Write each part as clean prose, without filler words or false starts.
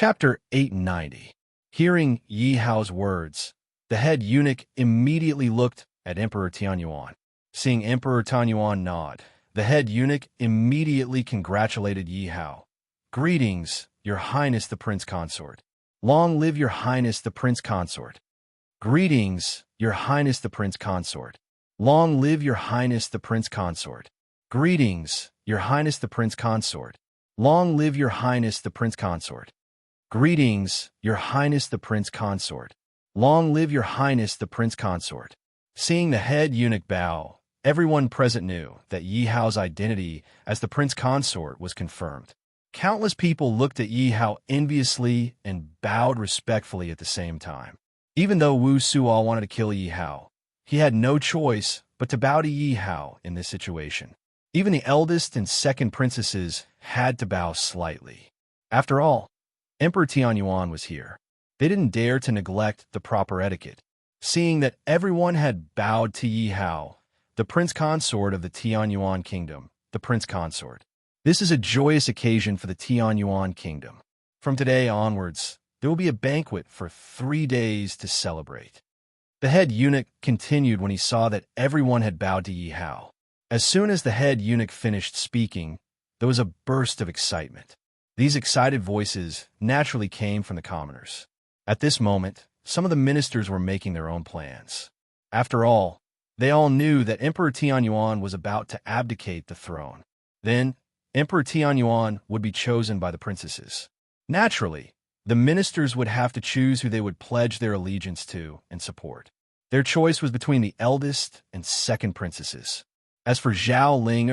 Chapter 890. Hearing Yi Hao's words, the head eunuch immediately looked at Emperor Tianyuan. Seeing Emperor Tianyuan nod, the head eunuch immediately congratulated Yi Hao. "Greetings, Your Highness the Prince Consort. Long live Your Highness the Prince Consort. Greetings, Your Highness the Prince Consort. Long live Your Highness the Prince Consort. Greetings, Your Highness the Prince Consort. Long live Your Highness the Prince Consort. Greetings, Your Highness the Prince Consort. Long live Your Highness the Prince Consort." Seeing the head eunuch bow, everyone present knew that Yi Hao's identity as the Prince Consort was confirmed. Countless people looked at Yi Hao enviously and bowed respectfully at the same time. Even though Wu Suo wanted to kill Yi Hao, he had no choice but to bow to Yi Hao in this situation. Even the eldest and second princesses had to bow slightly. After all, Emperor Tianyuan was here. They didn't dare to neglect the proper etiquette. Seeing that everyone had bowed to Yi Hao, the Prince Consort of the Tianyuan Kingdom, the Prince Consort. This is a joyous occasion for the Tianyuan Kingdom. From today onwards, there will be a banquet for 3 days to celebrate. The head eunuch continued when he saw that everyone had bowed to Yi Hao. As soon as the head eunuch finished speaking, there was a burst of excitement. These excited voices naturally came from the commoners. At this moment, some of the ministers were making their own plans. After all, they all knew that Emperor Tianyuan was about to abdicate the throne. Then, Emperor Tianyuan would be chosen by the princesses. Naturally, the ministers would have to choose who they would pledge their allegiance to and support. Their choice was between the eldest and second princesses. As for Zhao Ling,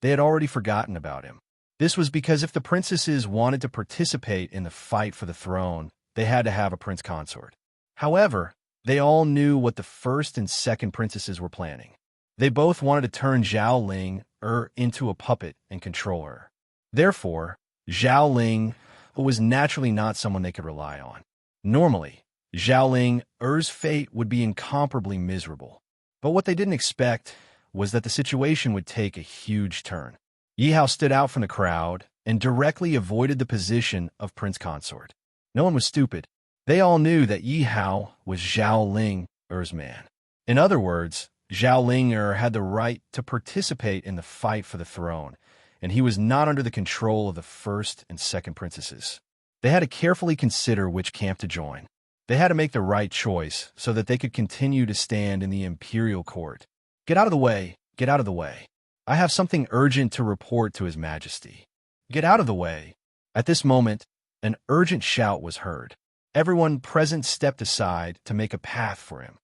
they had already forgotten about him. This was because if the princesses wanted to participate in the fight for the throne, they had to have a prince consort. However, they all knew what the first and second princesses were planning. They both wanted to turn Zhao Ling into a puppet and control her. Therefore, Zhao Ling was naturally not someone they could rely on. Normally, Zhao Ling's fate would be incomparably miserable. But what they didn't expect was that the situation would take a huge turn. Yi Hao stood out from the crowd and directly avoided the position of Prince Consort. No one was stupid. They all knew that Yi Hao was Zhao Ling's man. In other words, Zhao Ling had the right to participate in the fight for the throne, and he was not under the control of the first and second princesses. They had to carefully consider which camp to join. They had to make the right choice so that they could continue to stand in the imperial court. "Get out of the way! Get out of the way! I have something urgent to report to His Majesty. Get out of the way!" At this moment, an urgent shout was heard. Everyone present stepped aside to make a path for him.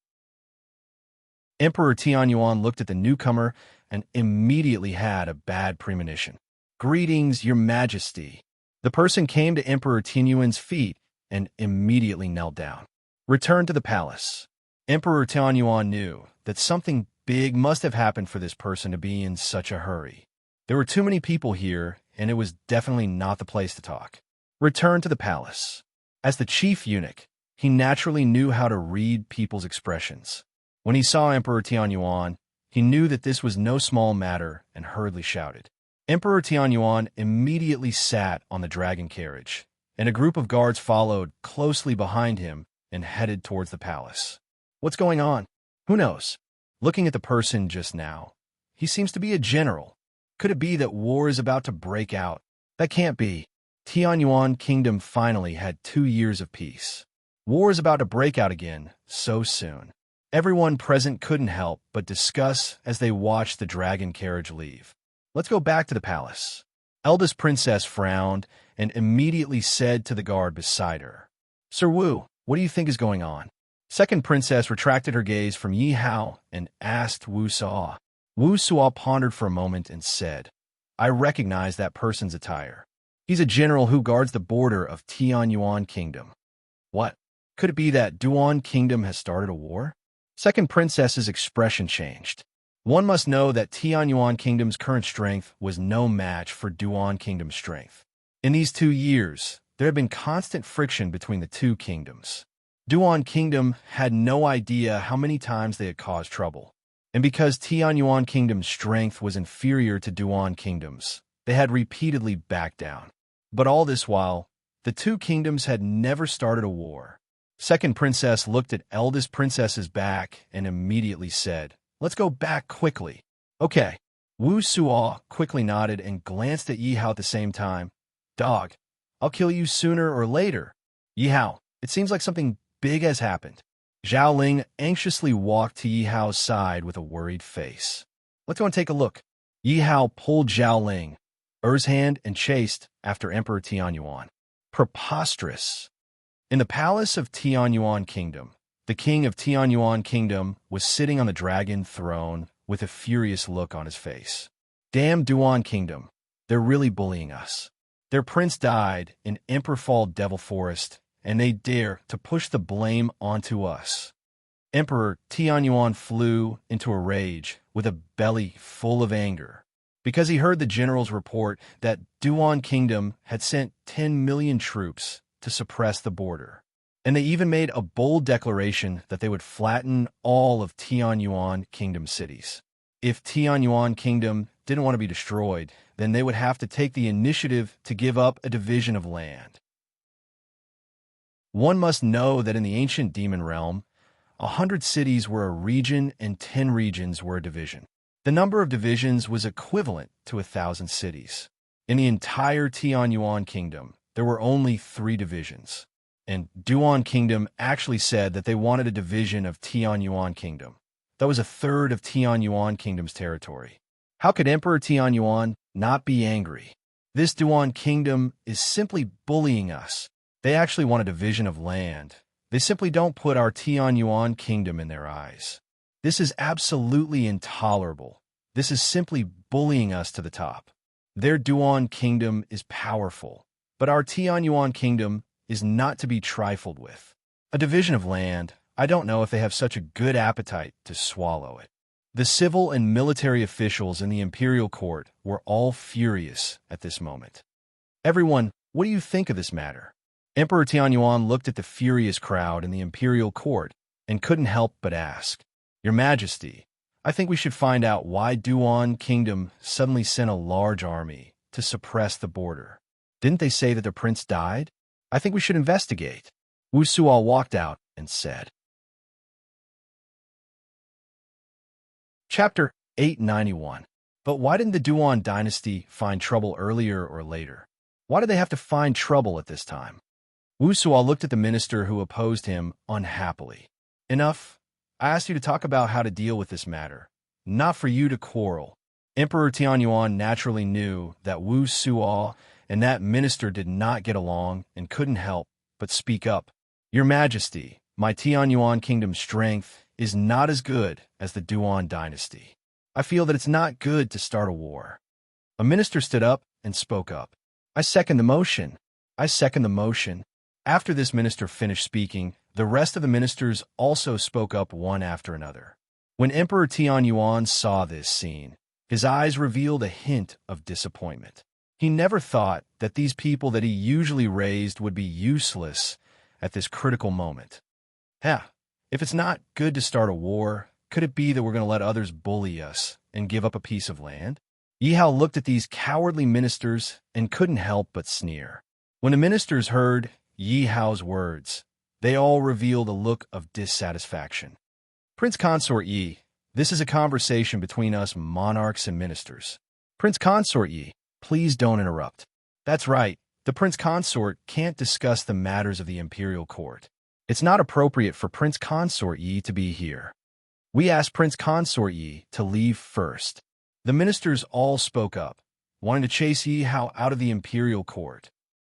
Emperor Tianyuan looked at the newcomer and immediately had a bad premonition. "Greetings, Your Majesty." The person came to Emperor Tianyuan's feet and immediately knelt down. "Return to the palace." Emperor Tianyuan knew that something big must have happened for this person to be in such a hurry. There were too many people here, and it was definitely not the place to talk. "Return to the palace." As the chief eunuch, he naturally knew how to read people's expressions. When he saw Emperor Tianyuan, he knew that this was no small matter and hurriedly shouted. Emperor Tianyuan immediately sat on the dragon carriage, and a group of guards followed closely behind him and headed towards the palace. What's going on? Who knows? Looking at the person just now, he seems to be a general. Could it be that war is about to break out? That can't be. Tianyuan Kingdom finally had 2 years of peace. War is about to break out again so soon. Everyone present couldn't help but discuss as they watched the dragon carriage leave. "Let's go back to the palace." Eldest princess frowned and immediately said to the guard beside her, "Sir Wu, what do you think is going on?" Second princess retracted her gaze from Yi Hao and asked Wu Suo. Wu Suo pondered for a moment and said, "I recognize that person's attire. He's a general who guards the border of Tianyuan Kingdom." "What? Could it be that Duan Kingdom has started a war?" Second princess's expression changed. One must know that Tianyuan Kingdom's current strength was no match for Duan Kingdom's strength. In these 2 years, there had been constant friction between the two kingdoms. Duan Kingdom had no idea how many times they had caused trouble. And because Tianyuan Kingdom's strength was inferior to Duan Kingdom's, they had repeatedly backed down. But all this while, The two kingdoms had never started a war. Second princess looked at eldest princess's back and immediately said, "Let's go back quickly." "Okay." Wu Suo quickly nodded and glanced at Yi Hao at the same time. "Dog, I'll kill you sooner or later." "Yi Hao, it seems like something big has happened." Zhao Ling anxiously walked to Yi Hao's side with a worried face. "Let's go and take a look." Yi Hao pulled Zhao Ling's hand and chased after Emperor Tianyuan. Preposterous. In the palace of Tianyuan Kingdom, the king of Tianyuan Kingdom was sitting on the dragon throne with a furious look on his face. "Damn Duan Kingdom, they're really bullying us. Their prince died in Emperor Fall Devil Forest, and they dare to push the blame onto us." Emperor Tianyuan flew into a rage with a belly full of anger because he heard the general's report that Duan Kingdom had sent 10 million troops to suppress the border. And they even made a bold declaration that they would flatten all of Tianyuan Kingdom cities. If Tianyuan Kingdom didn't want to be destroyed, then they would have to take the initiative to give up a division of land. One must know that in the ancient demon realm, 100 cities were a region and 10 regions were a division. The number of divisions was equivalent to 1,000 cities. In the entire Tianyuan Kingdom, there were only 3 divisions. And Duan Kingdom actually said that they wanted a division of Tianyuan Kingdom. That was a third of Tianyuan Kingdom's territory. How could Emperor Tianyuan not be angry? This Duan Kingdom is simply bullying us. They actually want a division of land. They simply don't put our Tianyuan Kingdom in their eyes. This is absolutely intolerable. This is simply bullying us to the top. Their Duan Kingdom is powerful, but our Tianyuan Kingdom is not to be trifled with. A division of land, I don't know if they have such a good appetite to swallow it. The civil and military officials in the imperial court were all furious at this moment. "Everyone, what do you think of this matter?" Emperor Tianyuan looked at the furious crowd in the imperial court and couldn't help but ask, "Your Majesty, I think we should find out why Duan Kingdom suddenly sent a large army to suppress the border. Didn't they say that the prince died? I think we should investigate." Wu Suo walked out and said. Chapter 891. But why didn't the Duan dynasty find trouble earlier or later? Why did they have to find trouble at this time? Wu Suo looked at the minister who opposed him unhappily. "Enough. I asked you to talk about how to deal with this matter, not for you to quarrel." Emperor Tianyuan naturally knew that Wu Suo and that minister did not get along and couldn't help but speak up. "Your Majesty, my Tianyuan Kingdom's strength is not as good as the Duan dynasty. I feel that it's not good to start a war." A minister stood up and spoke up. "I second the motion. I second the motion." After this minister finished speaking, the rest of the ministers also spoke up one after another. When Emperor Tianyuan saw this scene, his eyes revealed a hint of disappointment. He never thought that these people that he usually raised would be useless at this critical moment. If it's not good to start a war, could it be that we're going to let others bully us and give up a piece of land? Yi Hao looked at these cowardly ministers and couldn't help but sneer. When the ministers heard Yi Hao's words, they all revealed a look of dissatisfaction. "Prince Consort Yi, this is a conversation between us monarchs and ministers. Prince Consort Yi, please don't interrupt." "That's right. The Prince Consort can't discuss the matters of the imperial court. It's not appropriate for Prince Consort Yi to be here. We asked Prince Consort Yi to leave first." The ministers all spoke up, wanting to chase Yi Hao out of the imperial court.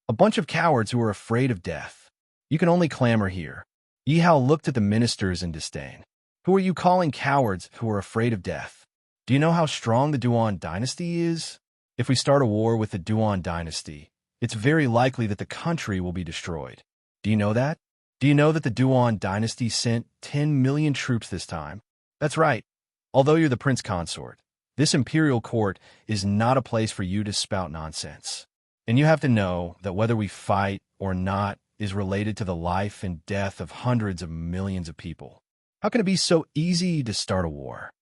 A bunch of cowards who are afraid of death. You can only clamor here. Yi Hao looked at the ministers in disdain. "Who are you calling cowards who are afraid of death? Do you know how strong the Duan dynasty is? If we start a war with the Duan dynasty, it's very likely that the country will be destroyed. Do you know that? Do you know that the Duan dynasty sent 10 million troops this time? That's right. Although you're the prince consort, this imperial court is not a place for you to spout nonsense. And you have to know that whether we fight or not is related to the life and death of hundreds of millions of people. How can it be so easy to start a war?"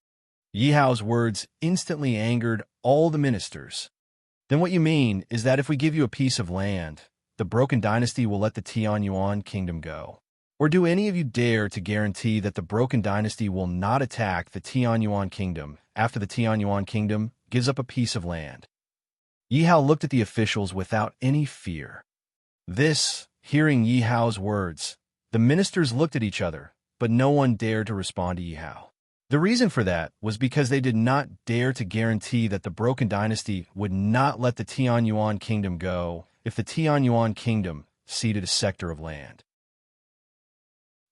Yi Hao's words instantly angered all the ministers. "Then what you mean is that if we give you a piece of land, the broken dynasty will let the Tianyuan kingdom go? Or do any of you dare to guarantee that the broken dynasty will not attack the Tianyuan kingdom after the Tianyuan kingdom gives up a piece of land? Yi Hao looked at the officials without any fear. Hearing Yi Hao's words, the ministers looked at each other, but no one dared to respond to Yi Hao. The reason for that was because they did not dare to guarantee that the broken dynasty would not let the Tianyuan kingdom go if the Tianyuan kingdom ceded a sector of land.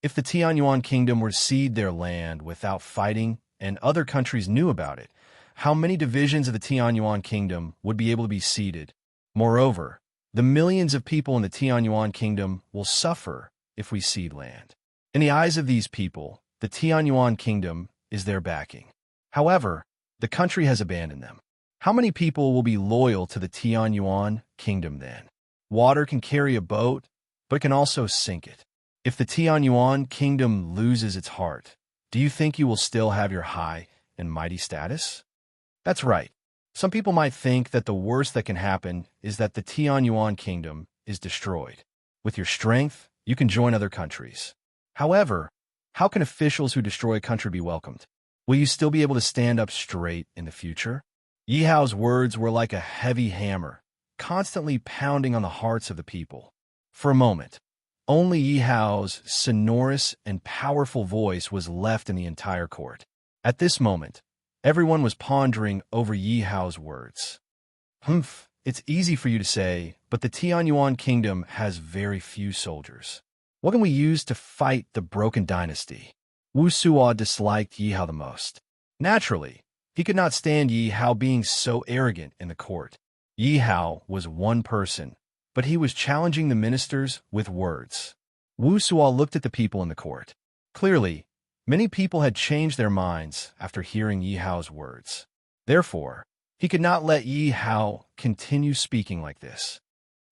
If the Tianyuan kingdom were to cede their land without fighting and other countries knew about it, how many divisions of the Tianyuan kingdom would be able to be ceded? Moreover, the millions of people in the Tianyuan kingdom will suffer if we cede land. In the eyes of these people, the Tianyuan kingdom is their backing. However, the country has abandoned them. How many people will be loyal to the Tianyuan kingdom then? Water can carry a boat, but it can also sink it. If the Tianyuan kingdom loses its heart, do you think you will still have your high and mighty status? That's right. Some people might think that the worst that can happen is that the Tianyuan kingdom is destroyed. With your strength, you can join other countries. However, how can officials who destroy a country be welcomed? Will you still be able to stand up straight in the future? Yi Hao's words were like a heavy hammer, constantly pounding on the hearts of the people. For a moment, only Yi Hao's sonorous and powerful voice was left in the entire court. At this moment, everyone was pondering over Yi Hao's words. It's easy for you to say, but the Tianyuan kingdom has very few soldiers. What can we use to fight the broken dynasty? Wu Suo disliked Yi Hao the most. Naturally, he could not stand Yi Hao being so arrogant in the court. Yi Hao was one person, but he was challenging the ministers with words. Wu Suo looked at the people in the court. Clearly, many people had changed their minds after hearing Yi Hao's words. Therefore, he could not let Yi Hao continue speaking like this.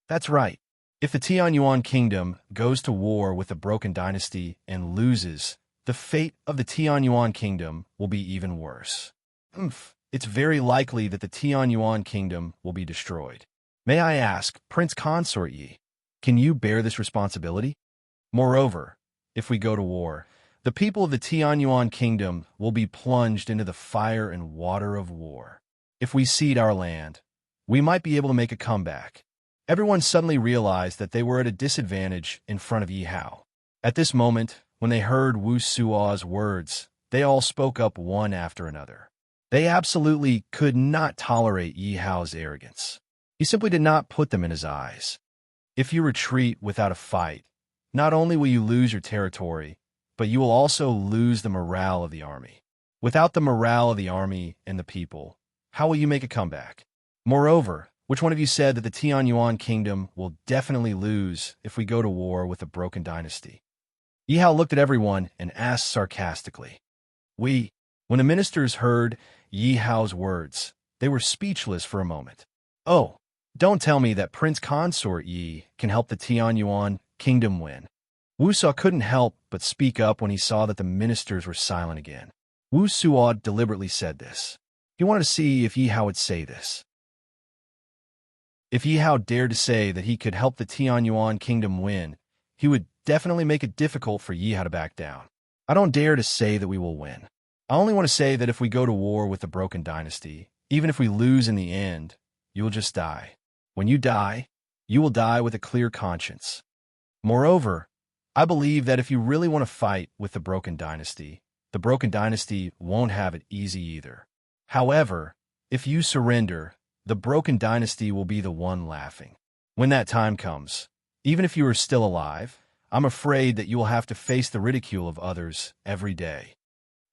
That's right. If the Tianyuan kingdom goes to war with the broken dynasty and loses, the fate of the Tianyuan kingdom will be even worse. It's very likely that the Tianyuan kingdom will be destroyed. May I ask, Prince Consort Yi, can you bear this responsibility? Moreover, if we go to war, the people of the Tianyuan kingdom will be plunged into the fire and water of war. If we cede our land, we might be able to make a comeback. Everyone suddenly realized that they were at a disadvantage in front of Yi Hao. At this moment, when they heard Wu Suo's words, they all spoke up one after another. They absolutely could not tolerate Yi Hao's arrogance. He simply did not put them in his eyes. If you retreat without a fight, not only will you lose your territory, but you will also lose the morale of the army. Without the morale of the army and the people, how will you make a comeback? Moreover, which one of you said that the Tianyuan kingdom will definitely lose if we go to war with a broken dynasty? Yi Hao looked at everyone and asked sarcastically. When the ministers heard Yi Hao's words, they were speechless for a moment. Oh, don't tell me that Prince Consort Yi can help the Tianyuan kingdom win. Wu Suo couldn't help but speak up when he saw that the ministers were silent again. Wu Suo deliberately said this. He wanted to see if Yi Hao would say this. If Yi Hao dared to say that he could help the Tianyuan kingdom win, he would definitely make it difficult for Yi Hao to back down. I don't dare to say that we will win. I only want to say that if we go to war with the broken dynasty, even if we lose in the end, you will just die. When you die, you will die with a clear conscience. Moreover, I believe that if you really want to fight with the broken dynasty won't have it easy either. However, if you surrender, the broken dynasty will be the one laughing. When that time comes, even if you are still alive, I'm afraid that you will have to face the ridicule of others every day.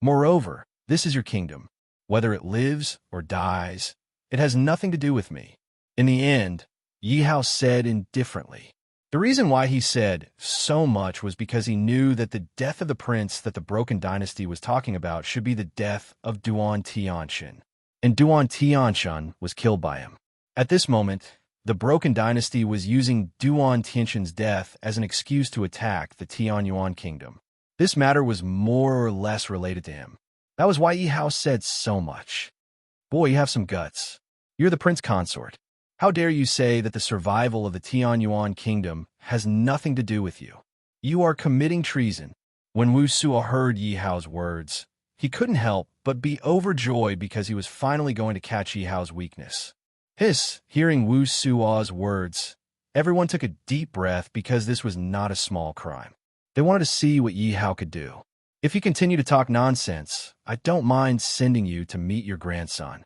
Moreover, this is your kingdom. Whether it lives or dies, it has nothing to do with me. In the end, Yi Hao said indifferently. The reason why he said so much was because he knew that the death of the prince that the broken dynasty was talking about should be the death of Duan Tianshan. And Duan Tianshan was killed by him. At this moment, the broken dynasty was using Duan Tianshan's death as an excuse to attack the Tianyuan kingdom. This matter was more or less related to him. That was why Yi Hao said so much. Boy, you have some guts. You're the prince consort. How dare you say that the survival of the Tianyuan kingdom has nothing to do with you? You are committing treason. When Wu Suo heard Yi Hao's words, he couldn't help but be overjoyed because he was finally going to catch Yi Hao's weakness. Hearing Wu Suo's words, everyone took a deep breath because this was not a small crime. They wanted to see what Yi Hao could do. If you continue to talk nonsense, I don't mind sending you to meet your grandson,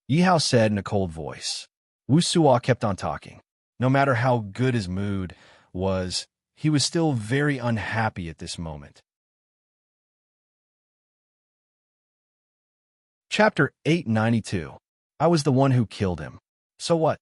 Yi Hao said in a cold voice. Wu Suo kept on talking. No matter how good his mood was, he was still very unhappy at this moment. Chapter 892. I was the one who killed him. So what?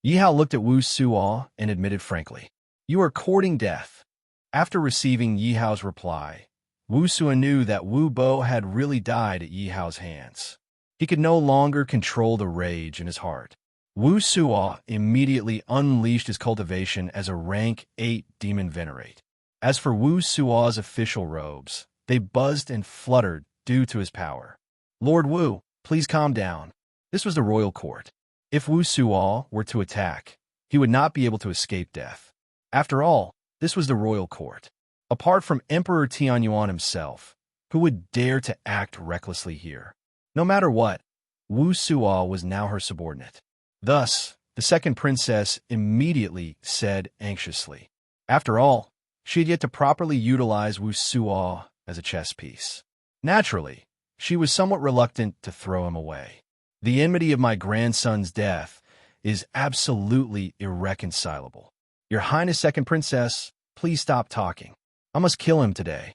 Yi Hao looked at Wu Suo and admitted frankly, "You are courting death." After receiving Yi Hao's reply, Wu Suo knew that Wu Bo had really died at Yi Hao's hands. He could no longer control the rage in his heart. Wu Suo immediately unleashed his cultivation as a rank 8 demon venerate. As for Wu Suo's official robes, they buzzed and fluttered due to his power. "Lord Wu, please calm down." This was the royal court. If Wu Suo were to attack, he would not be able to escape death. After all, this was the royal court. Apart from Emperor Tianyuan himself, who would dare to act recklessly here? No matter what, Wu Suo was now her subordinate. Thus, the second princess immediately said anxiously. After all, she had yet to properly utilize Wu Suo as a chess piece. Naturally, she was somewhat reluctant to throw him away. The enmity of my grandson's death is absolutely irreconcilable. Your Highness, Second Princess, please stop talking. I must kill him today.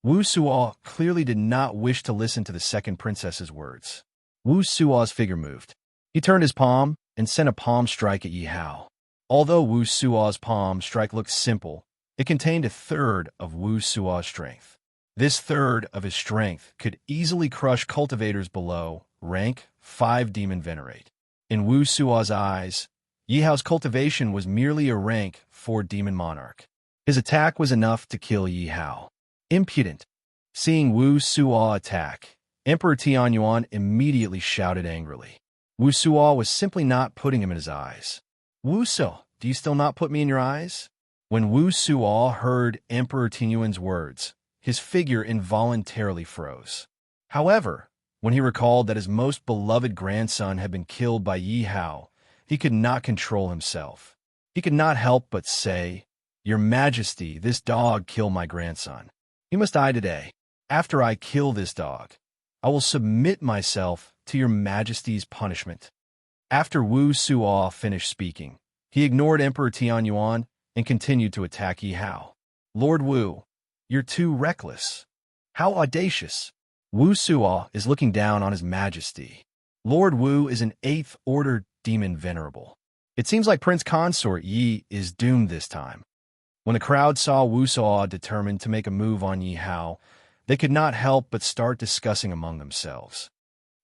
Wu Suo clearly did not wish to listen to the second princess's words. Wu Suo's figure moved. He turned his palm and sent a palm strike at Yi Hao. Although Wu Suo's palm strike looked simple, it contained a third of Wu Suo's strength. This third of his strength could easily crush cultivators below rank 5 demon venerate. In Wu Suo's eyes, Yi Hao's cultivation was merely a rank 4 demon monarch. His attack was enough to kill Yi Hao. Impudent. Seeing Wu Suo attack, Emperor Tianyuan immediately shouted angrily. Wu Suo was simply not putting him in his eyes. "Wu Suo, do you still not put me in your eyes?" When Wu Suo heard Emperor Tianyuan's words, his figure involuntarily froze. However, when he recalled that his most beloved grandson had been killed by Yi Hao, he could not control himself. He could not help but say, "Your Majesty, this dog killed my grandson. He must die today. After I kill this dog, I will submit myself to your Majesty's punishment." After Wu Suo finished speaking, he ignored Emperor Tianyuan and continued to attack Yi Hao. "Lord Wu, you're too reckless. How audacious." Wu Suo is looking down on his Majesty. Lord Wu is an 8th Order demon venerable. It seems like Prince Consort Yi is doomed this time. When the crowd saw Wu Suo determined to make a move on Yi Hao, they could not help but start discussing among themselves.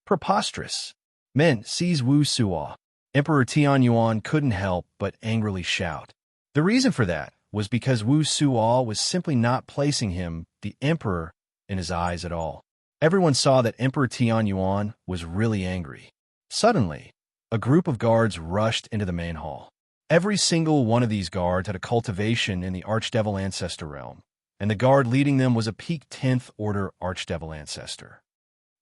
Preposterous. Men, seize Wu Suo. Emperor Tianyuan couldn't help but angrily shout. The reason for that was because Wu Suo was simply not placing him, the emperor, in his eyes at all. Everyone saw that Emperor Tianyuan was really angry. Suddenly, a group of guards rushed into the main hall. Every single one of these guards had a cultivation in the Archdevil Ancestor realm, and the guard leading them was a peak 10th Order Archdevil Ancestor.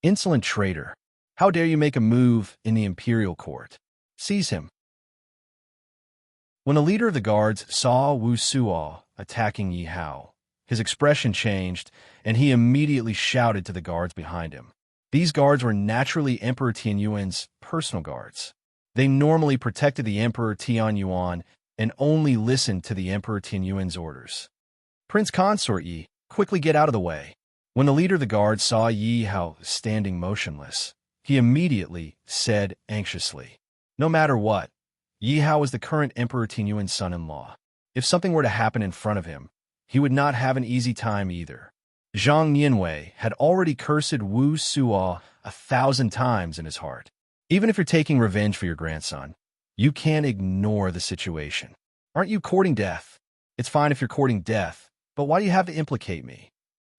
"Insolent traitor! How dare you make a move in the Imperial Court? Seize him!" When the leader of the guards saw Wu Suo attacking Yi Hao, his expression changed, and he immediately shouted to the guards behind him. These guards were naturally Emperor Tianyuan's personal guards. They normally protected the Emperor Tianyuan and only listened to the Emperor Tianyuan's orders. "Prince Consort Yi, quickly get out of the way." When the leader of the guards saw Yi Hao standing motionless, he immediately said anxiously, "No matter what, Yi Hao is the current Emperor Tianyuan's son-in-law. If something were to happen in front of him, he would not have an easy time either." Zhang Nianwei had already cursed Wu Suo 1,000 times in his heart. Even if you're taking revenge for your grandson, you can't ignore the situation. Aren't you courting death? It's fine if you're courting death, but why do you have to implicate me?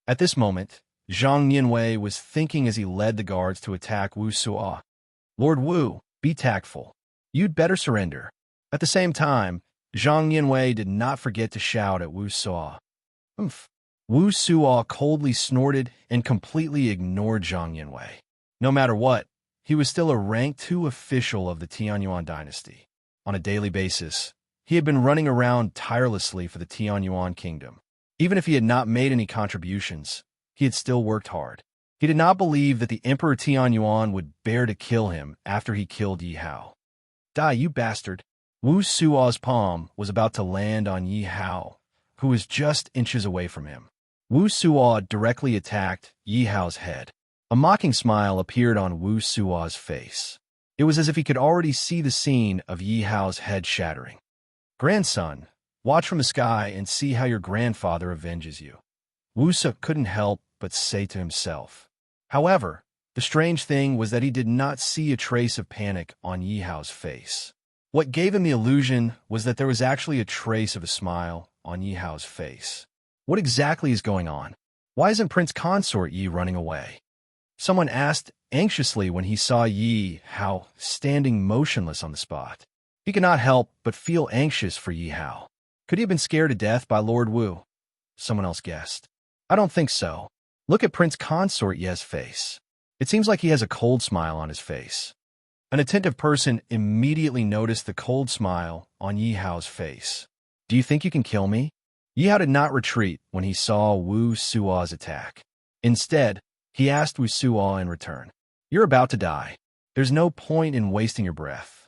At this moment, Zhang Nianwei was thinking as he led the guards to attack Wu Suo. "Lord Wu, be tactful. You'd better surrender. At the same time, Zhang Yinwei did not forget to shout at Wu Suo. Oomph. Wu Suo coldly snorted and completely ignored Zhang Yinwei. No matter what, he was still a rank 2 official of the Tianyuan dynasty. On a daily basis, he had been running around tirelessly for the Tianyuan kingdom. Even if he had not made any contributions, he had still worked hard. He did not believe that the Emperor Tianyuan would bear to kill him after he killed Yi Hao. Die, you bastard! Wu Suo's palm was about to land on Yi Hao, who was just inches away from him. Wu Suo directly attacked Yi Hao's head. A mocking smile appeared on Wu Suo's face. It was as if he could already see the scene of Yi Hao's head shattering. Grandson, watch from the sky and see how your grandfather avenges you. Wu Suo couldn't help but say to himself. However, the strange thing was that he did not see a trace of panic on Yi Hao's face. What gave him the illusion was that there was actually a trace of a smile on Yi Hao's face. What exactly is going on? Why isn't Prince Consort Yi running away? Someone asked anxiously when he saw Yi Hao standing motionless on the spot. He could not help but feel anxious for Yi Hao. Could he have been scared to death by Lord Wu? Someone else guessed. I don't think so. Look at Prince Consort Yi's face. It seems like he has a cold smile on his face. An attentive person immediately noticed the cold smile on Yi Hao's face. Do you think you can kill me? Yi Hao did not retreat when he saw Wu Suo's attack. Instead, he asked Wu Suo in return. You're about to die. There's no point in wasting your breath.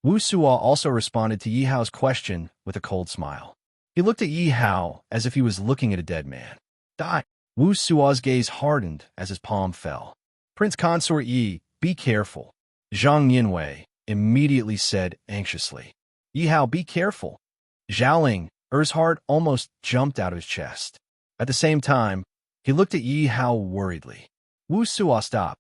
Wu Suo also responded to Yi Hao's question with a cold smile. He looked at Yi Hao as if he was looking at a dead man. Die. Wu Suo's gaze hardened as his palm fell. Prince Consort Yi, be careful. Zhang Yinwei immediately said anxiously. Yi Hao, be careful. Zhaoling, Er's heart almost jumped out of his chest. At the same time, he looked at Yi Hao worriedly. Wu Suo stopped.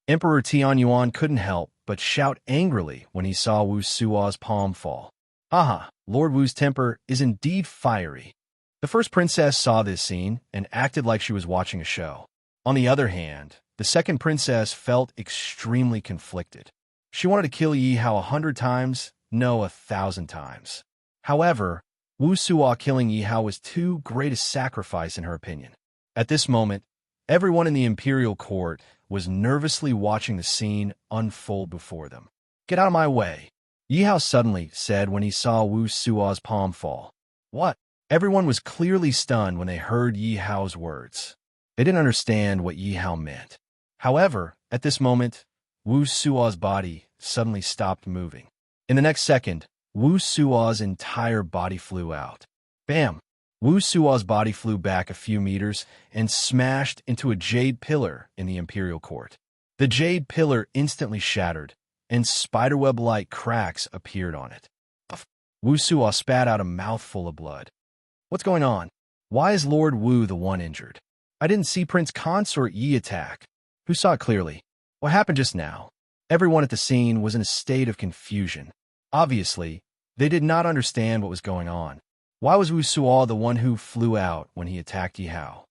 Emperor Tianyuan couldn't help but shout angrily when he saw Wu Suo's palm fall. Aha, Lord Wu's temper is indeed fiery. The first princess saw this scene and acted like she was watching a show. On the other hand, the second princess felt extremely conflicted. She wanted to kill Yi Hao 100 times, no 1,000 times. However, Wu Suo killing Yi Hao was too great a sacrifice in her opinion. At this moment, everyone in the imperial court was nervously watching the scene unfold before them. Get out of my way, Yi Hao suddenly said when he saw Wu Suo's palm fall. What? Everyone was clearly stunned when they heard Yi Hao's words. They didn't understand what Yi Hao meant. However, at this moment, Wu Suo's body suddenly stopped moving. In the next second, Wu Suo's entire body flew out. Bam! Wu Suo's body flew back a few meters and smashed into a jade pillar in the imperial court. The jade pillar instantly shattered, and spiderweb-like cracks appeared on it. Wu Suo spat out a mouthful of blood. What's going on? Why is Lord Wu the one injured? I didn't see Prince Consort Yi attack. Who saw it clearly? What happened just now? Everyone at the scene was in a state of confusion. Obviously, they did not understand what was going on. Why was Wu Suo the one who flew out when he attacked Yi Hao?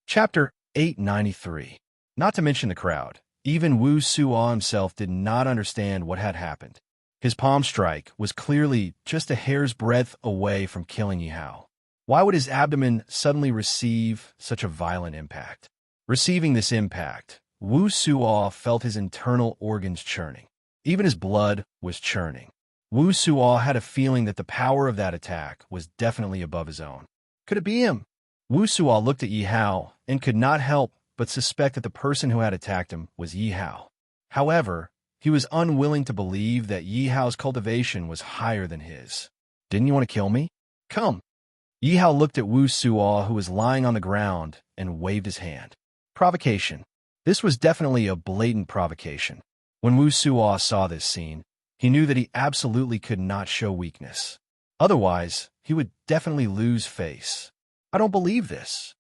Chapter 893. Not to mention the crowd, even Wu Suo himself did not understand what had happened. His palm strike was clearly just a hair's breadth away from killing Yi Hao. Why would his abdomen suddenly receive such a violent impact? Receiving this impact, Wu Suo felt his internal organs churning. Even his blood was churning. Wu Suo had a feeling that the power of that attack was definitely above his own. Could it be him? Wu Suo looked at Yi Hao and could not help but suspect that the person who had attacked him was Yi Hao. However, he was unwilling to believe that Yi Hao's cultivation was higher than his. Didn't you want to kill me? Come. Yi Hao looked at Wu Suo, who was lying on the ground, and waved his hand. Provocation. This was definitely a blatant provocation. When Wu Suo saw this scene, he knew that he absolutely could not show weakness. Otherwise, he would definitely lose face. I don't believe this.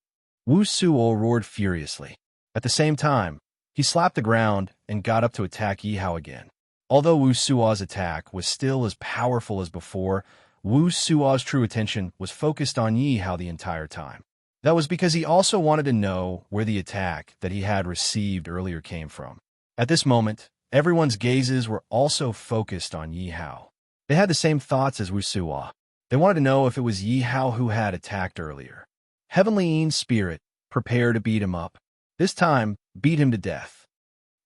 Wu Suo roared furiously. At the same time, he slapped the ground and got up to attack Yi Hao again. Although Wu Suo's attack was still as powerful as before, Wu Suo's true attention was focused on Yi Hao the entire time. That was because he also wanted to know where the attack that he had received earlier came from. At this moment, everyone's gazes were also focused on Yi Hao. They had the same thoughts as Wu Suo. They wanted to know if it was Yi Hao who had attacked earlier. Heavenly Yin Spirit, prepare to beat him up. This time, beat him to death.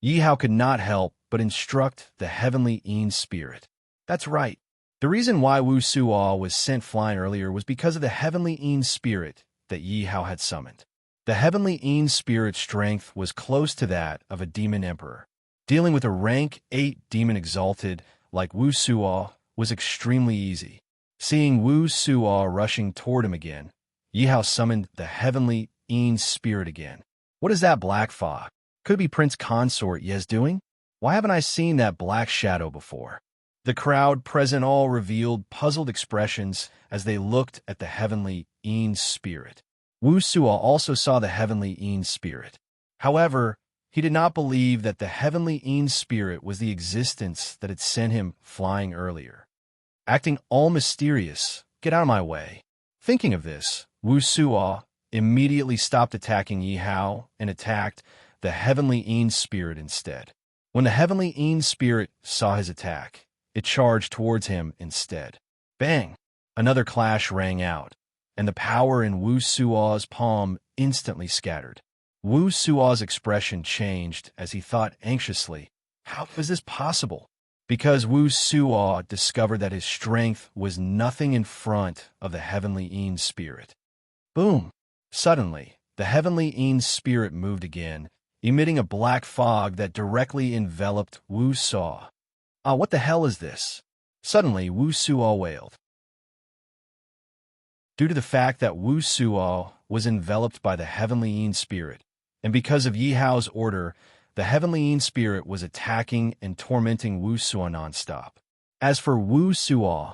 Yi Hao could not help but instruct the Heavenly Yin Spirit. That's right. The reason why Wu Suo was sent flying earlier was because of the Heavenly Yin Spirit that Yi Hao had summoned. The Heavenly Yin Spirit's strength was close to that of a demon emperor. Dealing with a rank 8 demon exalted like Wu Suo was extremely easy. Seeing Wu Suo rushing toward him again, Yi Hao summoned the Heavenly Yin Spirit again. What is that black fog? Could it be Prince Consort Ye's doing? Why haven't I seen that black shadow before? The crowd present all revealed puzzled expressions as they looked at the Heavenly Yin Spirit. Wu Suo also saw the Heavenly Yin Spirit. However, he did not believe that the Heavenly Yin Spirit was the existence that had sent him flying earlier. Acting all mysterious, get out of my way. Thinking of this, Wu Suo immediately stopped attacking Yi Hao and attacked the Heavenly Yin Spirit instead. When the Heavenly Yin Spirit saw his attack, it charged towards him instead. Bang! Another clash rang out, and the power in Wu Suo's palm instantly scattered. Wu Suo's expression changed as he thought anxiously, how is this possible? Because Wu Suo discovered that his strength was nothing in front of the Heavenly Yin Spirit. Boom! Suddenly, the Heavenly Yin Spirit moved again, emitting a black fog that directly enveloped Wu Suo. Ah, what the hell is this? Suddenly, Wu Suo wailed. Due to the fact that Wu Suo was enveloped by the Heavenly Yin Spirit, and because of Yi Hao's order, the Heavenly Yin Spirit was attacking and tormenting Wu Suo nonstop. As for Wu Suo,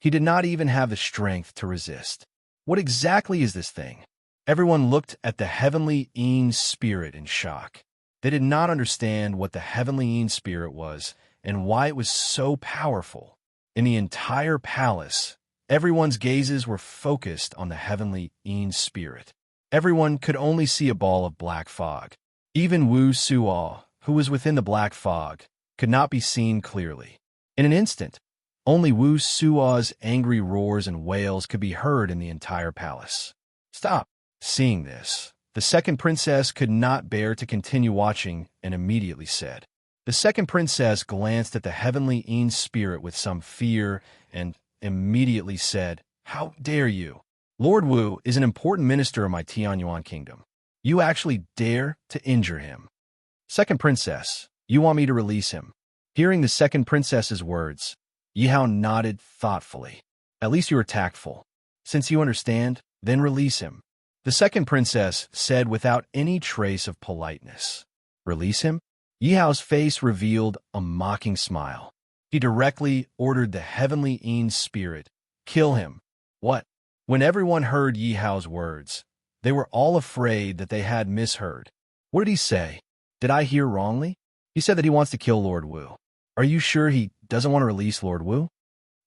he did not even have the strength to resist. What exactly is this thing? Everyone looked at the Heavenly Yin Spirit in shock. They did not understand what the Heavenly Yin Spirit was and why it was so powerful. In the entire palace, everyone's gazes were focused on the Heavenly Yin Spirit. Everyone could only see a ball of black fog. Even Wu Suo, who was within the black fog, could not be seen clearly. In an instant, only Wu Suo's angry roars and wails could be heard in the entire palace. Stop! Seeing this, the second princess could not bear to continue watching and immediately said. The second princess glanced at the Heavenly Yin Spirit with some fear and immediately said, how dare you? Lord Wu is an important minister of my Tianyuan kingdom. You actually dare to injure him. Second princess, you want me to release him? Hearing the second princess's words, Yi Hao nodded thoughtfully. At least you are tactful. Since you understand, then release him. The second princess said without any trace of politeness. Release him? Yi Hao's face revealed a mocking smile. He directly ordered the Heavenly Yin Spirit, kill him. What? When everyone heard Yi Hao's words, they were all afraid that they had misheard. What did he say? Did I hear wrongly? He said that he wants to kill Lord Wu. Are you sure he doesn't want to release Lord Wu?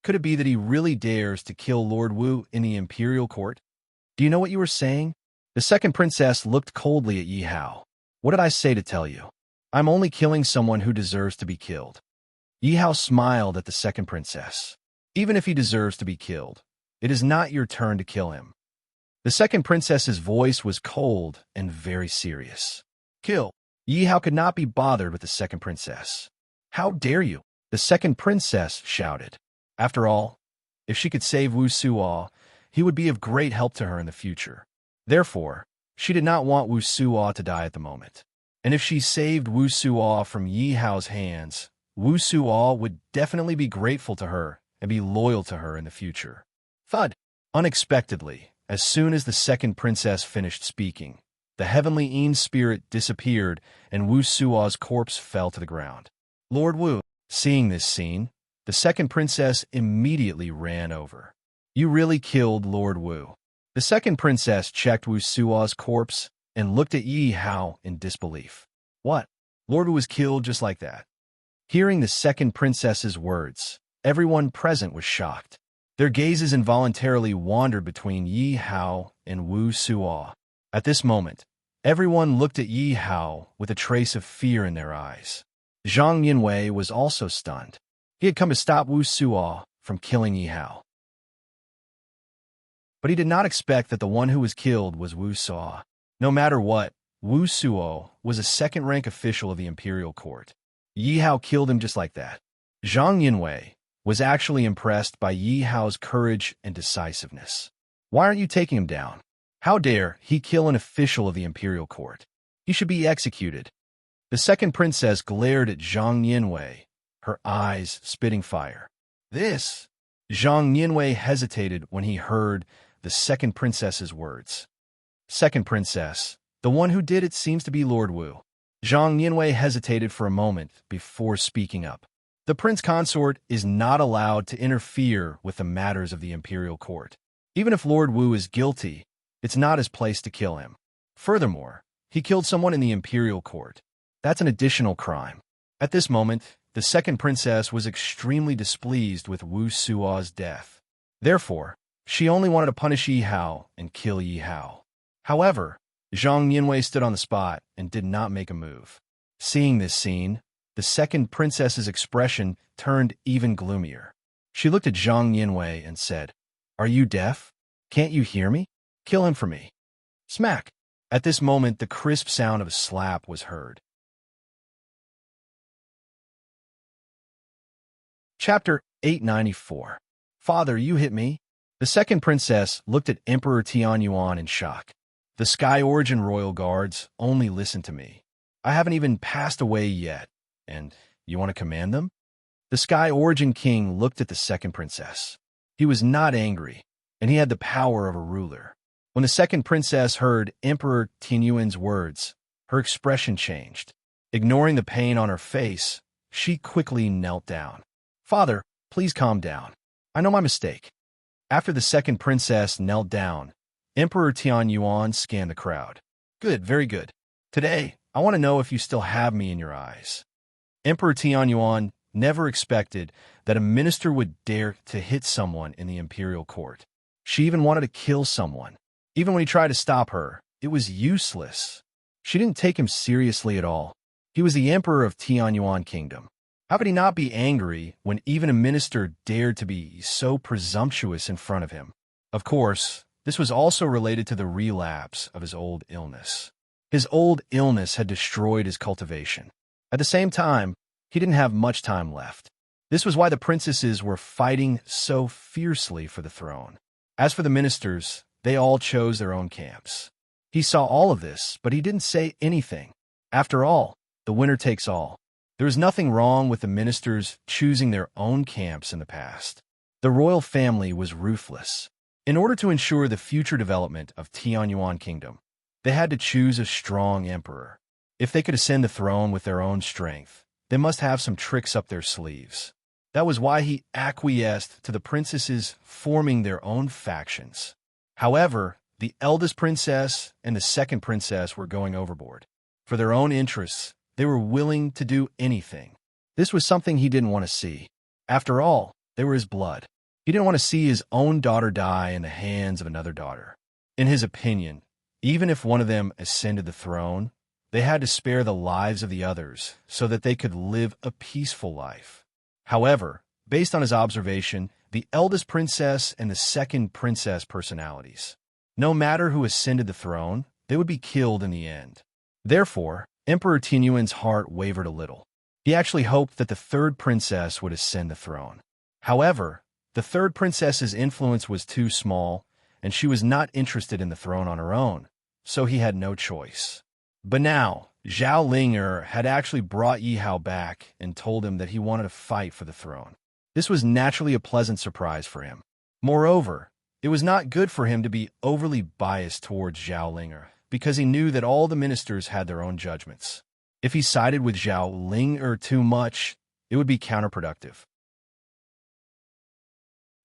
Could it be that he really dares to kill Lord Wu in the imperial court? Do you know what you were saying? The second princess looked coldly at Yi Hao. What did I say to tell you? I'm only killing someone who deserves to be killed. Yi Hao smiled at the second princess. Even if he deserves to be killed, it is not your turn to kill him. The second princess's voice was cold and very serious. Kill. Yi Hao could not be bothered with the second princess. How dare you? The second princess shouted. After all, if she could save Wu Suo, he would be of great help to her in the future. Therefore, she did not want Wu Suo to die at the moment. And if she saved Wu Suo from Yi Hao's hands, Wu Suo would definitely be grateful to her and be loyal to her in the future. Thud! Unexpectedly, as soon as the second princess finished speaking, the Heavenly Yin Spirit disappeared and Wu Suo's corpse fell to the ground. Lord Wu, seeing this scene, the second princess immediately ran over. You really killed Lord Wu. The second princess checked Wu Suo's corpse and looked at Yi Hao in disbelief. What? Lord Wu was killed just like that? Hearing the second princess's words, everyone present was shocked. Their gazes involuntarily wandered between Yi Hao and Wu Suo. At this moment, everyone looked at Yi Hao with a trace of fear in their eyes. Zhang Yinwei was also stunned. He had come to stop Wu Suo from killing Yi Hao. But he did not expect that the one who was killed was Wu Suo. No matter what, Wu Suo was a second-rank official of the imperial court. Yi Hao killed him just like that. Zhang Yinwei was actually impressed by Yi Hao's courage and decisiveness. Why aren't you taking him down? How dare he kill an official of the imperial court? He should be executed. The second princess glared at Zhang Yinwei, her eyes spitting fire. This? Zhang Yinwei hesitated when he heard the second princess's words. Second princess, the one who did it seems to be Lord Wu. Zhang Yinwei hesitated for a moment before speaking up. The prince consort is not allowed to interfere with the matters of the imperial court. Even if Lord Wu is guilty, it's not his place to kill him. Furthermore, he killed someone in the imperial court. That's an additional crime. At this moment, the second princess was extremely displeased with Wu Suo's death. Therefore, she only wanted to punish Yi Hao and kill Yi Hao. However, Zhang Yinwei stood on the spot and did not make a move. Seeing this scene, the second princess's expression turned even gloomier. She looked at Zhang Yinwei and said, "Are you deaf? Can't you hear me? Kill him for me." Smack! At this moment, the crisp sound of a slap was heard. Chapter 894. Father, you hit me? The second princess looked at Emperor Tianyuan in shock. The Sky Origin Royal Guards only listen to me. I haven't even passed away yet, and you want to command them? The Sky Origin King looked at the second princess. He was not angry, and he had the power of a ruler. When the second princess heard Emperor Tianyuan's words, her expression changed. Ignoring the pain on her face, she quickly knelt down. Father, please calm down. I know my mistake. After the second princess knelt down, Emperor Tianyuan scanned the crowd. Good, very good. Today, I want to know if you still have me in your eyes. Emperor Tianyuan never expected that a minister would dare to hit someone in the imperial court. She even wanted to kill someone. Even when he tried to stop her, it was useless. She didn't take him seriously at all. He was the emperor of Tianyuan Kingdom. How could he not be angry when even a minister dared to be so presumptuous in front of him? Of course, this was also related to the relapse of his old illness. His old illness had destroyed his cultivation. At the same time, he didn't have much time left. This was why the princesses were fighting so fiercely for the throne. As for the ministers, they all chose their own camps. He saw all of this, but he didn't say anything. After all, the winner takes all. There was nothing wrong with the ministers choosing their own camps in the past. The royal family was ruthless. In order to ensure the future development of Tianyuan Kingdom, they had to choose a strong emperor. If they could ascend the throne with their own strength, they must have some tricks up their sleeves. That was why he acquiesced to the princesses forming their own factions. However, the eldest princess and the second princess were going overboard. For their own interests, they were willing to do anything. This was something he didn't want to see. After all, they were his blood. He didn't want to see his own daughter die in the hands of another daughter. In his opinion, even if one of them ascended the throne, they had to spare the lives of the others so that they could live a peaceful life. However, based on his observation, the eldest princess and the second princess personalities, no matter who ascended the throne, they would be killed in the end. Therefore, Emperor Tianyuan's heart wavered a little. He actually hoped that the third princess would ascend the throne. However, the third princess's influence was too small, and she was not interested in the throne on her own, so he had no choice. But now, Zhao Ling'er had actually brought Yi Hao back and told him that he wanted to fight for the throne. This was naturally a pleasant surprise for him. Moreover, it was not good for him to be overly biased towards Zhao Ling'er, because he knew that all the ministers had their own judgments. If he sided with Zhao Ling'er too much, it would be counterproductive.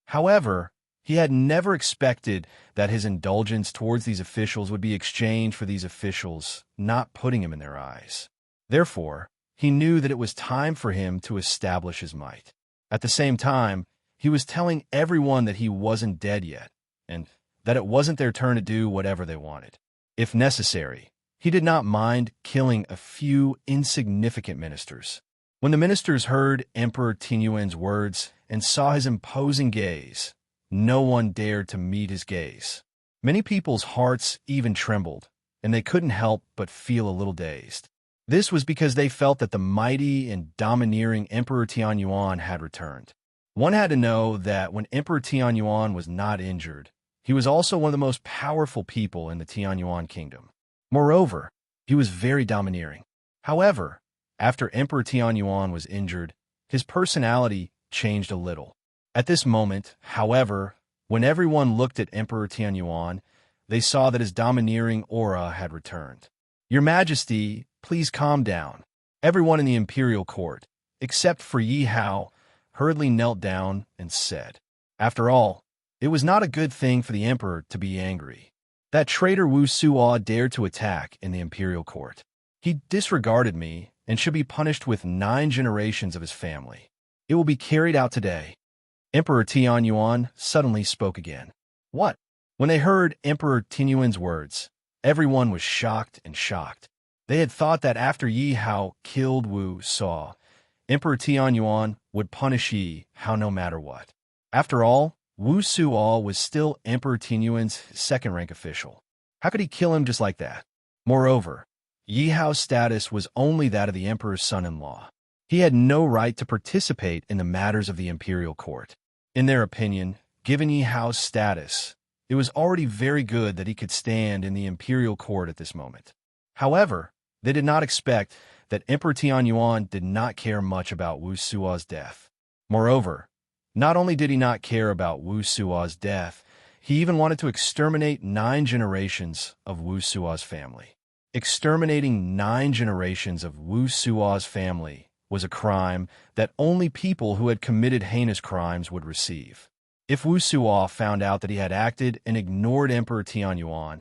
However, he had never expected that his indulgence towards these officials would be exchanged for these officials not putting him in their eyes. Therefore, he knew that it was time for him to establish his might. At the same time, He was telling everyone that he wasn't dead yet, and that it wasn't their turn to do whatever they wanted. If necessary, he did not mind killing a few insignificant ministers. When the ministers heard Emperor Tinyuan's words and saw his imposing gaze, no one dared to meet his gaze. Many people's hearts even trembled, and they couldn't help but feel a little dazed. This was because they felt that the mighty and domineering Emperor Tianyuan had returned. One had to know that when Emperor Tianyuan was not injured, he was also one of the most powerful people in the Tianyuan kingdom. Moreover, he was very domineering. However, after Emperor Tianyuan was injured, his personality changed a little. At this moment, however, when everyone looked at Emperor Tianyuan, they saw that his domineering aura had returned. "Your Majesty, please calm down." Everyone in the imperial court, except for Yi Hao, hurriedly knelt down and said, "After all, it was not a good thing for the emperor to be angry. That traitor Wu Suo dared to attack in the imperial court. He disregarded me and should be punished with 9 generations of his family. It will be carried out today." Emperor Tianyuan suddenly spoke again. "What?" When they heard Emperor Tinyuan's words, everyone was shocked and shocked. They had thought that after Yi Hao killed Wu Suo, Emperor Tianyuan would punish Yi Hao no matter what. After all, Wu Suo was still Emperor Tinyuan's second-rank official. How could he kill him just like that? Moreover, Yi Hao's status was only that of the emperor's son-in-law. He had no right to participate in the matters of the imperial court. In their opinion, given Yi Hao's status, it was already very good that he could stand in the imperial court at this moment. However, they did not expect that Emperor Tianyuan did not care much about Wu Suo's death. Moreover, not only did he not care about Wu Suo's death, he even wanted to exterminate 9 generations of Wu Suo's family. Exterminating 9 generations of Wu Suo's family was a crime that only people who had committed heinous crimes would receive. If Wu Suo found out that he had acted and ignored Emperor Tianyuan,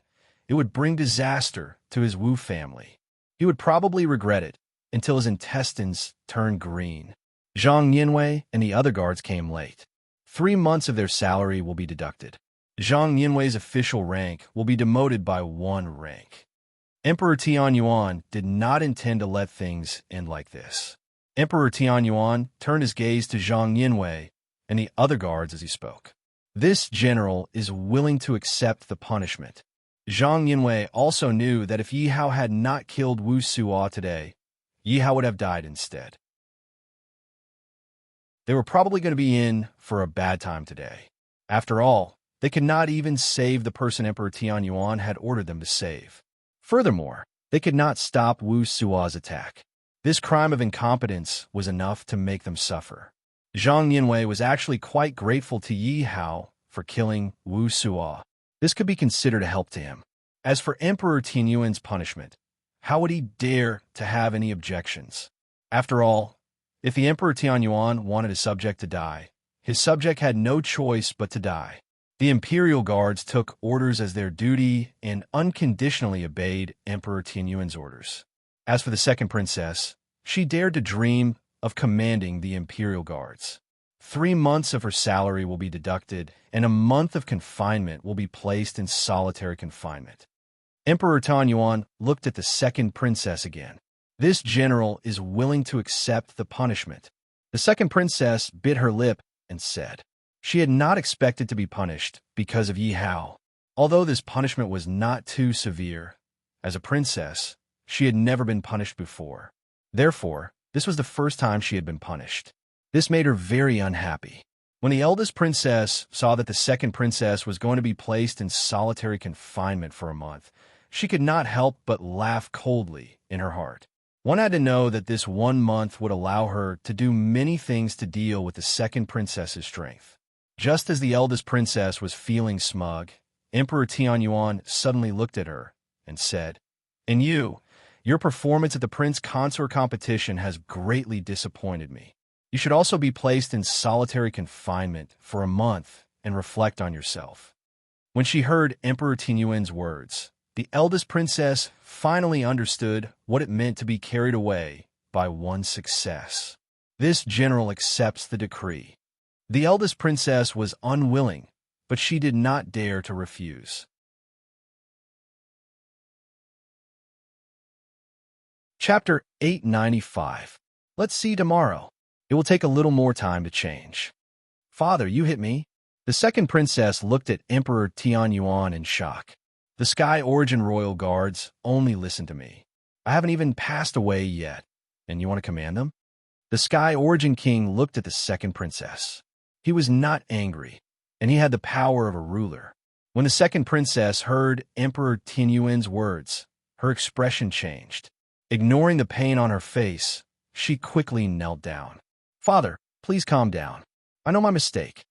it would bring disaster to his Wu family. He would probably regret it until his intestines turned green. Zhang Yinwei and the other guards came late. 3 months of their salary will be deducted. Zhang Yinwei's official rank will be demoted by 1 rank. Emperor Tianyuan did not intend to let things end like this. Emperor Tianyuan turned his gaze to Zhang Yinwei and the other guards as he spoke. "This general is willing to accept the punishment." Zhang Yinwei also knew that if Yi Hao had not killed Wu Suo today, Yi Hao would have died instead. They were probably going to be in for a bad time today. After all, they could not even save the person Emperor Tianyuan had ordered them to save. Furthermore, they could not stop Wu Suo's attack. This crime of incompetence was enough to make them suffer. Zhang Yinwei was actually quite grateful to Yi Hao for killing Wu Suo. This could be considered a help to him. As for Emperor Tianyuan's punishment, how would he dare to have any objections? After all, if the Emperor Tianyuan wanted his subject to die, his subject had no choice but to die. The imperial guards took orders as their duty and unconditionally obeyed Emperor Tianyuan's orders. As for the second princess, she dared to dream of commanding the imperial guards. 3 months of her salary will be deducted, and a month of confinement will be placed in solitary confinement. Emperor Tianyuan looked at the second princess again. This general is willing to accept the punishment. The second princess bit her lip and said she had not expected to be punished because of Yi Hao. Although this punishment was not too severe, as a princess, she had never been punished before. Therefore, this was the first time she had been punished. This made her very unhappy. When the eldest princess saw that the second princess was going to be placed in solitary confinement for a month, she could not help but laugh coldly in her heart. One had to know that this 1 month would allow her to do many things to deal with the second princess's strength. Just as the eldest princess was feeling smug, Emperor Tianyuan suddenly looked at her and said, "And your performance at the prince consort competition has greatly disappointed me. You should also be placed in solitary confinement for a month and reflect on yourself." When she heard Emperor Tianyuan's words, the eldest princess finally understood what it meant to be carried away by one's success. This general accepts the decree. The eldest princess was unwilling, but she did not dare to refuse. Chapter 895. Let's see tomorrow. It will take a little more time to change. Father, you hit me. The second princess looked at Emperor Tianyuan in shock. The Sky Origin Royal Guards only listen to me. I haven't even passed away yet, and you want to command them? The Sky Origin King looked at the second princess. He was not angry, and he had the power of a ruler. When the second princess heard Emperor Tianyuan's words, her expression changed. Ignoring the pain on her face, she quickly knelt down. Father, please calm down. I know my mistake.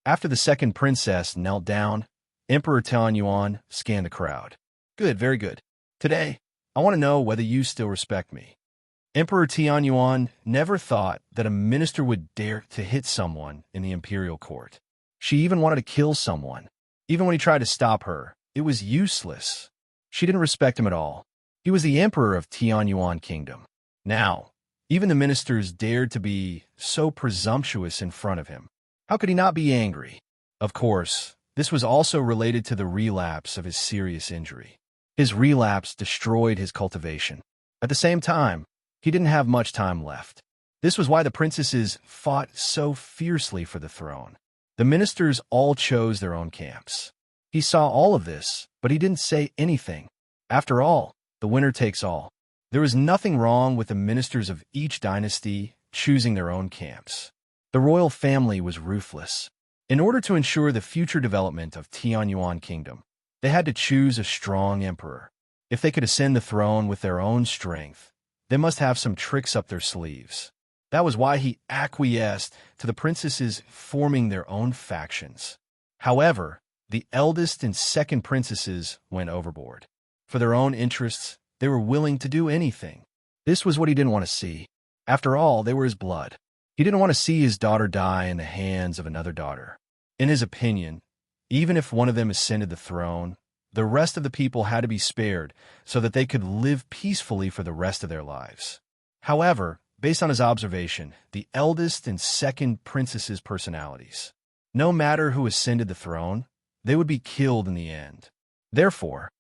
After the second princess knelt down, Emperor Tianyuan scanned the crowd. Good, very good. Today, I want to know whether you still respect me. Emperor Tianyuan never thought that a minister would dare to hit someone in the imperial court. She even wanted to kill someone. Even when he tried to stop her, it was useless. She didn't respect him at all. He was the emperor of Tianyuan Kingdom. Now, even the ministers dared to be so presumptuous in front of him. How could he not be angry? Of course, this was also related to the relapse of his serious injury. His relapse destroyed his cultivation. At the same time, he didn't have much time left. This was why the princesses fought so fiercely for the throne. The ministers all chose their own camps. He saw all of this, but he didn't say anything. After all, the winner takes all. There was nothing wrong with the ministers of each dynasty choosing their own camps. The royal family was ruthless. In order to ensure the future development of Tianyuan Kingdom, they had to choose a strong emperor. If they could ascend the throne with their own strength, they must have some tricks up their sleeves. That was why he acquiesced to the princesses forming their own factions. However, the eldest and second princesses went overboard. For their own interests, they were willing to do anything. This was what he didn't want to see. After all, they were his blood. He didn't want to see his daughter die in the hands of another daughter. In his opinion, even if one of them ascended the throne, the rest of the people had to be spared so that they could live peacefully for the rest of their lives. However, based on his observation, the eldest and second princesses' personalities, no matter who ascended the throne, they would be killed in the end. Therefore,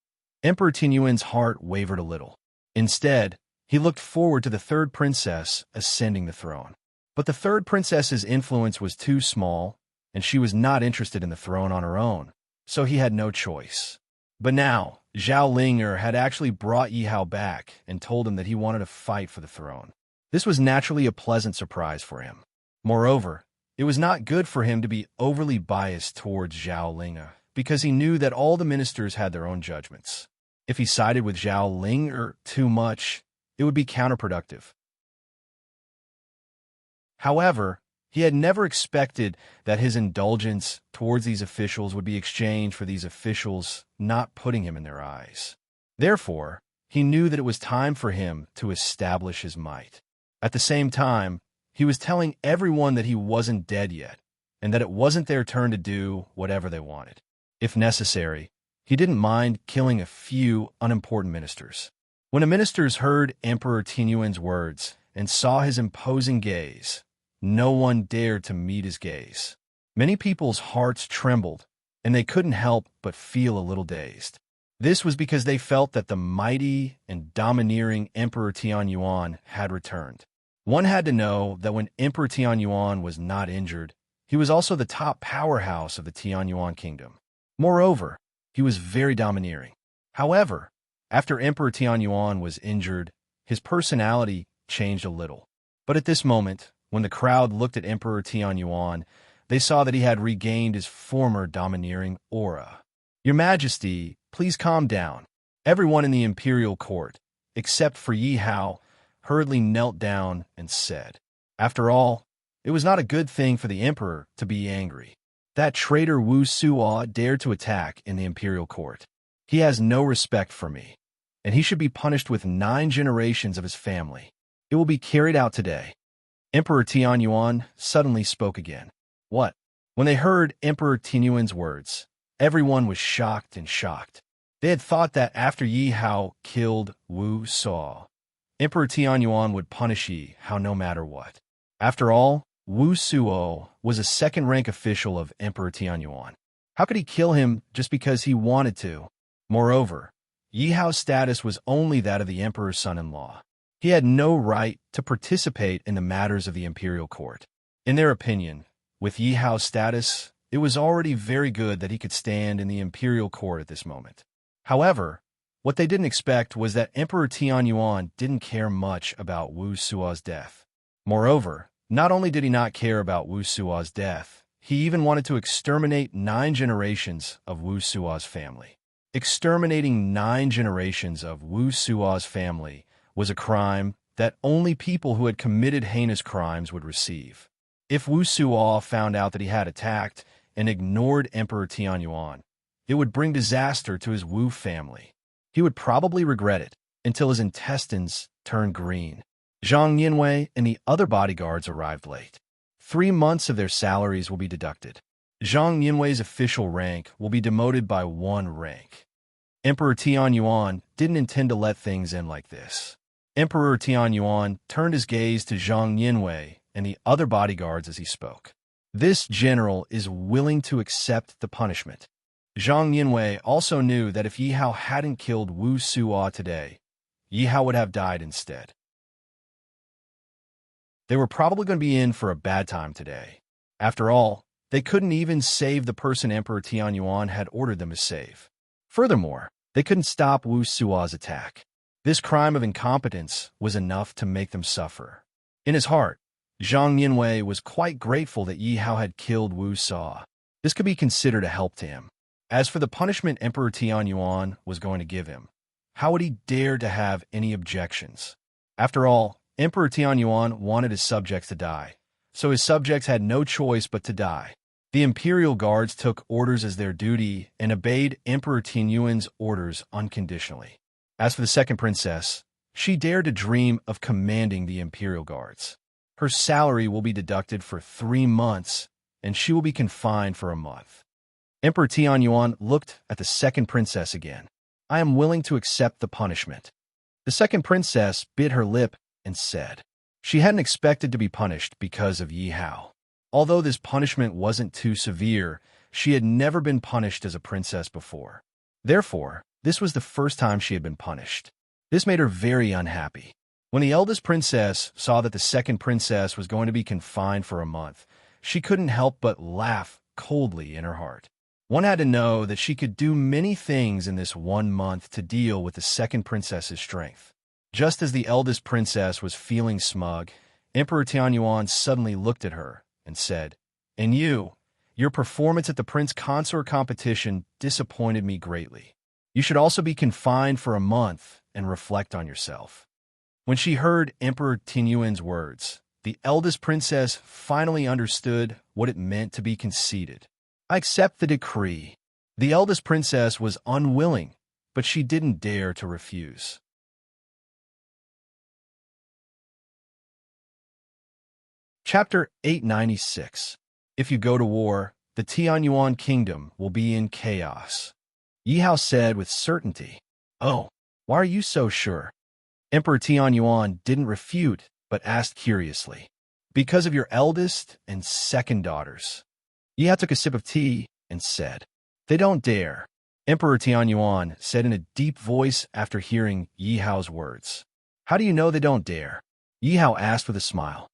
Emperor Tianyuan's heart wavered a little. Instead, he looked forward to the third princess ascending the throne. But the third princess's influence was too small, and she was not interested in the throne on her own, so he had no choice. But now, Zhao Linger had actually brought Yihao back and told him that he wanted to fight for the throne. This was naturally a pleasant surprise for him. Moreover, it was not good for him to be overly biased towards Zhao Linger, because he knew that all the ministers had their own judgments. If he sided with Zhao Linger too much, it would be counterproductive. However, he had never expected that his indulgence towards these officials would be exchanged for these officials not putting him in their eyes. Therefore, he knew that it was time for him to establish his might. At the same time, he was telling everyone that he wasn't dead yet, and that it wasn't their turn to do whatever they wanted. If necessary, he didn't mind killing a few unimportant ministers. When the ministers heard Emperor Tianyuan's words and saw his imposing gaze, no one dared to meet his gaze. Many people's hearts trembled, and they couldn't help but feel a little dazed. This was because they felt that the mighty and domineering Emperor Tianyuan had returned. One had to know that when Emperor Tianyuan was not injured, he was also the top powerhouse of the Tianyuan Kingdom. Moreover, he was very domineering. However, after Emperor Tianyuan was injured, his personality changed a little. But at this moment, when the crowd looked at Emperor Tianyuan, they saw that he had regained his former domineering aura. Your Majesty, please calm down. Everyone in the imperial court, except for Yihao, hurriedly knelt down and said, after all, it was not a good thing for the emperor to be angry. That traitor Wu Suo dared to attack in the imperial court. He has no respect for me, and he should be punished with 9 generations of his family. It will be carried out today. Emperor Tianyuan suddenly spoke again. What? When they heard Emperor Tianyuan's words, everyone was shocked and shocked. They had thought that after Yihao killed Wu Suo, Emperor Tianyuan would punish Yihao no matter what. After all, Wu Suo was a second-rank official of Emperor Tianyuan. How could he kill him just because he wanted to? Moreover, Yi Hao's status was only that of the emperor's son-in-law. He had no right to participate in the matters of the imperial court. In their opinion, with Yi Hao's status, it was already very good that he could stand in the imperial court at this moment. However, what they didn't expect was that Emperor Tianyuan didn't care much about Wu Suo's death. Moreover, not only did he not care about Wu Suo's death, he even wanted to exterminate 9 generations of Wu Suo's family. Exterminating 9 generations of Wu Suo's family was a crime that only people who had committed heinous crimes would receive. If Wu Suo found out that he had attacked and ignored Emperor Tianyuan, it would bring disaster to his Wu family. He would probably regret it until his intestines turned green. Zhang Yinwei and the other bodyguards arrived late. 3 months of their salaries will be deducted. Zhang Yinwei's official rank will be demoted by 1 rank. Emperor Tianyuan didn't intend to let things end like this. Emperor Tianyuan turned his gaze to Zhang Yinwei and the other bodyguards as he spoke. This general is willing to accept the punishment. Zhang Yinwei also knew that if Yi Hao hadn't killed Wu Suo today, Yi Hao would have died instead. They were probably going to be in for a bad time today. After all, they couldn't even save the person Emperor Tianyuan had ordered them to save. Furthermore, they couldn't stop Wu Suo's attack. This crime of incompetence was enough to make them suffer. In his heart, Zhang Yinwei was quite grateful that Yi Hao had killed Wu Suo. This could be considered a help to him. As for the punishment Emperor Tianyuan was going to give him, how would he dare to have any objections? After all, Emperor Tianyuan wanted his subjects to die, so his subjects had no choice but to die. The imperial guards took orders as their duty and obeyed Emperor Tianyuan's orders unconditionally. As for the second princess, she dared to dream of commanding the imperial guards. Her salary will be deducted for 3 months, and she will be confined for a month. Emperor Tianyuan looked at the second princess again. I am willing to accept the punishment. The second princess bit her lip and said. She hadn't expected to be punished because of Yi Hao. Although this punishment wasn't too severe, she had never been punished as a princess before. Therefore, this was the first time she had been punished. This made her very unhappy. When the eldest princess saw that the second princess was going to be confined for a month, she couldn't help but laugh coldly in her heart. One had to know that she could do many things in this 1 month to deal with the second princess's strength. Just as the eldest princess was feeling smug, Emperor Tianyuan suddenly looked at her and said, And your performance at the prince consort competition disappointed me greatly. You should also be confined for a month and reflect on yourself. When she heard Emperor Tianyuan's words, the eldest princess finally understood what it meant to be conceited. I accept the decree. The eldest princess was unwilling, but she didn't dare to refuse. Chapter 896. If you go to war, the Tianyuan kingdom will be in chaos. Yi Hao said with certainty. Oh, why are you so sure? Emperor Tianyuan didn't refute, but asked curiously. Because of your eldest and second daughters. Yi Hao took a sip of tea and said, They don't dare. Emperor Tianyuan said in a deep voice after hearing Yi Hao's words. How do you know they don't dare? Yi Hao asked with a smile.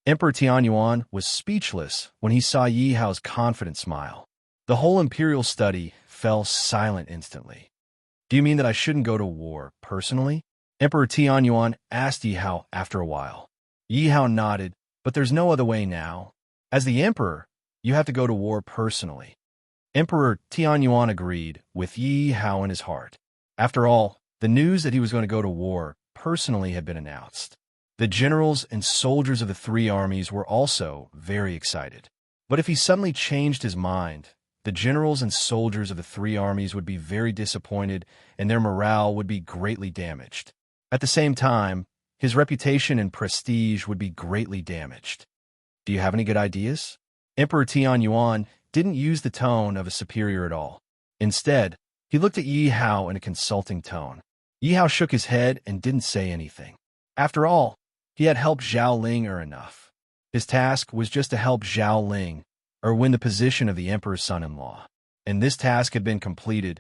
Emperor Tianyuan was speechless when he saw Yi Hao's confident smile. The whole imperial study fell silent instantly. Do you mean that I shouldn't go to war personally? Emperor Tianyuan asked Yi Hao after a while. Yi Hao nodded, but there's no other way now. As the emperor, you have to go to war personally. Emperor Tianyuan agreed with Yi Hao in his heart. After all, the news that he was going to go to war personally had been announced. The generals and soldiers of the 3 armies were also very excited. But if he suddenly changed his mind, the generals and soldiers of the 3 armies would be very disappointed and their morale would be greatly damaged. At the same time, his reputation and prestige would be greatly damaged. Do you have any good ideas? Emperor Tianyuan didn't use the tone of a superior at all. Instead, he looked at Yi Hao in a consulting tone. Yi Hao shook his head and didn't say anything. After all, he had helped Zhao Ling enough. His task was just to help Zhao Ling, or win the position of the emperor's son-in-law. And this task had been completed,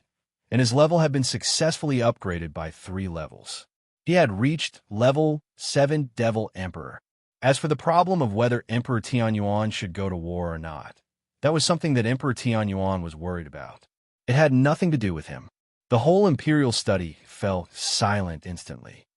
and his level had been successfully upgraded by 3 levels. He had reached level 7 Devil Emperor. As for the problem of whether Emperor Tianyuan should go to war or not, that was something that Emperor Tianyuan was worried about. It had nothing to do with him. The whole imperial study fell silent instantly.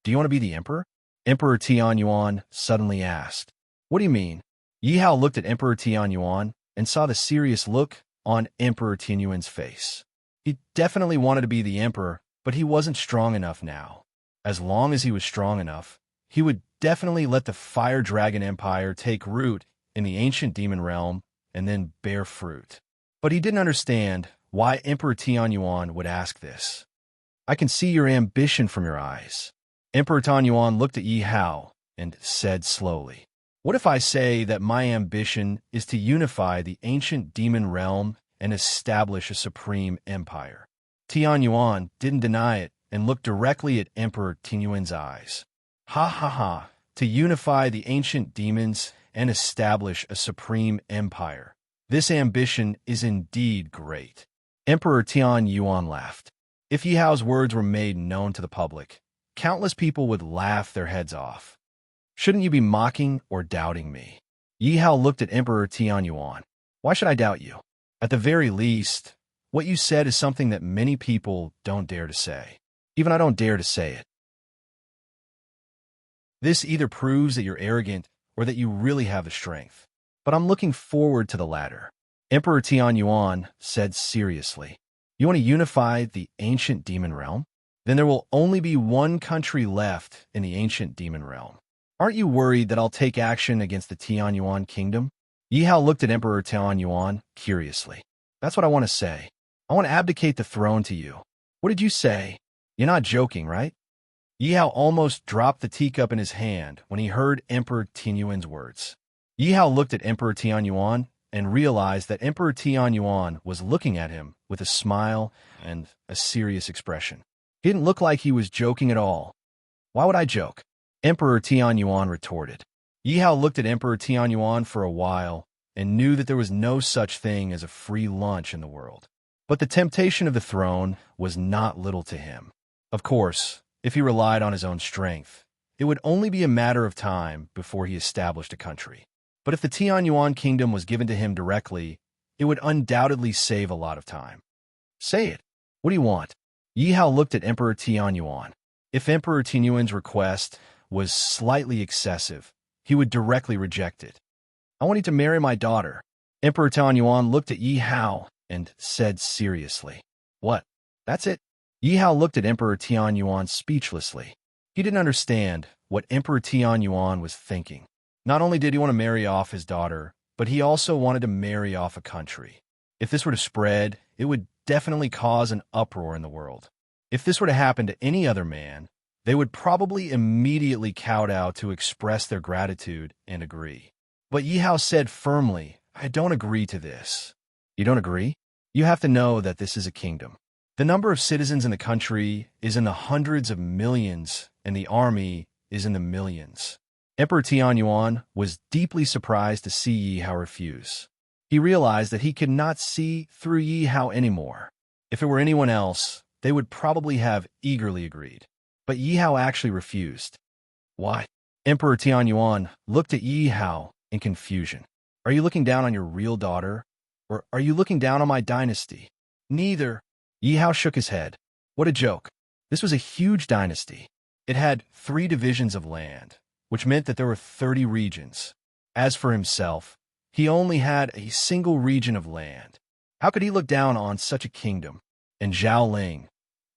"Do you want to be the emperor?" Emperor Tianyuan suddenly asked. "What do you mean?" Yi Hao looked at Emperor Tianyuan and saw the serious look on Emperor Tianyuan's face. He definitely wanted to be the emperor, but he wasn't strong enough now. As long as he was strong enough, he would definitely let the Fire Dragon Empire take root in the ancient demon realm and then bear fruit. But he didn't understand why Emperor Tianyuan would ask this. "I can see your ambition from your eyes." Emperor Tianyuan looked at Yi Hao and said slowly, "What if I say that my ambition is to unify the ancient demon realm and establish a supreme empire?" Tianyuan didn't deny it and looked directly at Emperor Tianyuan's eyes. "Ha ha ha, to unify the ancient demons and establish a supreme empire. This ambition is indeed great." Emperor Tianyuan laughed. If Yi Hao's words were made known to the public, countless people would laugh their heads off. "Shouldn't you be mocking or doubting me?" Yi Hao looked at Emperor Tianyuan. "Why should I doubt you? At the very least, what you said is something that many people don't dare to say. Even I don't dare to say it. This either proves that you're arrogant or that you really have the strength. But I'm looking forward to the latter." Emperor Tianyuan said seriously. "You want to unify the ancient demon realm? Then there will only be one country left in the ancient demon realm. Aren't you worried that I'll take action against the Tianyuan kingdom?" Yi Hao looked at Emperor Tianyuan curiously. "That's what I want to say. I want to abdicate the throne to you." "What did you say? You're not joking, right?" Yi Hao almost dropped the teacup in his hand when he heard Emperor Tianyuan's words. Yi Hao looked at Emperor Tianyuan and realized that Emperor Tianyuan was looking at him with a smile and a serious expression. He didn't look like he was joking at all. "Why would I joke?" Emperor Tianyuan retorted. Yi Hao looked at Emperor Tianyuan for a while and knew that there was no such thing as a free lunch in the world. But the temptation of the throne was not little to him. Of course, if he relied on his own strength, it would only be a matter of time before he established a country. But if the Tianyuan kingdom was given to him directly, it would undoubtedly save a lot of time. "Say it. What do you want?" Yi Hao looked at Emperor Tianyuan. If Emperor Tianyuan's request was slightly excessive, he would directly reject it. "I want you to marry my daughter." Emperor Tianyuan looked at Yi Hao and said seriously. "What? That's it?" Yi Hao looked at Emperor Tianyuan speechlessly. He didn't understand what Emperor Tianyuan was thinking. Not only did he want to marry off his daughter, but he also wanted to marry off a country. If this were to spread, it would definitely cause an uproar in the world. If this were to happen to any other man, they would probably immediately kowtow to express their gratitude and agree. But Yi Hao said firmly, "I don't agree to this." "You don't agree? You have to know that this is a kingdom. The number of citizens in the country is in the hundreds of millions, and the army is in the millions." Emperor Tianyuan was deeply surprised to see Yi Hao refuse. He realized that he could not see through Yi Hao anymore. If it were anyone else, they would probably have eagerly agreed. But Yi Hao actually refused. "Why?" Emperor Tianyuan looked at Yi Hao in confusion. "Are you looking down on your real daughter, or are you looking down on my dynasty?" "Neither." Yi Hao shook his head. What a joke. This was a huge dynasty. It had 3 divisions of land, which meant that there were 30 regions. As for himself, he only had a single region of land. How could he look down on such a kingdom? And Zhao Ling,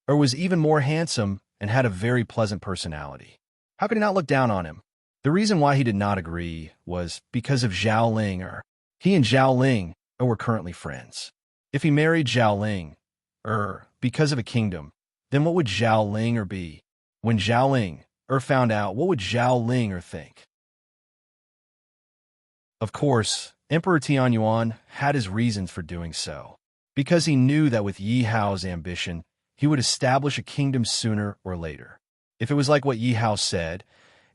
or was even more handsome and had a very pleasant personality. How could he not look down on him? The reason why he did not agree was because of Zhao Ling, or he and Zhao Ling were currently friends. If he married Zhao Ling, because of a kingdom, then what would Zhao Ling be? When Zhao Ling found out, what would Zhao Ling think? Of course, Emperor Tianyuan had his reasons for doing so, because he knew that with Yi Hao's ambition, he would establish a kingdom sooner or later. If it was like what Yi Hao said,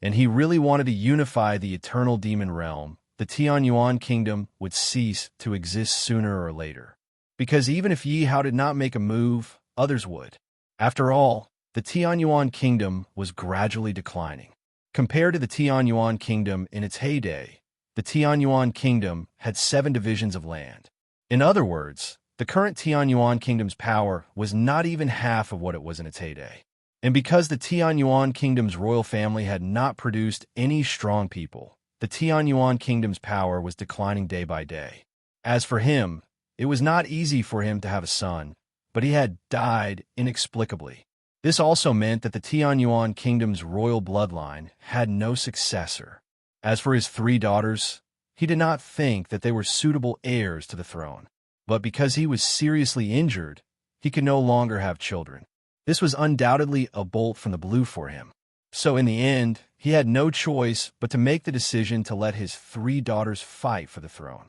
and he really wanted to unify the eternal demon realm, the Tianyuan kingdom would cease to exist sooner or later. Because even if Yi Hao did not make a move, others would. After all, the Tianyuan kingdom was gradually declining. Compared to the Tianyuan kingdom in its heyday, the Tianyuan kingdom had 7 divisions of land. In other words, the current Tianyuan kingdom's power was not even half of what it was in its heyday. And because the Tianyuan kingdom's royal family had not produced any strong people, the Tianyuan kingdom's power was declining day by day. As for him, it was not easy for him to have a son, but he had died inexplicably. This also meant that the Tianyuan kingdom's royal bloodline had no successor. As for his 3 daughters, he did not think that they were suitable heirs to the throne. But because he was seriously injured, he could no longer have children. This was undoubtedly a bolt from the blue for him. So in the end, he had no choice but to make the decision to let his 3 daughters fight for the throne.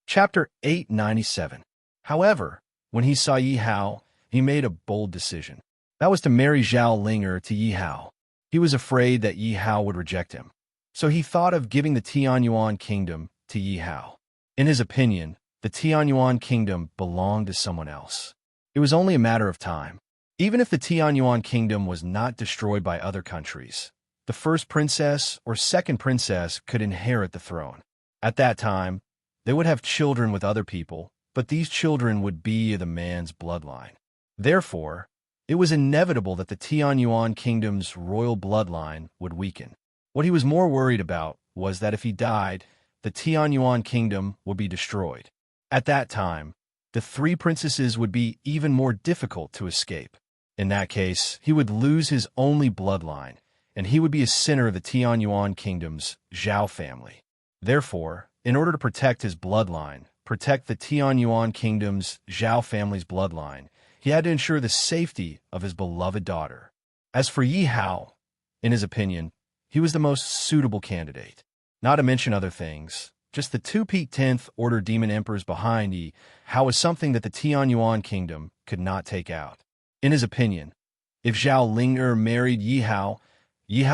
Chapter 897. However, when he saw Yi Hao, he made a bold decision. That was to marry Zhao Linger to Yi Hao. He was afraid that Yi Hao would reject him. So he thought of giving the Tianyuan kingdom to Yi Hao. In his opinion, the Tianyuan kingdom belonged to someone else. It was only a matter of time. Even if the Tianyuan kingdom was not destroyed by other countries, the first princess or second princess could inherit the throne. At that time, they would have children with other people, but these children would be of the man's bloodline. Therefore, it was inevitable that the Tianyuan kingdom's royal bloodline would weaken. What he was more worried about was that if he died, the Tianyuan kingdom would be destroyed. At that time, the 3 princesses would be even more difficult to escape. In that case, he would lose his only bloodline, and he would be a sinner of the Tianyuan kingdom's Zhao family. Therefore, in order to protect his bloodline, protect the Tianyuan kingdom's Zhao family's bloodline, he had to ensure the safety of his beloved daughter. As for Yi Hao, in his opinion, he was the most suitable candidate. Not to mention other things, just the 2 peak 10th Order Demon Emperors behind Yi Hao was something that the Tianyuan kingdom could not take out. In his opinion, if Zhao Linger married Yi Hao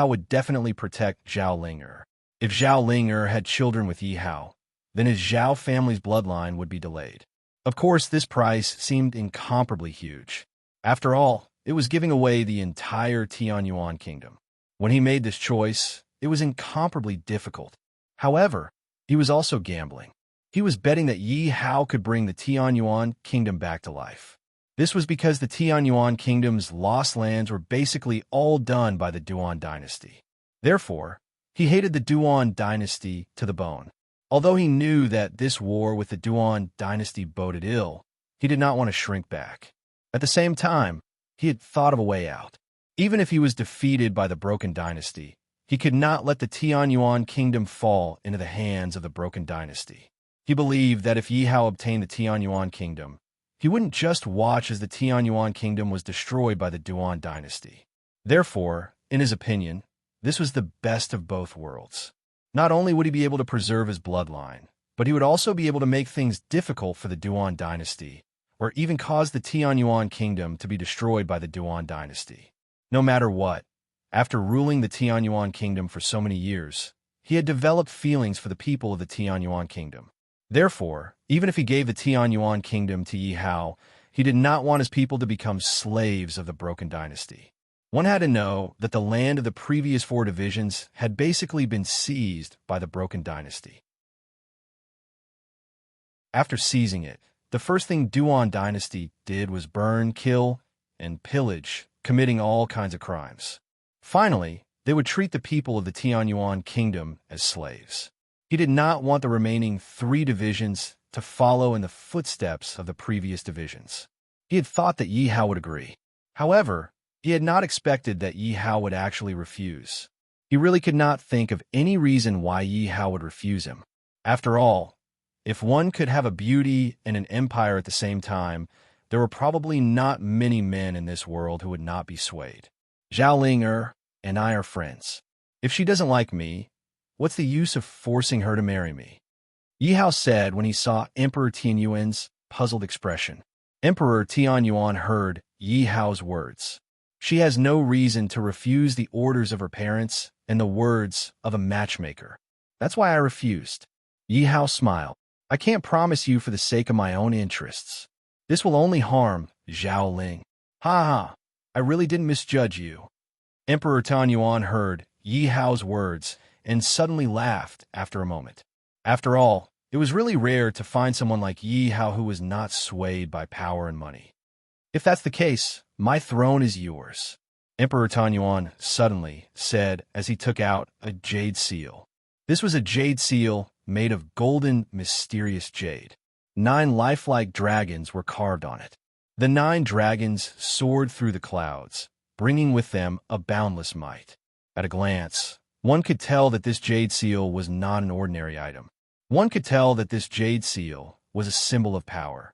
would definitely protect Zhao Linger. If Zhao Linger had children with Yi Hao, then his Zhao family's bloodline would be delayed. Of course, this price seemed incomparably huge. After all, it was giving away the entire Tianyuan kingdom. When he made this choice, it was incomparably difficult. However, he was also gambling. He was betting that Yi Hao could bring the Tianyuan kingdom back to life. This was because the Tianyuan kingdom's lost lands were basically all done by the Duan dynasty. Therefore, he hated the Duan dynasty to the bone. Although he knew that this war with the Duan dynasty boded ill, he did not want to shrink back. At the same time, he had thought of a way out. Even if he was defeated by the broken dynasty, he could not let the Tianyuan kingdom fall into the hands of the broken dynasty. He believed that if Yi Hao obtained the Tianyuan kingdom, he wouldn't just watch as the Tianyuan kingdom was destroyed by the Duan dynasty. Therefore, in his opinion, this was the best of both worlds. Not only would he be able to preserve his bloodline, but he would also be able to make things difficult for the Duan dynasty, or even cause the Tianyuan kingdom to be destroyed by the Duan dynasty. No matter what, after ruling the Tianyuan kingdom for so many years, he had developed feelings for the people of the Tianyuan kingdom. Therefore, even if he gave the Tianyuan kingdom to Yi Hao, he did not want his people to become slaves of the broken dynasty. One had to know that the land of the previous 4 divisions had basically been seized by the broken dynasty. After seizing it, the first thing Duan dynasty did was burn, kill, and pillage, committing all kinds of crimes. Finally, they would treat the people of the Tianyuan kingdom as slaves. He did not want the remaining 3 divisions to follow in the footsteps of the previous divisions. He had thought that Yi Hao would agree. However, he had not expected that Yi Hao would actually refuse. He really could not think of any reason why Yi Hao would refuse him. After all, if one could have a beauty and an empire at the same time, there were probably not many men in this world who would not be swayed. Zhao Linger and I are friends. If she doesn't like me, what's the use of forcing her to marry me? Yi Hao said when he saw Emperor Tianyuan's puzzled expression. Emperor Tianyuan heard Yi Hao's words. She has no reason to refuse the orders of her parents and the words of a matchmaker. That's why I refused. Yi Hao smiled. I can't promise you for the sake of my own interests. This will only harm Zhao Ling. Ha ha, I really didn't misjudge you. Emperor Tanyuan heard Yi Hao's words and suddenly laughed after a moment. After all, it was really rare to find someone like Yi Hao who was not swayed by power and money. If that's the case, my throne is yours, Emperor Tanyuan suddenly said as he took out a jade seal. This was a jade seal made of golden, mysterious jade. 9 lifelike dragons were carved on it. The 9 dragons soared through the clouds, bringing with them a boundless might. At a glance, one could tell that this jade seal was not an ordinary item. One could tell that this jade seal was a symbol of power.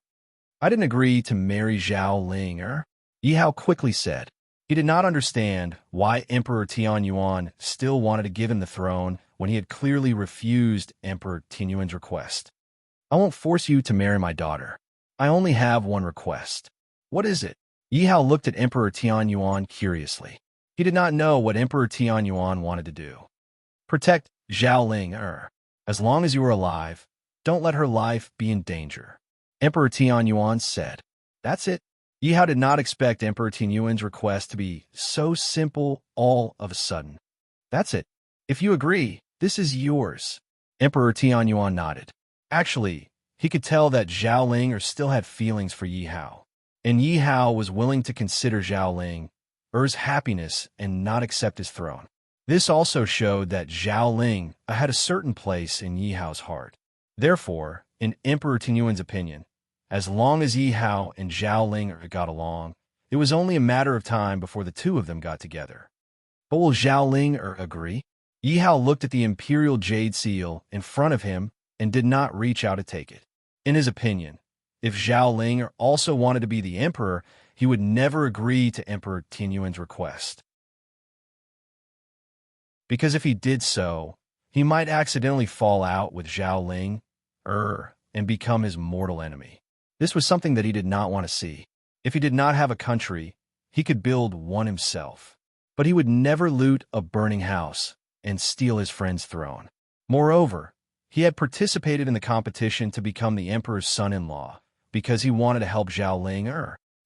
I didn't agree to marry Zhao Ling. Yi Hao quickly said. He did not understand why Emperor Tianyuan still wanted to give him the throne when he had clearly refused Emperor Tianyuan's request. I won't force you to marry my daughter. I only have one request. What is it? Yi Hao looked at Emperor Tianyuan curiously. He did not know what Emperor Tianyuan wanted to do. Protect Zhao Ling. As long as you are alive, don't let her life be in danger, Emperor Tianyuan said. That's it. Yi Hao did not expect Emperor Tianyuan's request to be so simple all of a sudden. That's it. If you agree, this is yours. Emperor Tianyuan nodded. Actually, he could tell that Zhao Ling still had feelings for Yi Hao, and Yi Hao was willing to consider Zhao Ling's happiness and not accept his throne. This also showed that Zhao Ling had a certain place in Yi Hao's heart. Therefore, in Emperor Tianyuan's opinion, as long as Yi Hao and Zhao Ling got along, it was only a matter of time before the two of them got together. But will Zhao Ling agree? Yi Hao looked at the imperial jade seal in front of him and did not reach out to take it. In his opinion, if Zhao Ling also wanted to be the emperor, he would never agree to Emperor Tianyuan's request. Because if he did so, he might accidentally fall out with Zhao Ling and become his mortal enemy. This was something that he did not want to see. If he did not have a country, he could build one himself. But he would never loot a burning house and steal his friend's throne. Moreover, he had participated in the competition to become the emperor's son-in-law because he wanted to help Zhao Ling.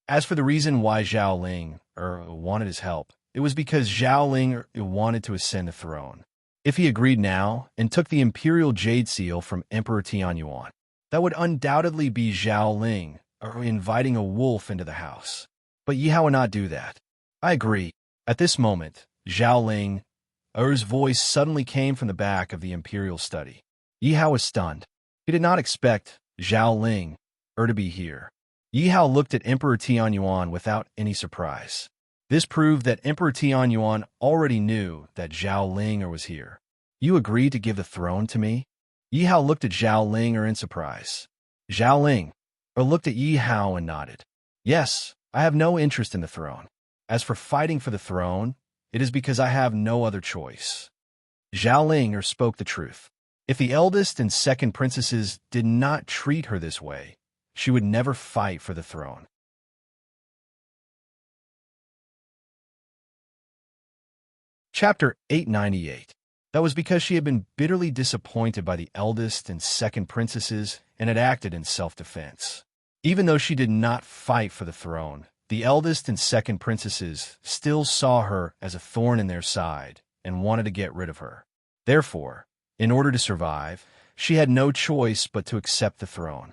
As for the reason why Zhao Ling wanted his help, it was because Zhao Ling wanted to ascend the throne. If he agreed now and took the imperial jade seal from Emperor Tianyuan, that would undoubtedly be Zhao Ling inviting a wolf into the house. But Yi Hao would not do that. I agree. At this moment, Zhao Ling's voice suddenly came from the back of the imperial study. Yi Hao was stunned. He did not expect Zhao Ling to be here. Yi Hao looked at Emperor Tianyuan without any surprise. This proved that Emperor Tianyuan already knew that Zhao Ling was here. You agreed to give the throne to me? Yi Hao looked at Zhao Ling in surprise. Zhao Ling looked at Yi Hao and nodded. Yes, I have no interest in the throne. As for fighting for the throne, it is because I have no other choice. Zhao Ling spoke the truth. If the eldest and second princesses did not treat her this way, she would never fight for the throne. Chapter 898. That was because she had been bitterly disappointed by the eldest and second princesses and had acted in self-defense. Even though she did not fight for the throne, the eldest and second princesses still saw her as a thorn in their side and wanted to get rid of her. Therefore, in order to survive, she had no choice but to accept the throne.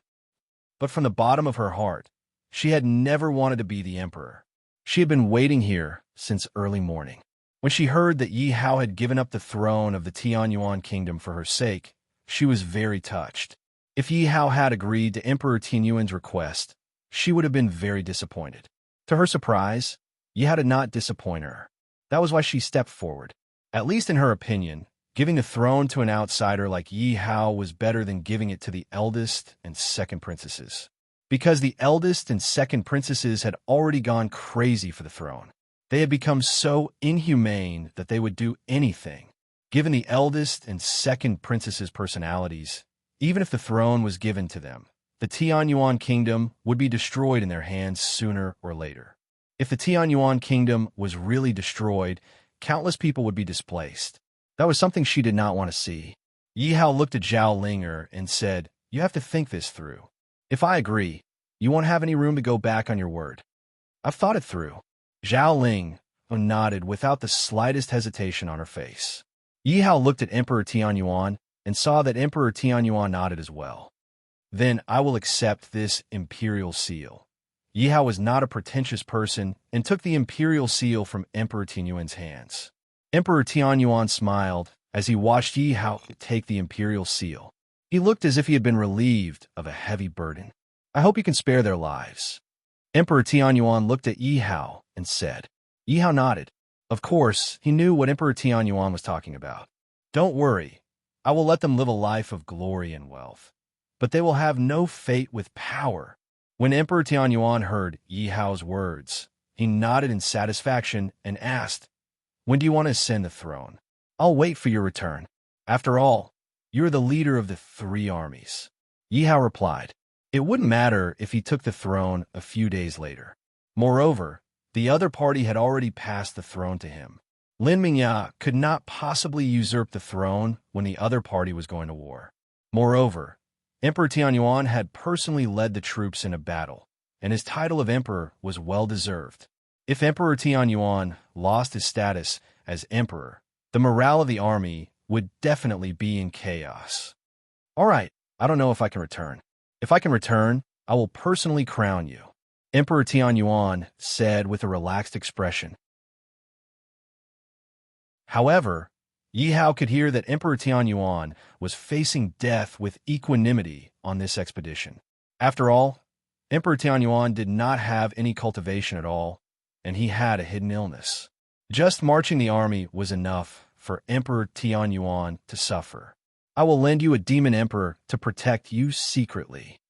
But from the bottom of her heart, she had never wanted to be the emperor. She had been waiting here since early morning. When she heard that Yi Hao had given up the throne of the Tianyuan kingdom for her sake, she was very touched. If Yi Hao had agreed to Emperor Tianyuan's request, she would have been very disappointed. To her surprise, Yi Hao did not disappoint her. That was why she stepped forward. At least in her opinion, giving the throne to an outsider like Yi Hao was better than giving it to the eldest and second princesses. Because the eldest and second princesses had already gone crazy for the throne. They had become so inhumane that they would do anything. Given the eldest and second princesses' personalities, even if the throne was given to them, the Tianyuan kingdom would be destroyed in their hands sooner or later. If the Tianyuan kingdom was really destroyed, countless people would be displaced. That was something she did not want to see. Yi Hao looked at Zhao Linger and said, "You have to think this through. If I agree, you won't have any room to go back on your word." "I've thought it through." Zhao Ling nodded without the slightest hesitation on her face. Yi Hao looked at Emperor Tianyuan and saw that Emperor Tianyuan nodded as well. "Then I will accept this imperial seal." Yi Hao was not a pretentious person and took the imperial seal from Emperor Tianyuan's hands. Emperor Tianyuan smiled as he watched Yi Hao take the imperial seal. He looked as if he had been relieved of a heavy burden. "I hope you can spare their lives." Emperor Tianyuan looked at Yi Hao and said. Yi Hao nodded. Of course, he knew what Emperor Tianyuan was talking about. "Don't worry, I will let them live a life of glory and wealth, but they will have no fate with power." When Emperor Tianyuan heard Yi Hao's words, he nodded in satisfaction and asked, "When do you want to ascend the throne?" "I'll wait for your return. After all, you're the leader of the 3 armies." Yi Hao replied. It wouldn't matter if he took the throne a few days later. Moreover, the other party had already passed the throne to him. Lin Mingya could not possibly usurp the throne when the other party was going to war. Moreover, Emperor Tianyuan had personally led the troops in a battle, and his title of emperor was well-deserved. If Emperor Tianyuan lost his status as emperor, the morale of the army would definitely be in chaos. "All right, I don't know if I can return. If I can return, I will personally crown you," Emperor Tianyuan said with a relaxed expression. However, Yi Hao could hear that Emperor Tianyuan was facing death with equanimity on this expedition. After all, Emperor Tianyuan did not have any cultivation at all, and he had a hidden illness. Just marching the army was enough for Emperor Tianyuan to suffer. "I will lend you a demon emperor to protect you secretly."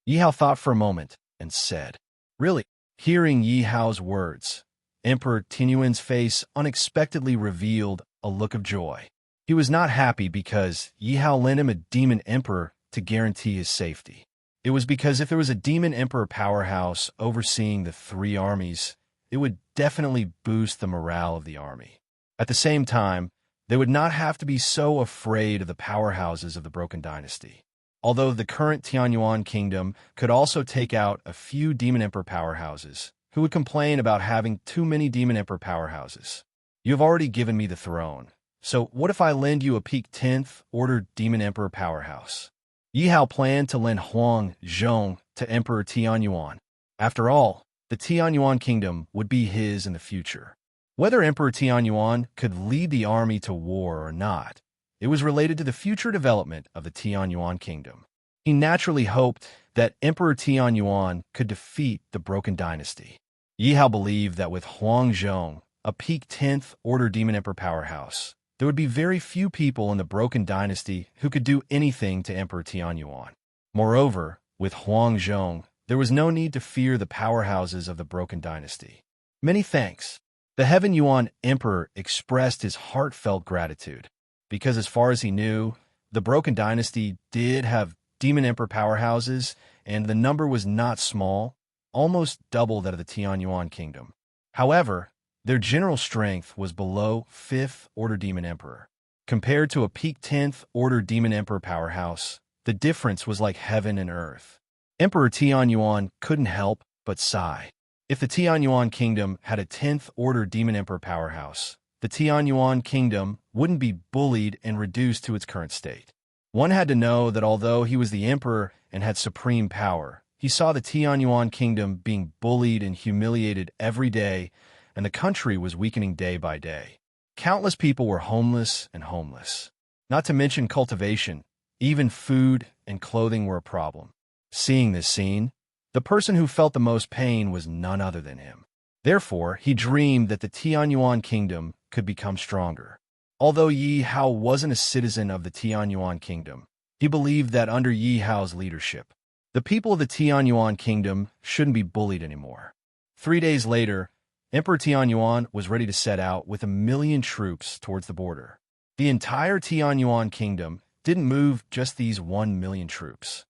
Yi Hao thought for a moment and said, "Really?" Hearing Yi Hao's words, Emperor Tianyuan's face unexpectedly revealed a look of joy. He was not happy because Yi Hao lent him a demon emperor to guarantee his safety. It was because if there was a demon emperor powerhouse overseeing the 3 armies, it would definitely boost the morale of the army. At the same time, they would not have to be so afraid of the powerhouses of the Broken Dynasty. Although the current Tianyuan kingdom could also take out a few demon emperor powerhouses, who would complain about having too many demon emperor powerhouses. "You have already given me the throne, so what if I lend you a peak 10th order demon emperor powerhouse?" Yi Hao planned to lend Huang Zhong to Emperor Tianyuan. After all, the Tianyuan kingdom would be his in the future. Whether Emperor Tianyuan could lead the army to war or not, it was related to the future development of the Tianyuan kingdom. He naturally hoped that Emperor Tianyuan could defeat the Broken Dynasty. Yi Hao believed that with Huang Zhong, a peak 10th order demon emperor powerhouse, there would be very few people in the Broken Dynasty who could do anything to Emperor Tianyuan. Moreover, with Huang Zhong, there was no need to fear the powerhouses of the Broken Dynasty. "Many thanks." The Heaven Yuan Emperor expressed his heartfelt gratitude, because as far as he knew, the Broken Dynasty did have demon emperor powerhouses, and the number was not small, almost double that of the Tianyuan kingdom. However, their general strength was below 5th order demon emperor. Compared to a peak 10th order demon emperor powerhouse, the difference was like heaven and earth. Emperor Tianyuan couldn't help but sigh. If the Tianyuan kingdom had a 10th order demon emperor powerhouse, the Tianyuan kingdom wouldn't be bullied and reduced to its current state. One had to know that although he was the emperor and had supreme power, he saw the Tianyuan kingdom being bullied and humiliated every day, and the country was weakening day by day. Countless people were homeless and homeless. Not to mention cultivation, even food and clothing were a problem. Seeing this scene, the person who felt the most pain was none other than him. Therefore, he dreamed that the Tianyuan kingdom could become stronger. Although Yi Hao wasn't a citizen of the Tianyuan kingdom, he believed that under Yi Hao's leadership, the people of the Tianyuan kingdom shouldn't be bullied anymore. 3 days later, Emperor Tianyuan was ready to set out with 1 million troops towards the border. The entire Tianyuan kingdom didn't move just these 1 million troops.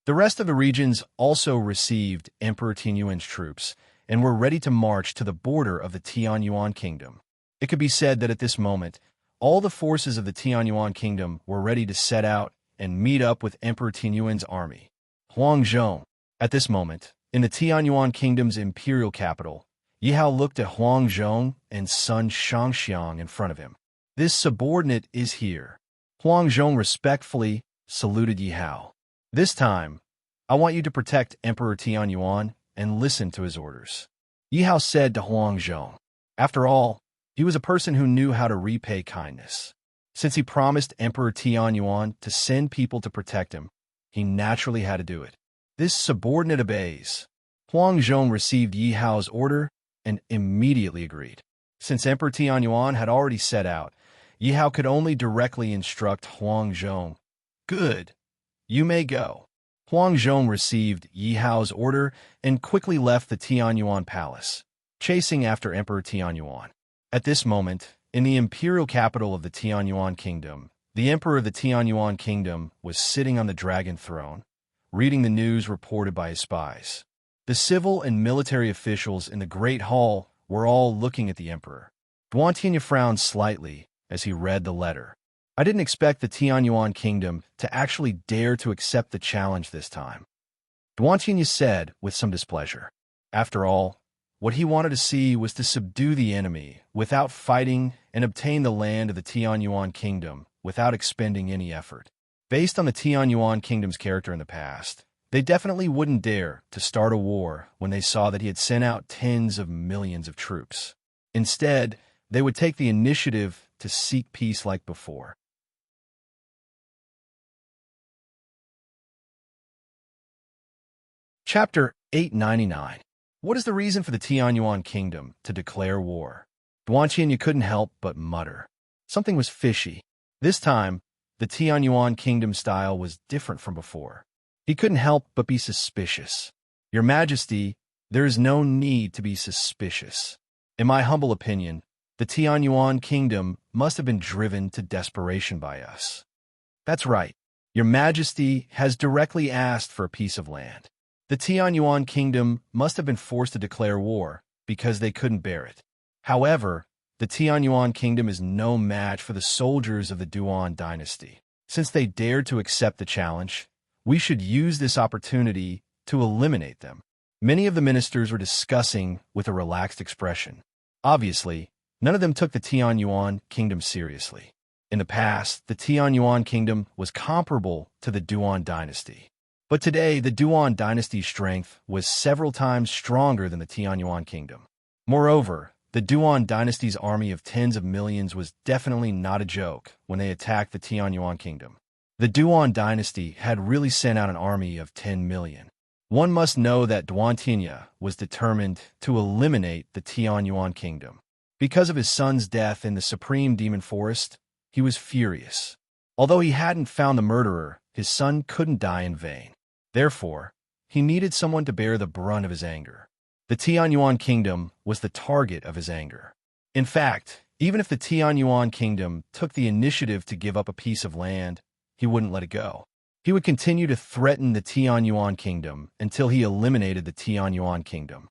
The rest of the regions also received Emperor Tianyuan's troops and were ready to march to the border of the Tianyuan kingdom. It could be said that at this moment, all the forces of the Tianyuan kingdom were ready to set out and meet up with Emperor Tianyuan's army. Huangzhong. At this moment, in the Tianyuan kingdom's imperial capital, Yihao looked at Huangzhong and son Shangxiang in front of him. This subordinate is here. Huangzhong respectfully saluted Yihao. This time, I want you to protect Emperor Tianyuan and listen to his orders. Yihao said to Huangzhong. After all, he was a person who knew how to repay kindness. Since he promised Emperor Tianyuan to send people to protect him, he naturally had to do it. This subordinate obeys. Huangzhong received Yihao's order and immediately agreed. Since Emperor Tianyuan had already set out, Yihao could only directly instruct Huangzhong. Good. You may go. Huangzhong received Yihao's order and quickly left the Tianyuan palace, chasing after Emperor Tianyuan. At this moment, in the imperial capital of the Tianyuan kingdom, the emperor of the Tianyuan kingdom was sitting on the dragon throne, reading the news reported by his spies. The civil and military officials in the great hall were all looking at the emperor. Duantianya frowned slightly as he read the letter. I didn't expect the Tianyuan kingdom to actually dare to accept the challenge this time, Duantianya said with some displeasure. After all, what he wanted to see was to subdue the enemy without fighting and obtain the land of the Tianyuan kingdom without expending any effort. Based on the Tianyuan kingdom's character in the past, they definitely wouldn't dare to start a war when they saw that he had sent out tens of millions of troops. Instead, they would take the initiative to seek peace like before. Chapter 899. What is the reason for the Tianyuan kingdom to declare war? Duantianya couldn't help but mutter. Something was fishy. This time, the Tianyuan kingdom style was different from before. He couldn't help but be suspicious. Your Majesty, there is no need to be suspicious. In my humble opinion, the Tianyuan kingdom must have been driven to desperation by us. That's right. Your Majesty has directly asked for a piece of land. The Tianyuan kingdom must have been forced to declare war because they couldn't bear it. However, the Tianyuan kingdom is no match for the soldiers of the Duan dynasty. Since they dared to accept the challenge, we should use this opportunity to eliminate them. Many of the ministers were discussing with a relaxed expression. Obviously, none of them took the Tianyuan kingdom seriously. In the past, the Tianyuan kingdom was comparable to the Duan dynasty. But today, the Duan dynasty's strength was several times stronger than the Tianyuan kingdom. Moreover, the Duan dynasty's army of tens of millions was definitely not a joke when they attacked the Tianyuan kingdom. The Duan dynasty had really sent out an army of 10 million. One must know that Duantianya was determined to eliminate the Tianyuan kingdom. Because of his son's death in the Supreme Demon Forest, he was furious. Although he hadn't found the murderer, his son couldn't die in vain. Therefore, he needed someone to bear the brunt of his anger. The Tianyuan kingdom was the target of his anger. In fact, even if the Tianyuan kingdom took the initiative to give up a piece of land, he wouldn't let it go. He would continue to threaten the Tianyuan kingdom until he eliminated the Tianyuan kingdom.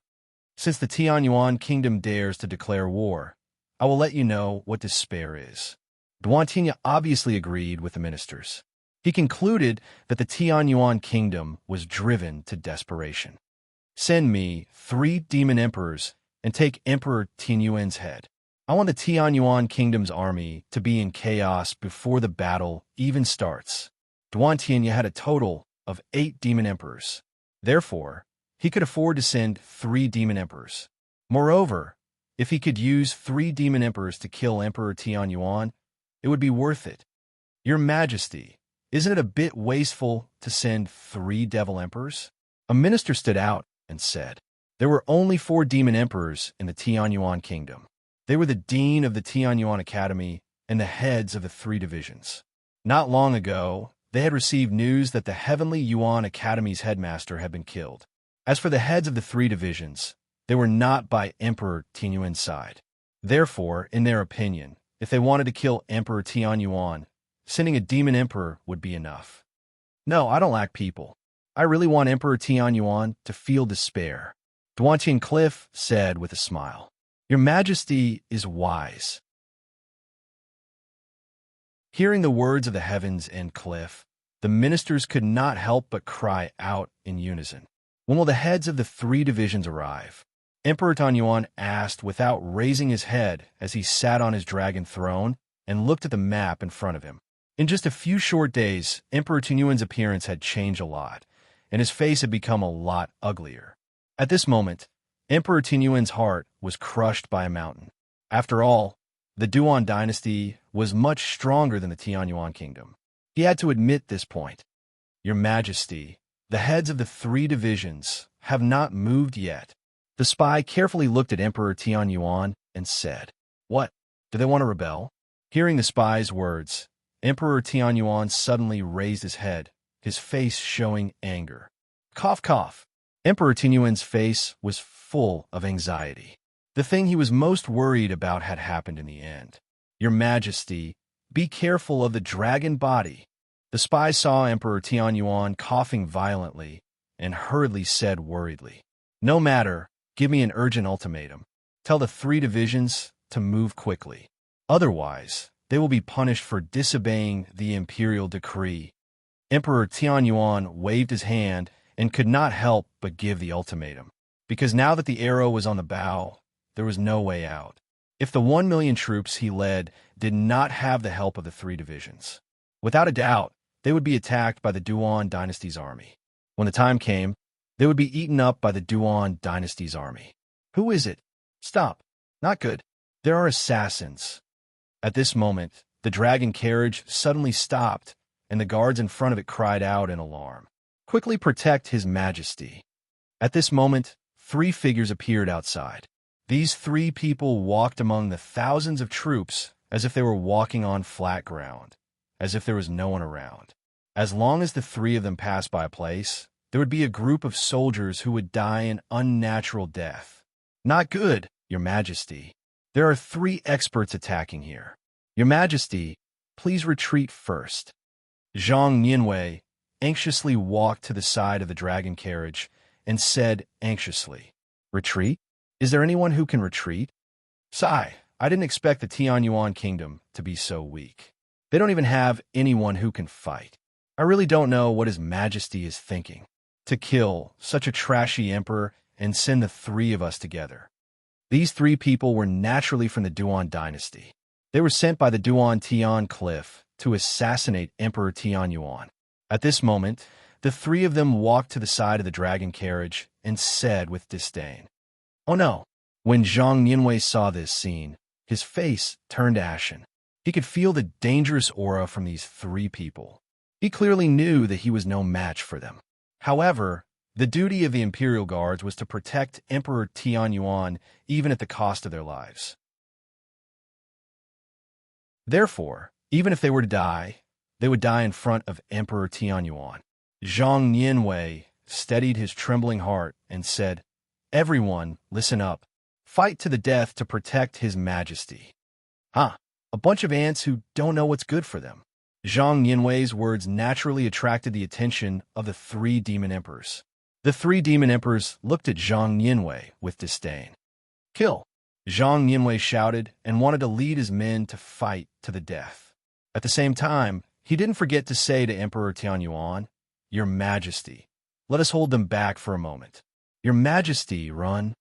Since the Tianyuan kingdom dares to declare war, I will let you know what despair is. Duantianya obviously agreed with the ministers. He concluded that the Tianyuan kingdom was driven to desperation. Send me 3 demon emperors and take Emperor Tianyuan's head. I want the Tianyuan kingdom's army to be in chaos before the battle even starts. Duantianya had a total of 8 demon emperors. Therefore, he could afford to send 3 demon emperors. Moreover, if he could use 3 demon emperors to kill Emperor Tianyuan, it would be worth it. Your Majesty, isn't it a bit wasteful to send 3 devil emperors? A minister stood out and said, there were only 4 demon emperors in the Tianyuan kingdom. They were the dean of the Tianyuan Academy and the heads of the 3 divisions. Not long ago, they had received news that the Heavenly Yuan Academy's headmaster had been killed. As for the heads of the 3 divisions, they were not by Emperor Tianyuan's side. Therefore, in their opinion, if they wanted to kill Emperor Tianyuan, sending a demon emperor would be enough. No, I don't lack people. I really want Emperor Tianyuan to feel despair. Duan Cliff said with a smile. Your Majesty is wise. Hearing the words of the heavens and Cliff, the ministers could not help but cry out in unison. When will the heads of the three divisions arrive? Emperor Tanyuan asked without raising his head as he sat on his dragon throne and looked at the map in front of him. In just a few short days, Emperor Tianyuan's appearance had changed a lot, and his face had become a lot uglier. At this moment, Emperor Tianyuan's heart was crushed by a mountain. After all, the Duan dynasty was much stronger than the Tianyuan kingdom. He had to admit this point. Your Majesty, the heads of the three divisions have not moved yet. The spy carefully looked at Emperor Tianyuan and said, What? Do they want to rebel? Hearing the spy's words, Emperor Tianyuan suddenly raised his head, his face showing anger. Cough, cough. Emperor Tianyuan's face was full of anxiety. The thing he was most worried about had happened in the end. Your Majesty, be careful of the dragon body. The spy saw Emperor Tianyuan coughing violently and hurriedly said worriedly, No matter, give me an urgent ultimatum. Tell the three divisions to move quickly. Otherwise, they will be punished for disobeying the imperial decree. Emperor Tianyuan waved his hand and could not help but give the ultimatum, because now that the arrow was on the bow, there was no way out. If the 1,000,000 troops he led did not have the help of the three divisions, without a doubt, they would be attacked by the Duan dynasty's army. When the time came, they would be eaten up by the Duan dynasty's army. Who is it? Stop. Not good. There are assassins. At this moment, the dragon carriage suddenly stopped, and the guards in front of it cried out in alarm. Quickly protect His Majesty. At this moment, three figures appeared outside. These three people walked among the thousands of troops as if they were walking on flat ground, as if there was no one around. As long as the three of them passed by a place, there would be a group of soldiers who would die an unnatural death. Not good, Your Majesty. There are three experts attacking here. Your Majesty, please retreat first. Zhang Nianwei anxiously walked to the side of the dragon carriage and said anxiously, Retreat? Is there anyone who can retreat? Sigh, I didn't expect the Tianyuan kingdom to be so weak. They don't even have anyone who can fight. I really don't know what His Majesty is thinking. To kill such a trashy emperor and send the three of us together. These three people were naturally from the Duan dynasty. They were sent by the Duan Tian Cliff to assassinate Emperor Tianyuan. At this moment, the three of them walked to the side of the dragon carriage and said with disdain, Oh no! When Zhang Nianwei saw this scene, his face turned ashen. He could feel the dangerous aura from these three people. He clearly knew that he was no match for them. However, the duty of the Imperial Guards was to protect Emperor Tianyuan even at the cost of their lives. Therefore, even if they were to die, they would die in front of Emperor Tianyuan. Zhang Nianwei steadied his trembling heart and said, Everyone, listen up. Fight to the death to protect His Majesty. Huh, a bunch of ants who don't know what's good for them. Zhang Nianwei's words naturally attracted the attention of the three demon emperors. The three demon emperors looked at Zhang Nianwei with disdain. Kill! Zhang Nianwei shouted and wanted to lead his men to fight to the death. At the same time, he didn't forget to say to Emperor Tianyuan, Your Majesty, let us hold them back for a moment. Your Majesty, run.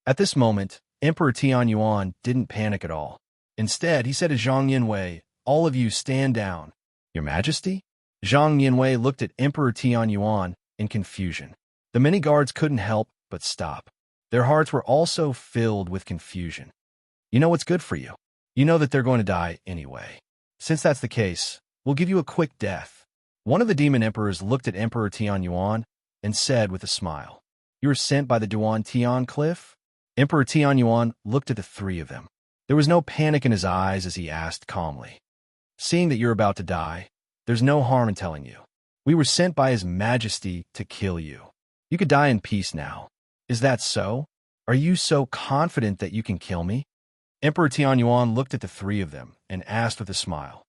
At this moment, Emperor Tianyuan didn't panic at all. Instead, he said to Zhang Nianwei, All of you stand down. Your Majesty? Zhang Nianwei looked at Emperor Tianyuan in confusion. The many guards couldn't help but stop. Their hearts were also filled with confusion. You know what's good for you. You know that they're going to die anyway. Since that's the case, we'll give you a quick death. One of the demon emperors looked at Emperor Tianyuan and said with a smile, You were sent by the Duan Tian Cliff? Emperor Tianyuan looked at the three of them. There was no panic in his eyes as he asked calmly, Seeing that you're about to die, there's no harm in telling you. We were sent by His Majesty to kill you. You could die in peace now. Is that so? Are you so confident that you can kill me? Emperor Tianyuan looked at the three of them and asked with a smile,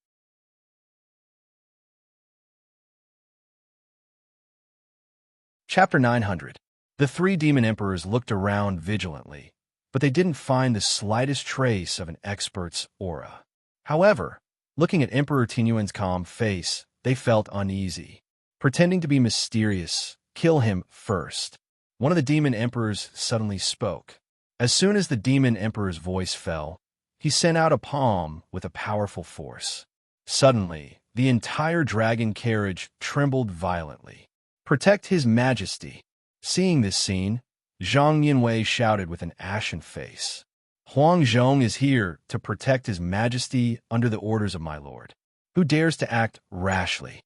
Chapter 900. The three demon emperors looked around vigilantly, but they didn't find the slightest trace of an expert's aura. However, looking at Emperor Tianyuan's calm face, they felt uneasy. Pretending to be mysterious, kill him first. One of the demon emperors suddenly spoke. As soon as the demon emperor's voice fell, he sent out a palm with a powerful force. Suddenly, the entire dragon carriage trembled violently. Protect His Majesty. Seeing this scene, Zhang Yinwei shouted with an ashen face. Huang Zhong is here to protect His Majesty under the orders of my lord. Who dares to act rashly?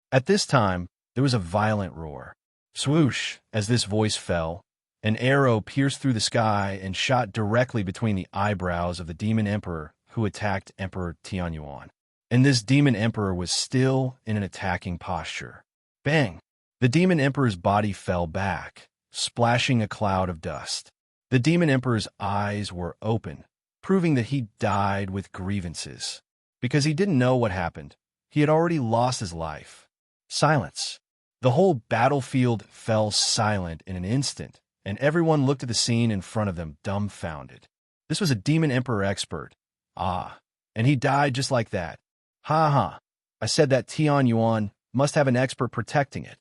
At this time, there was a violent roar. Swoosh! As this voice fell, an arrow pierced through the sky and shot directly between the eyebrows of the demon emperor who attacked Emperor Tianyuan. And this demon emperor was still in an attacking posture. Bang! The demon emperor's body fell back, splashing a cloud of dust. The demon emperor's eyes were open, proving that he died with grievances. Because he didn't know what happened, he had already lost his life. Silence. The whole battlefield fell silent in an instant, and everyone looked at the scene in front of them dumbfounded. This was a demon emperor expert. Ah, and he died just like that. Ha ha. I said that Tianyuan must have an expert protecting it.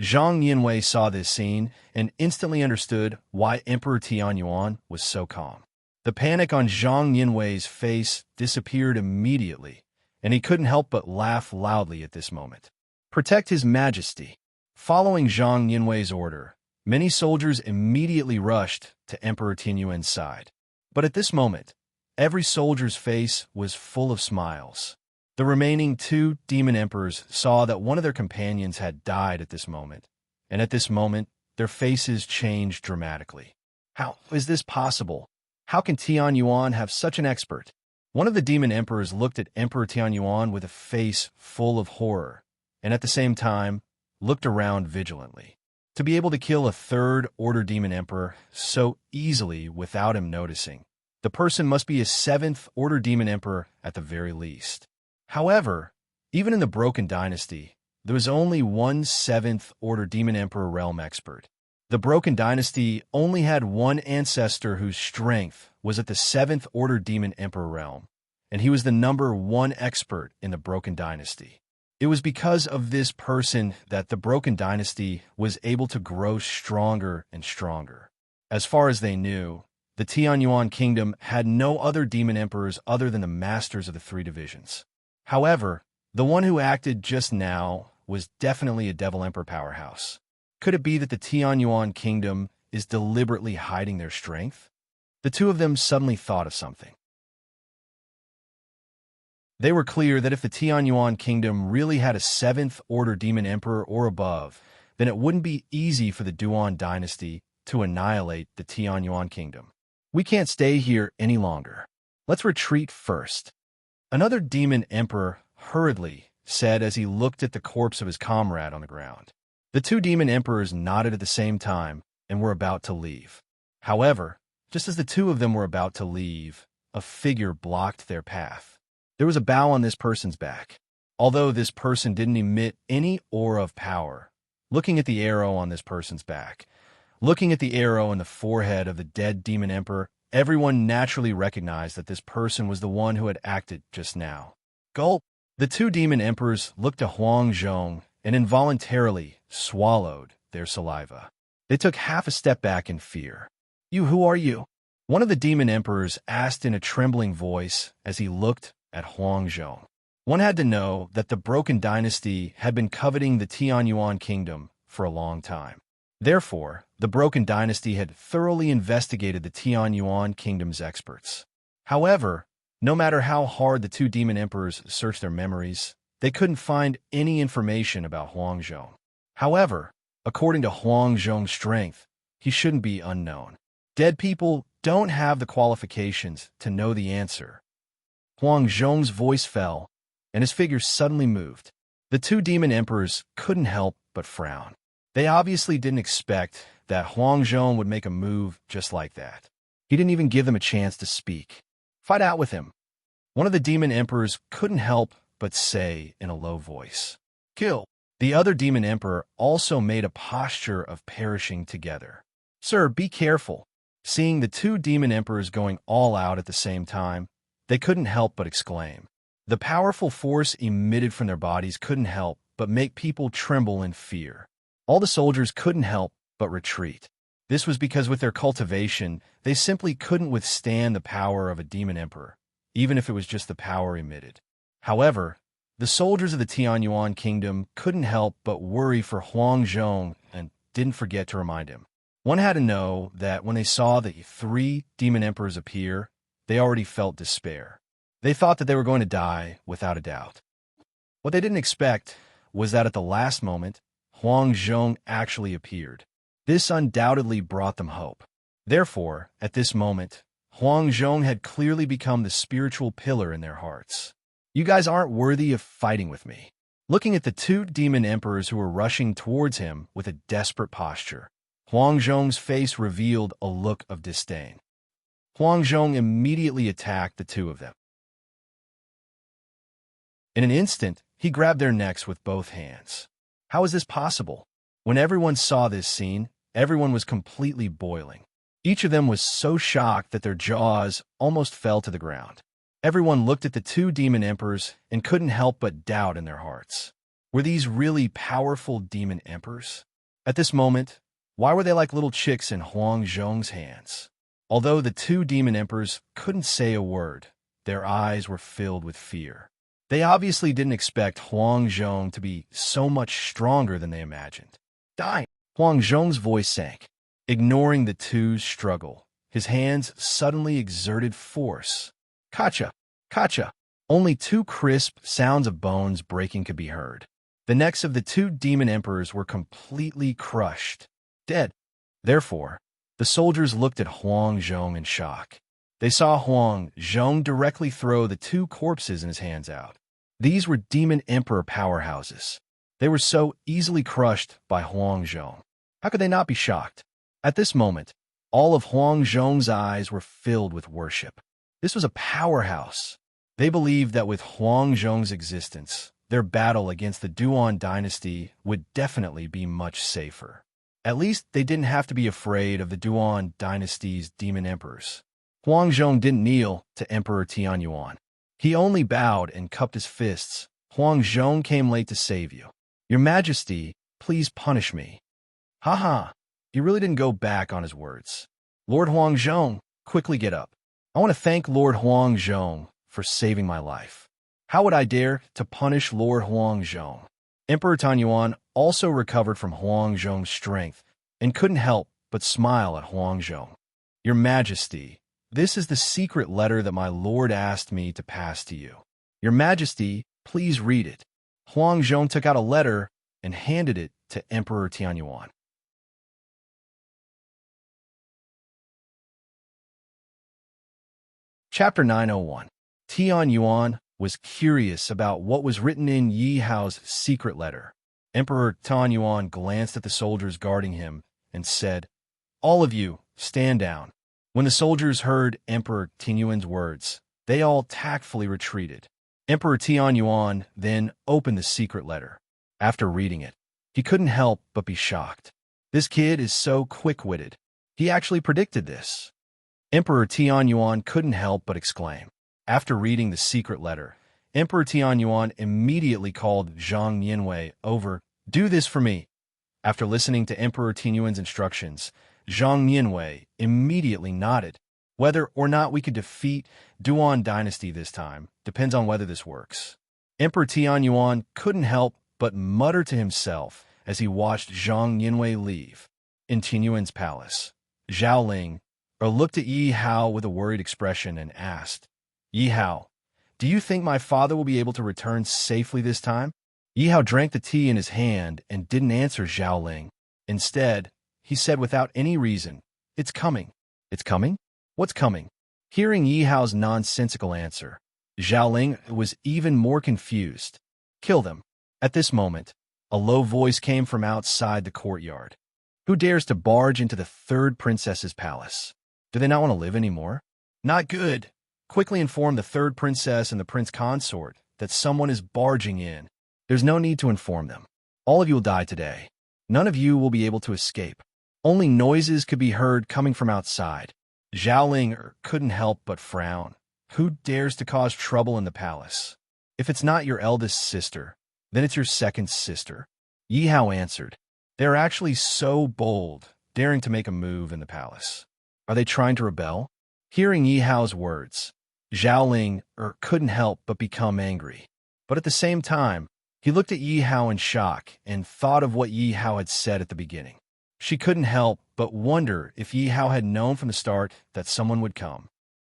Zhang Yinwei saw this scene and instantly understood why Emperor Tianyuan was so calm. The panic on Zhang Yinwei's face disappeared immediately, and he couldn't help but laugh loudly at this moment. Protect His Majesty. Following Zhang Yinwei's order, many soldiers immediately rushed to Emperor Tianyuan's side. But at this moment, every soldier's face was full of smiles. The remaining two demon emperors saw that one of their companions had died at this moment, and at this moment, their faces changed dramatically. How is this possible? How can Tianyuan have such an expert? One of the demon emperors looked at Emperor Tianyuan with a face full of horror, and at the same time, looked around vigilantly. To be able to kill a third-order demon emperor so easily without him noticing, the person must be a seventh-order demon emperor at the very least. However, even in the Broken Dynasty, there was only one seventh-order demon emperor realm expert. The Broken Dynasty only had one ancestor whose strength was at the seventh-order demon emperor realm, and he was the number one expert in the Broken Dynasty. It was because of this person that the Broken Dynasty was able to grow stronger and stronger. As far as they knew, the Tianyuan kingdom had no other demon emperors other than the masters of the three divisions. However, the one who acted just now was definitely a Devil Emperor powerhouse. Could it be that the Tianyuan kingdom is deliberately hiding their strength? The two of them suddenly thought of something. They were clear that if the Tianyuan kingdom really had a seventh-order demon emperor or above, then it wouldn't be easy for the Duan dynasty to annihilate the Tianyuan kingdom. We can't stay here any longer. Let's retreat first. Another demon emperor hurriedly said as he looked at the corpse of his comrade on the ground. The two demon emperors nodded at the same time and were about to leave. However, just as the two of them were about to leave, a figure blocked their path. There was a bow on this person's back. Although this person didn't emit any aura of power, looking at the arrow on this person's back, looking at the arrow in the forehead of the dead demon emperor, everyone naturally recognized that this person was the one who had acted just now. Gulp! The two demon emperors looked to Huang Zhong and involuntarily swallowed their saliva. They took half a step back in fear. Who are you? One of the demon emperors asked in a trembling voice as he looked at Huang Zhong. One had to know that the Broken Dynasty had been coveting the Tianyuan kingdom for a long time. Therefore, the Broken Dynasty had thoroughly investigated the Tianyuan kingdom's experts. However, no matter how hard the two demon emperors searched their memories, they couldn't find any information about Huang Zhong. However, according to Huang Zhong's strength, he shouldn't be unknown. Dead people don't have the qualifications to know the answer. Huang Zhong's voice fell, and his figure suddenly moved. The two demon emperors couldn't help but frown. They obviously didn't expect that Huang Zhong would make a move just like that. He didn't even give them a chance to speak. Fight out with him. One of the demon emperors couldn't help but say in a low voice. Kill. The other demon emperor also made a posture of perishing together. "Sir, be careful." Seeing the two demon emperors going all out at the same time, they couldn't help but exclaim. The powerful force emitted from their bodies couldn't help but make people tremble in fear. All the soldiers couldn't help but retreat. This was because with their cultivation, they simply couldn't withstand the power of a demon emperor, even if it was just the power emitted. However, the soldiers of the Tianyuan kingdom couldn't help but worry for Huang Zhong and didn't forget to remind him. One had to know that when they saw the three demon emperors appear, they already felt despair. They thought that they were going to die without a doubt. What they didn't expect was that at the last moment, Huang Zhong actually appeared. This undoubtedly brought them hope. Therefore, at this moment, Huang Zhong had clearly become the spiritual pillar in their hearts. "You guys aren't worthy of fighting with me." Looking at the two demon emperors who were rushing towards him with a desperate posture, Huang Zhong's face revealed a look of disdain. Huang Zhong immediately attacked the two of them. In an instant, he grabbed their necks with both hands. How is this possible? When everyone saw this scene, everyone was completely boiling. Each of them was so shocked that their jaws almost fell to the ground. Everyone looked at the two demon emperors and couldn't help but doubt in their hearts. Were these really powerful demon emperors? At this moment, why were they like little chicks in Huang Zhong's hands? Although the two demon emperors couldn't say a word, their eyes were filled with fear. They obviously didn't expect Huang Zhong to be so much stronger than they imagined. "Die!" Huang Zhong's voice sank. Ignoring the two's struggle, his hands suddenly exerted force. "Kacha! Kacha!" Only two crisp sounds of bones breaking could be heard. The necks of the two demon emperors were completely crushed. Dead. Therefore, the soldiers looked at Huang Zhong in shock. They saw Huang Zhong directly throw the two corpses in his hands out. These were demon emperor powerhouses. They were so easily crushed by Huang Zhong. How could they not be shocked? At this moment, all of Huang Zhong's eyes were filled with worship. This was a powerhouse. They believed that with Huang Zhong's existence, their battle against the Duan dynasty would definitely be much safer. At least they didn't have to be afraid of the Duan dynasty's demon emperors. Huang Zhong didn't kneel to Emperor Tianyuan. He only bowed and cupped his fists. "Huang Zhong came late to save you. Your Majesty, please punish me." Haha, he really didn't go back on his words. "Lord Huang Zhong, quickly get up. I want to thank Lord Huang Zhong for saving my life. How would I dare to punish Lord Huang Zhong?" Emperor Tanyuan also recovered from Huang Zhong's strength and couldn't help but smile at Huang Zhong. "Your Majesty, this is the secret letter that my lord asked me to pass to you. Your Majesty, please read it." Huang Zhong took out a letter and handed it to Emperor Tianyuan. Chapter 901. Tianyuan was curious about what was written in Yi Hao's secret letter. Emperor Tianyuan glanced at the soldiers guarding him and said, "All of you, stand down." When the soldiers heard Emperor Tianyuan's words, they all tactfully retreated. Emperor Tianyuan then opened the secret letter. After reading it, he couldn't help but be shocked. This kid is so quick-witted. He actually predicted this. Emperor Tianyuan couldn't help but exclaim. After reading the secret letter, Emperor Tianyuan immediately called Zhang Nianwei over. "Do this for me." After listening to Emperor Tianyuan's instructions, Zhang Nianwei immediately nodded. "Whether or not we could defeat Duan dynasty this time depends on whether this works." Emperor Tianyuan couldn't help but mutter to himself as he watched Zhang Nianwei leave. In Tianyuan's palace, Zhao Ling looked at Yi Hao with a worried expression and asked, "Yi Hao, do you think my father will be able to return safely this time?" Yi Hao drank the tea in his hand and didn't answer Zhao Ling. Instead, he said without any reason, "It's coming." "It's coming? What's coming?" Hearing Yi Hao's nonsensical answer, Zhao Ling was even more confused. "Kill them." At this moment, a low voice came from outside the courtyard. "Who dares to barge into the third princess's palace? Do they not want to live anymore? Not good. Quickly inform the third princess and the prince consort that someone is barging in." "There's no need to inform them. All of you will die today. None of you will be able to escape. Only noises could be heard coming from outside. Zhao Ling couldn't help but frown. Who dares to cause trouble in the palace? If it's not your eldest sister, then it's your second sister. Yi Hao answered. They are actually so bold, daring to make a move in the palace. Are they trying to rebel? Hearing Yi Hao's words, Zhao Ling couldn't help but become angry. But at the same time, he looked at Yi Hao in shock and thought of what Yi Hao had said at the beginning. She couldn't help but wonder if Yi Hao had known from the start that someone would come.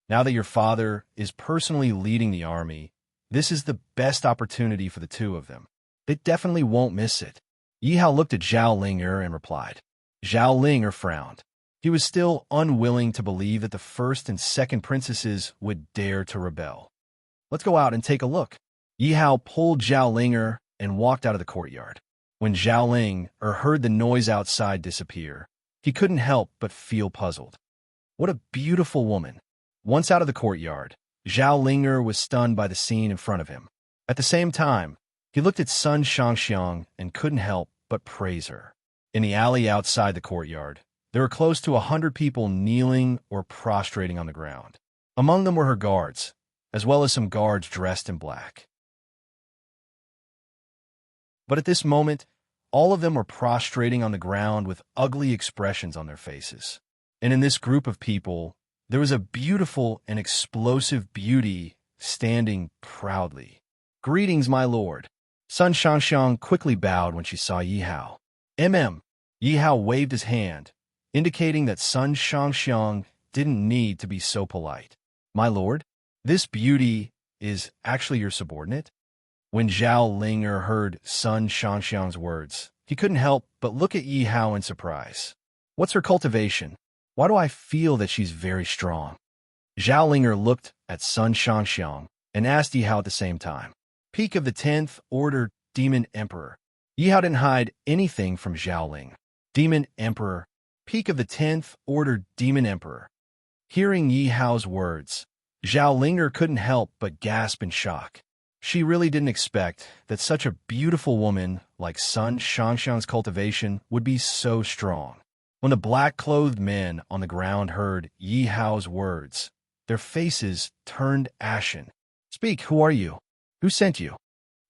Now that your father is personally leading the army, this is the best opportunity for the two of them. They definitely won't miss it. Yi Hao looked at Zhao Linger and replied. Zhao Linger frowned. He was still unwilling to believe that the first and second princesses would dare to rebel. Let's go out and take a look. Yi Hao pulled Zhao Linger and walked out of the courtyard. When Zhao Ling heard the noise outside disappear, he couldn't help but feel puzzled. What a beautiful woman. Once out of the courtyard, Zhao Linger was stunned by the scene in front of him. At the same time, he looked at Sun Shangxiang and couldn't help but praise her. In the alley outside the courtyard, there were close to 100 people kneeling or prostrating on the ground. Among them were her guards, as well as some guards dressed in black. But at this moment, all of them were prostrating on the ground with ugly expressions on their faces. And in this group of people, there was a beautiful and explosive beauty standing proudly. Greetings, my lord. Sun Shangxiang quickly bowed when she saw Yi Hao. Yi Hao waved his hand, indicating that Sun Shangxiang didn't need to be so polite. My lord, this beauty is actually your subordinate? When Zhao Linger heard Sun Shangxiang's words, he couldn't help but look at Yi Hao in surprise. What's her cultivation? Why do I feel that she's very strong? Zhao Linger looked at Sun Shangxiang and asked Yi Hao at the same time. Peak of the 10th Order Demon Emperor. Yi Hao didn't hide anything from Zhao Ling. Demon Emperor. Peak of the 10th Order Demon Emperor. Hearing Yi Hao's words, Zhao Linger couldn't help but gasp in shock. She really didn't expect that such a beautiful woman like Sun Shangxiang's cultivation would be so strong. When the black-clothed men on the ground heard Yi Hao's words, their faces turned ashen. Speak, who are you? Who sent you?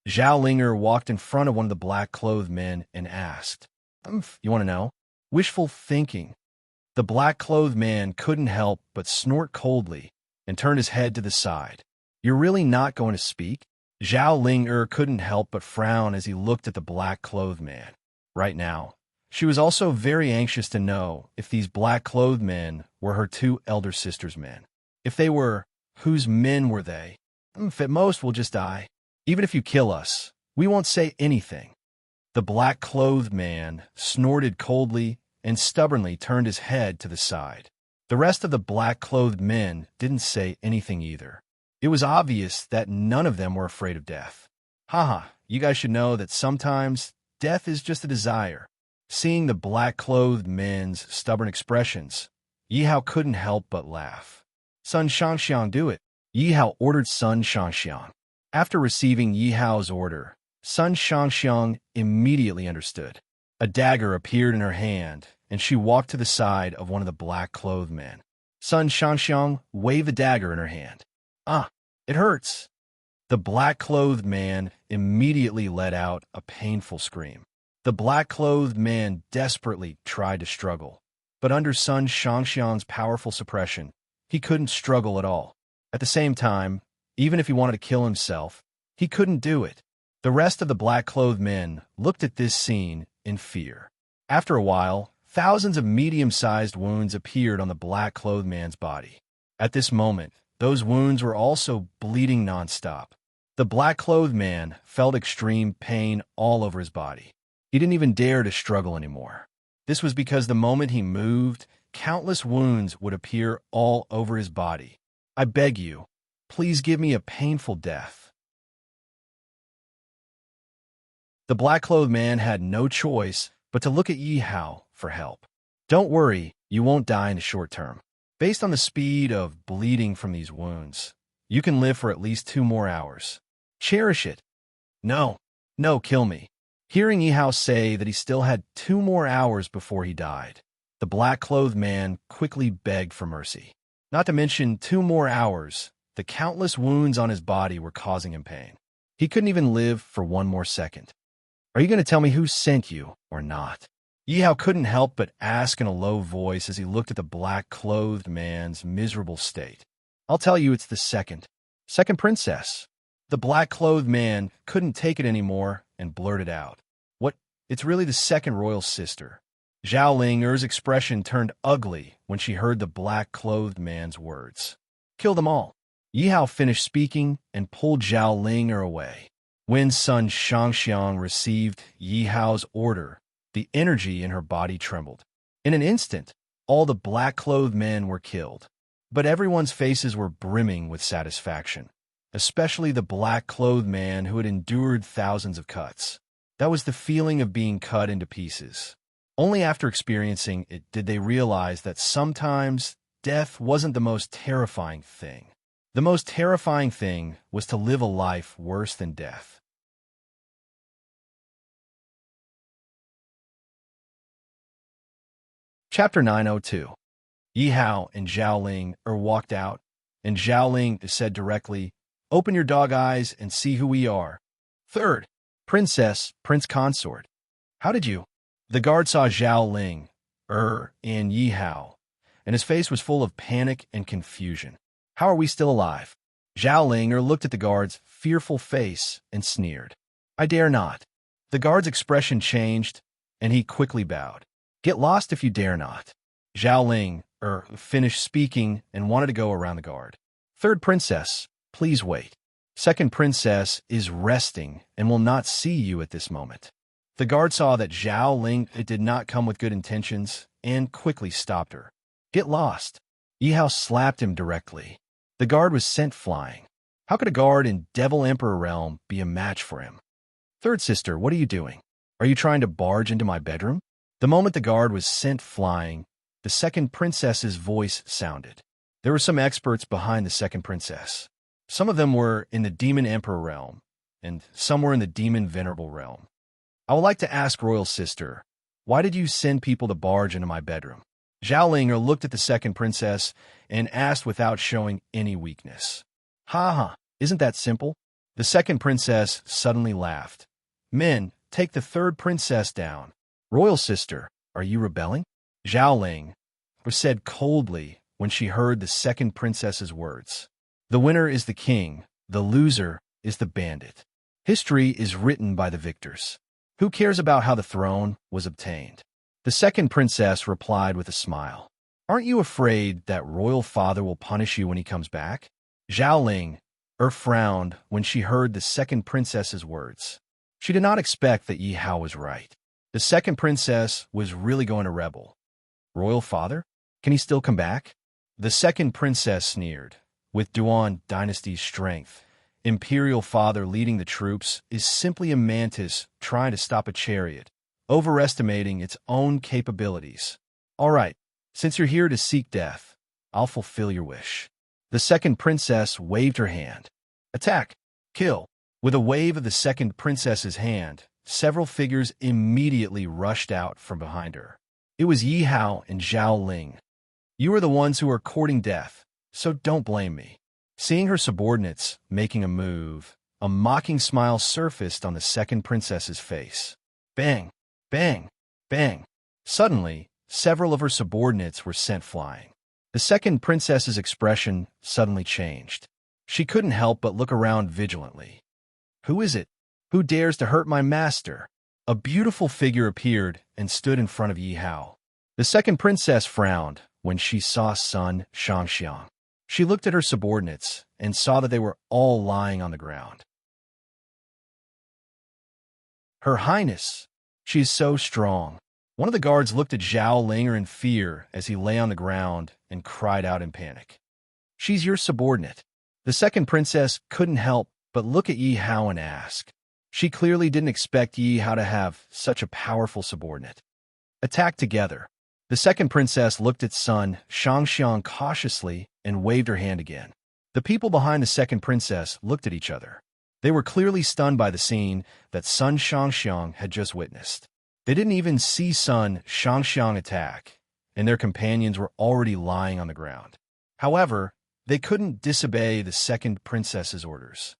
Zhao Linger walked in front of one of the black-clothed men and asked, You want to know? Wishful thinking. The black-clothed man couldn't help but snort coldly and turned his head to the side. You're really not going to speak? Zhao Linger couldn't help but frown as he looked at the black-clothed man. Right now, she was also very anxious to know if these black-clothed men were her two elder sisters' men. If they were, whose men were they? At most, we'll just die. Even if you kill us, we won't say anything. The black-clothed man snorted coldly and stubbornly turned his head to the side. The rest of the black-clothed men didn't say anything either. It was obvious that none of them were afraid of death. Haha, you guys should know that sometimes death is just a desire. Seeing the black-clothed men's stubborn expressions, Yi Hao couldn't help but laugh. Sun Shangxiang, do it. Yi Hao ordered Sun Shangxiang. After receiving Yi Hao's order, Sun Shangxiang immediately understood. A dagger appeared in her hand, and she walked to the side of one of the black-clothed men. Sun Shangxiang waved the dagger in her hand. It hurts. The black-clothed man immediately let out a painful scream. The black-clothed man desperately tried to struggle, but under Sun Shangxiang's powerful suppression, he couldn't struggle at all. At the same time, even if he wanted to kill himself, he couldn't do it. The rest of the black-clothed men looked at this scene in fear. After a while, thousands of medium-sized wounds appeared on the black-clothed man's body. At this moment, those wounds were also bleeding nonstop. The black-clothed man felt extreme pain all over his body. He didn't even dare to struggle anymore. This was because the moment he moved, countless wounds would appear all over his body. I beg you, please give me a painful death. The black-clothed man had no choice but to look at Yi Hao for help. Don't worry, you won't die in the short term. Based on the speed of bleeding from these wounds, you can live for at least 2 more hours. Cherish it. No, kill me. Hearing Yi Hao say that he still had 2 more hours before he died, the black-clothed man quickly begged for mercy. Not to mention 2 more hours, the countless wounds on his body were causing him pain. He couldn't even live for 1 more second. Are you going to tell me who sent you or not? Yi Hao couldn't help but ask in a low voice as he looked at the black-clothed man's miserable state. I'll tell you, it's the second princess. The black-clothed man couldn't take it anymore and blurted out, "What? It's really the second royal sister." Zhao Ling's expression turned ugly when she heard the black-clothed man's words. "Kill them all." Yi Hao finished speaking and pulled Zhao Ling away. When Sun Shangxiang received Yi Hao's order, the energy in her body trembled. In an instant, all the black-clothed men were killed. But everyone's faces were brimming with satisfaction, especially the black-clothed man who had endured thousands of cuts. That was the feeling of being cut into pieces. Only after experiencing it did they realize that sometimes death wasn't the most terrifying thing. The most terrifying thing was to live a life worse than death. Chapter 902. Yi Hao and Zhao Ling walked out, and Zhao Ling said directly, "Open your dog eyes and see who we are." "Third, princess, prince consort." "How did you?" The guard saw Zhao Ling, and Yi Hao, and his face was full of panic and confusion. "How are we still alive?" Zhao Ling looked at the guard's fearful face and sneered. "I dare not." The guard's expression changed, and he quickly bowed. "Get lost if you dare not." Zhao Ling finished speaking and wanted to go around the guard. "Third princess, please wait. Second princess is resting and will not see you at this moment." The guard saw that Zhao Ling did not come with good intentions and quickly stopped her. "Get lost." Yi Hao slapped him directly. The guard was sent flying. How could a guard in Devil Emperor realm be a match for him? "Third sister, what are you doing? Are you trying to barge into my bedroom?" The moment the guard was sent flying, the second princess's voice sounded. There were some experts behind the second princess. Some of them were in the Demon Emperor realm, and some were in the Demon Venerable realm. "I would like to ask, royal sister, why did you send people to barge into my bedroom?" Zhao Ling looked at the second princess and asked without showing any weakness. "Ha ha, isn't that simple?" The second princess suddenly laughed. "Men, take the third princess down." "Royal sister, are you rebelling?" Zhao Ling said coldly when she heard the second princess's words. "The winner is the king, the loser is the bandit. History is written by the victors. Who cares about how the throne was obtained?" The second princess replied with a smile. "Aren't you afraid that royal father will punish you when he comes back?" Zhao Ling frowned when she heard the second princess's words. She did not expect that Yi Hao was right. The second princess was really going to rebel. Royal father? Can he still come back? The second princess sneered. With Duan dynasty's strength, imperial father leading the troops is simply a mantis trying to stop a chariot, overestimating its own capabilities. "All right, since you're here to seek death, I'll fulfill your wish." The second princess waved her hand. "Attack! Kill!" With a wave of the second princess's hand, several figures immediately rushed out from behind her. It was Yi Hao and Zhao Ling. "You are the ones who are courting death, so don't blame me." Seeing her subordinates making a move, a mocking smile surfaced on the second princess's face. Bang! Bang! Bang! Suddenly, several of her subordinates were sent flying. The second princess's expression suddenly changed. She couldn't help but look around vigilantly. "Who is it? Who dares to hurt my master?" A beautiful figure appeared and stood in front of Yi Hao. The second princess frowned when she saw Sun Shangxiang. She looked at her subordinates and saw that they were all lying on the ground. "Her Highness, she is so strong." One of the guards looked at Zhao Ling in fear as he lay on the ground and cried out in panic. "She's your subordinate." The second princess couldn't help but look at Yi Hao and ask. She clearly didn't expect Yi Hao to have such a powerful subordinate. "Attack together." The second princess looked at Sun Shangxiang cautiously and waved her hand again. The people behind the second princess looked at each other. They were clearly stunned by the scene that Sun Shangxiang had just witnessed. They didn't even see Sun Shangxiang attack, and their companions were already lying on the ground. However, they couldn't disobey the second princess's orders.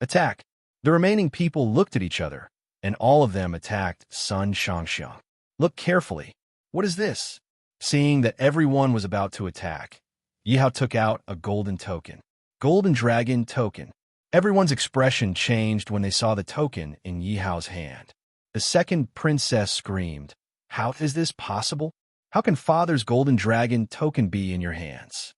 Attack! The remaining people looked at each other, and all of them attacked Sun Shangxiang. Look carefully. What is this? Seeing that everyone was about to attack, Yihao took out a golden token. Golden dragon token. Everyone's expression changed when they saw the token in Yihao's hand. The second princess screamed, "How is this possible? How can Father's golden dragon token be in your hands?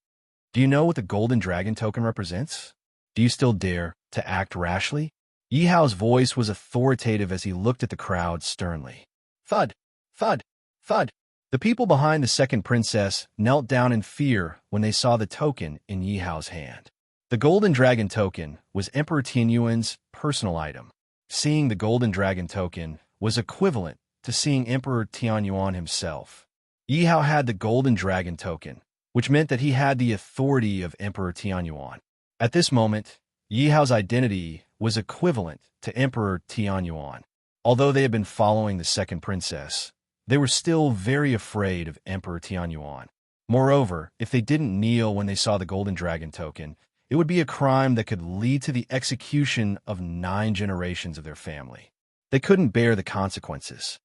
Do you know what the golden dragon token represents? Do you still dare to act rashly?" Yihao's voice was authoritative as he looked at the crowd sternly. Thud! Thud! Thud! The people behind the second princess knelt down in fear when they saw the token in Yihao's hand. The golden dragon token was Emperor Tianyuan's personal item. Seeing the golden dragon token was equivalent to seeing Emperor Tianyuan himself. Yihao had the golden dragon token, which meant that he had the authority of Emperor Tianyuan. At this moment, Yihao's identity was equivalent to Emperor Tianyuan. Although they had been following the second princess, they were still very afraid of Emperor Tianyuan. Moreover, if they didn't kneel when they saw the golden dragon token, it would be a crime that could lead to the execution of 9 generations of their family. They couldn't bear the consequences.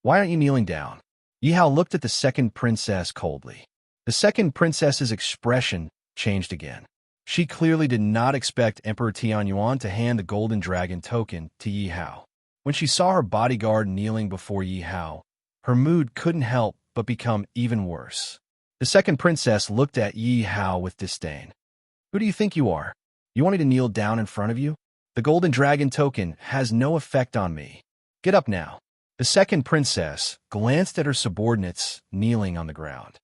"Why aren't you kneeling down?" Yihao looked at the second princess coldly. The second princess's expression changed again. She clearly did not expect Emperor Tianyuan to hand the golden dragon token to Yihao. When she saw her bodyguard kneeling before Yihao, her mood couldn't help but become even worse. The second princess looked at Yihao with disdain. "Who do you think you are? You want me to kneel down in front of you? The golden dragon token has no effect on me. Get up now." The second princess glanced at her subordinates kneeling on the ground.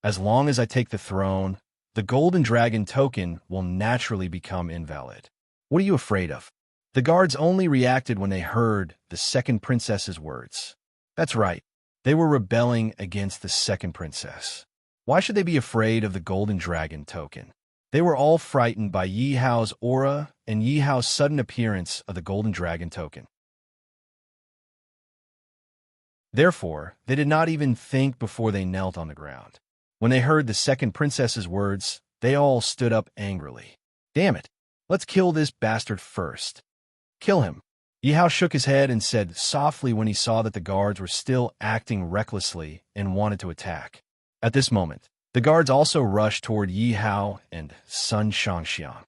"As long as I take the throne, the golden dragon token will naturally become invalid. What are you afraid of?" The guards only reacted when they heard the second princess's words. That's right, they were rebelling against the second princess. Why should they be afraid of the golden dragon token? They were all frightened by Yihao's aura and Yihao's sudden appearance of the golden dragon token. Therefore, they did not even think before they knelt on the ground. When they heard the second princess's words, they all stood up angrily. "Damn it! Let's kill this bastard first." "Kill him." Yihao shook his head and said softly when he saw that the guards were still acting recklessly and wanted to attack. At this moment, the guards also rushed toward Yihao and Sun Shangxiang.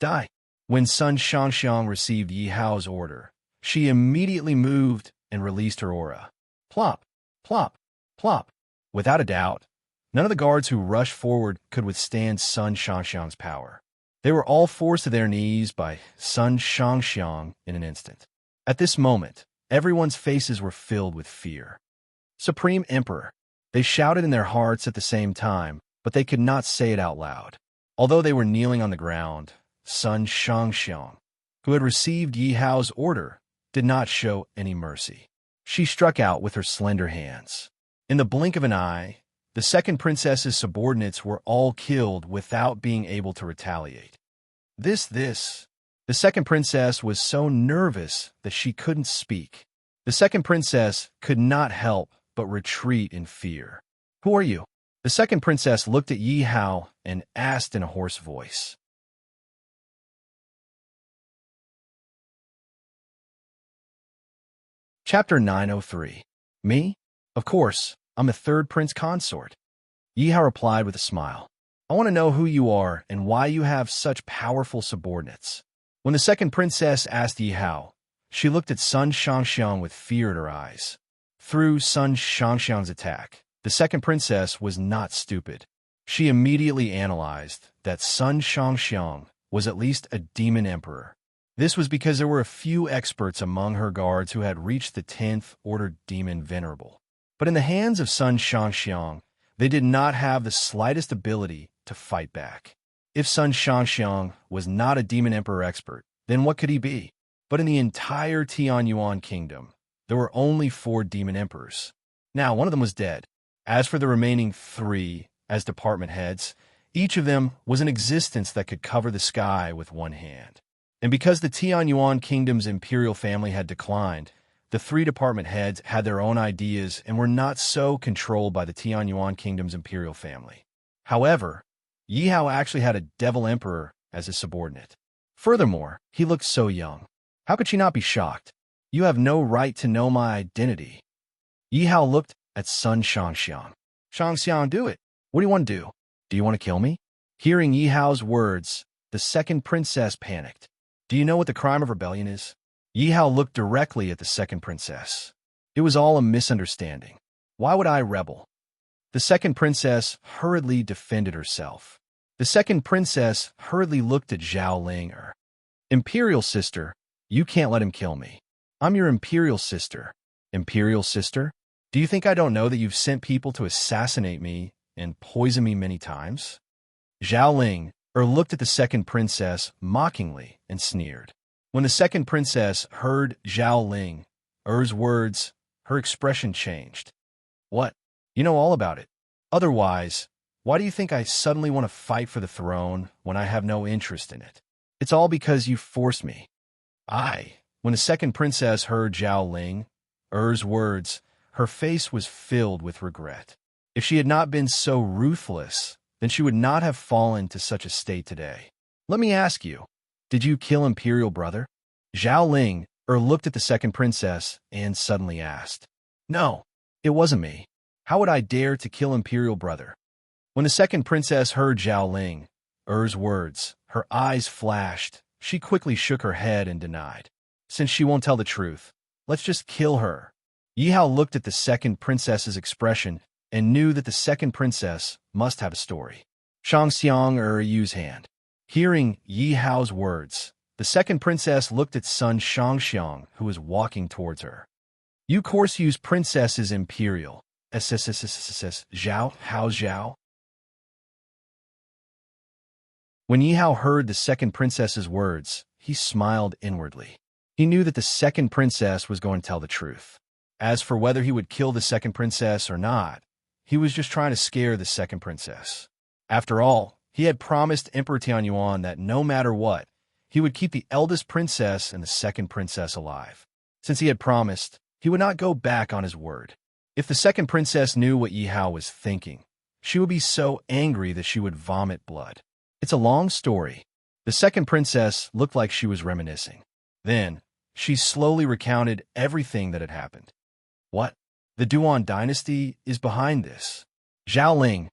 "Die!" When Sun Shangxiang received Yihao's order, she immediately moved and released her aura. Plop, plop, plop. Without a doubt, none of the guards who rushed forward could withstand Sun Shangxiang's power. They were all forced to their knees by Sun Shangxiang in an instant. At this moment, everyone's faces were filled with fear. "Supreme Emperor!" They shouted in their hearts at the same time, but they could not say it out loud. Although they were kneeling on the ground, Sun Shangxiang, who had received Yihao's order, did not show any mercy. She struck out with her slender hands. In the blink of an eye, the second princess's subordinates were all killed without being able to retaliate. The second princess was so nervous that she couldn't speak. The second princess could not help but retreat in fear. "Who are you?" The second princess looked at Yihao and asked in a hoarse voice. Chapter 903. "Me? Of course, I'm the third prince consort." Yihao replied with a smile. "I want to know who you are and why you have such powerful subordinates." When the second princess asked Yihao, she looked at Sun Shangxiang with fear in her eyes. Through Sun Shangxiang's attack, the second princess was not stupid. She immediately analyzed that Sun Shangxiang was at least a demon emperor. This was because there were a few experts among her guards who had reached the 10th Order Demon Venerable. But in the hands of Sun Shangxiang, they did not have the slightest ability to fight back. If Sun Shangxiang was not a Demon Emperor expert, then what could he be? But in the entire Tianyuan kingdom, there were only 4 Demon Emperors. Now, one of them was dead. As for the remaining 3, as department heads, each of them was an existence that could cover the sky with one hand. And because the Tianyuan kingdom's imperial family had declined, the three department heads had their own ideas and were not so controlled by the Tianyuan kingdom's imperial family. However, Yi Hao actually had a devil emperor as his subordinate. Furthermore, he looked so young. How could she not be shocked? You have no right to know my identity. Yi Hao looked at Sun Shangxiang. Shangxiang, do it. What do you want to do? Do you want to kill me? Hearing Yi Hao's words, the second princess panicked. Do you know what the crime of rebellion is? Yi Hao looked directly at the second princess. It was all a misunderstanding. Why would I rebel? The second princess hurriedly defended herself. The second princess hurriedly looked at Zhao Ling. Imperial sister, you can't let him kill me. I'm your imperial sister. Imperial sister? Do you think I don't know that you've sent people to assassinate me and poison me many times? Zhao Ling looked at the second princess mockingly and sneered. When the second princess heard Zhao Ling's words, her expression changed. What? You know all about it. Otherwise, why do you think I suddenly want to fight for the throne when I have no interest in it? It's all because you forced me. When the second princess heard Zhao Ling's words, her face was filled with regret. If she had not been so ruthless, then she would not have fallen to such a state today. Let me ask you, did you kill Imperial brother? Zhao Ling looked at the second princess and suddenly asked. No, it wasn't me. How would I dare to kill Imperial brother? When the second princess heard Zhao Ling's words, her eyes flashed. She quickly shook her head and denied. Since she won't tell the truth, let's just kill her. Yi Hao looked at the second princess's expression and knew that the second princess must have a story. Shangxiang used hand. Hearing Yi Hao's words, the second princess looked at Sun Shangxiang, who was walking towards her. You course use princesses imperial. Zhao, Hao Zhao. When Yi Hao heard the second princess's words, he smiled inwardly. He knew that the second princess was going to tell the truth. As for whether he would kill the second princess or not, he was just trying to scare the second princess. After all, he had promised Emperor Tianyuan that no matter what, he would keep the eldest princess and the second princess alive. Since he had promised, he would not go back on his word. If the second princess knew what Yi Hao was thinking, she would be so angry that she would vomit blood. It's a long story. The second princess looked like she was reminiscing. Then, she slowly recounted everything that had happened. What? The Duan dynasty is behind this. Zhao Ling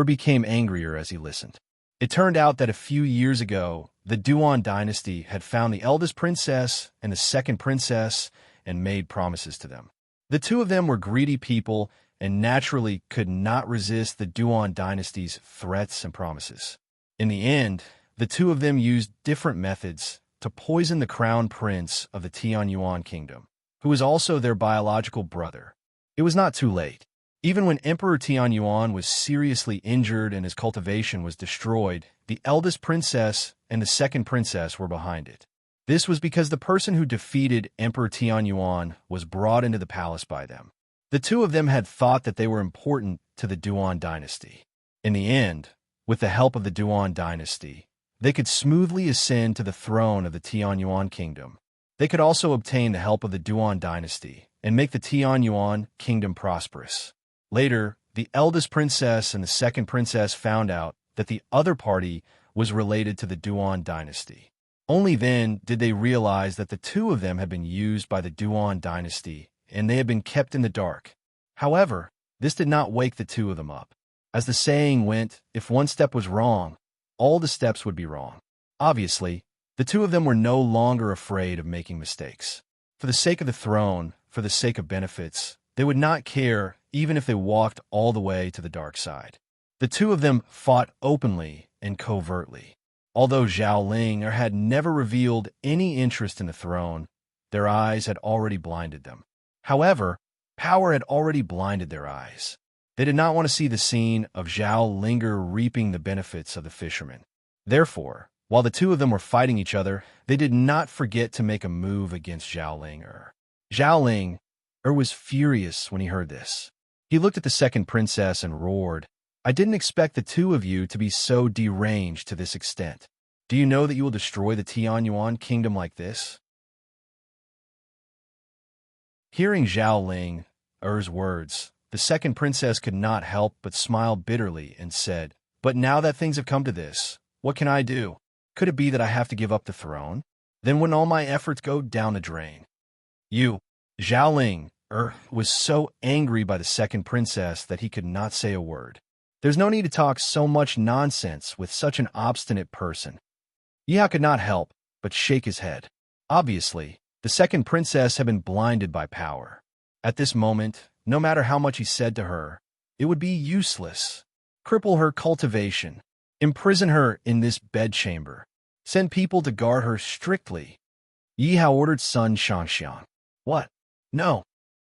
became angrier as he listened. It turned out that a few years ago, the Duan dynasty had found the eldest princess and the second princess and made promises to them. The two of them were greedy people and naturally could not resist the Duan dynasty's threats and promises. In the end, the two of them used different methods to poison the crown prince of the Tianyuan kingdom, who was also their biological brother. It was not too late. Even when Emperor Tianyuan was seriously injured and his cultivation was destroyed, the eldest princess and the second princess were behind it. This was because the person who defeated Emperor Tianyuan was brought into the palace by them. The two of them had thought that they were important to the Duan dynasty. In the end, with the help of the Duan dynasty, they could smoothly ascend to the throne of the Tianyuan kingdom. They could also obtain the help of the Duan dynasty and make the Tianyuan kingdom prosperous. Later, the eldest princess and the second princess found out that the other party was related to the Duan dynasty. Only then did they realize that the two of them had been used by the Duan dynasty and they had been kept in the dark. However, this did not wake the two of them up. As the saying went, if one step was wrong, all the steps would be wrong. Obviously, the two of them were no longer afraid of making mistakes. For the sake of the throne, for the sake of benefits, they would not care even if they walked all the way to the dark side. The two of them fought openly and covertly. Although Zhao Ling had never revealed any interest in the throne, their eyes had already blinded them. However, power had already blinded their eyes. They did not want to see the scene of Zhao Ling reaping the benefits of the fishermen. Therefore, while the two of them were fighting each other, they did not forget to make a move against Zhao Ling. Zhao Ling was furious when he heard this. He looked at the second princess and roared, I didn't expect the two of you to be so deranged to this extent. Do you know that you will destroy the Tianyuan kingdom like this? Hearing Zhao Ling Er's words, the second princess could not help but smile bitterly and said, "But now that things have come to this, what can I do? Could it be that I have to give up the throne? Then wouldn't all my efforts go down the drain?" Zhao Ling was so angry by the second princess that he could not say a word. There's no need to talk so much nonsense with such an obstinate person. Yi could not help but shake his head. Obviously, the second princess had been blinded by power. At this moment, no matter how much he said to her, it would be useless. Cripple her cultivation, imprison her in this bedchamber, send people to guard her strictly. Yi Hao ordered Sun Shangxiang. What? No.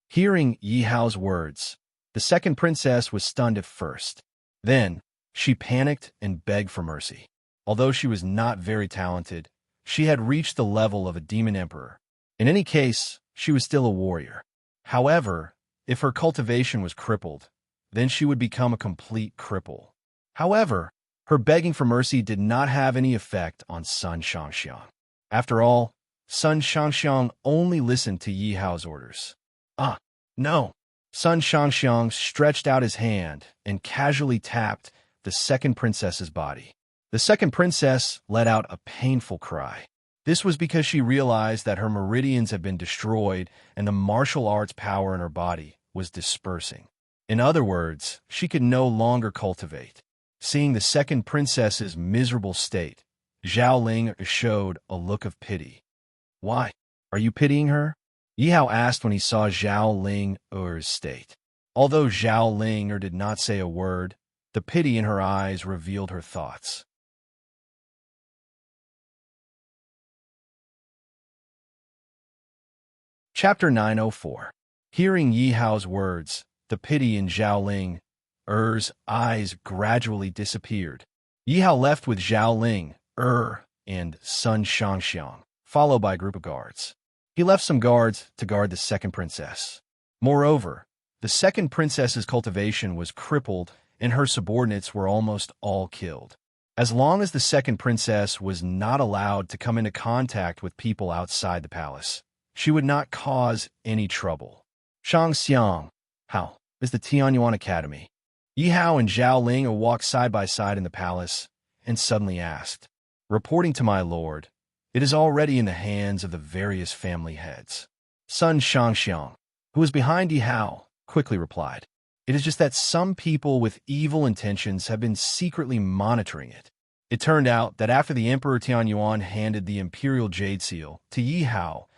Hearing Yi Hao's words, the second princess was stunned at first. Then, she panicked and begged for mercy. Although she was not very talented, she had reached the level of a demon emperor. In any case, she was still a warrior. However, if her cultivation was crippled, then she would become a complete cripple. However, her begging for mercy did not have any effect on Sun Shangxiang. After all, Sun Shangxiang only listened to Yi Hao's orders. No. Sun Shangxiang stretched out his hand and casually tapped the second princess's body. The second princess let out a painful cry. This was because she realized that her meridians had been destroyed and the martial arts power in her body was dispersing. In other words, she could no longer cultivate. Seeing the second princess's miserable state, Zhao Ling showed a look of pity. "Why? Are you pitying her?" Yi Hao asked when he saw Zhao Ling Er's state. Although Zhao Ling did not say a word, the pity in her eyes revealed her thoughts. Chapter 904. Hearing Yi Hao's words, the pity in Zhao Ling Er's eyes gradually disappeared. Yi Hao left with Zhao Ling and Sun Shangxiang, followed by a group of guards. He left some guards to guard the second princess. Moreover, the second princess's cultivation was crippled and her subordinates were almost all killed. As long as the second princess was not allowed to come into contact with people outside the palace, she would not cause any trouble. Shangxiang, how is the Tianyuan Academy? Yi Hao and Zhao Ling walked side by side in the palace and suddenly asked, "Reporting to my lord, it is already in the hands of the various family heads." Sun Shangxiang, who was behind Yi Hao, quickly replied, "It is just that some people with evil intentions have been secretly monitoring it." It turned out that after the Emperor Tianyuan handed the imperial jade seal to Yi Hao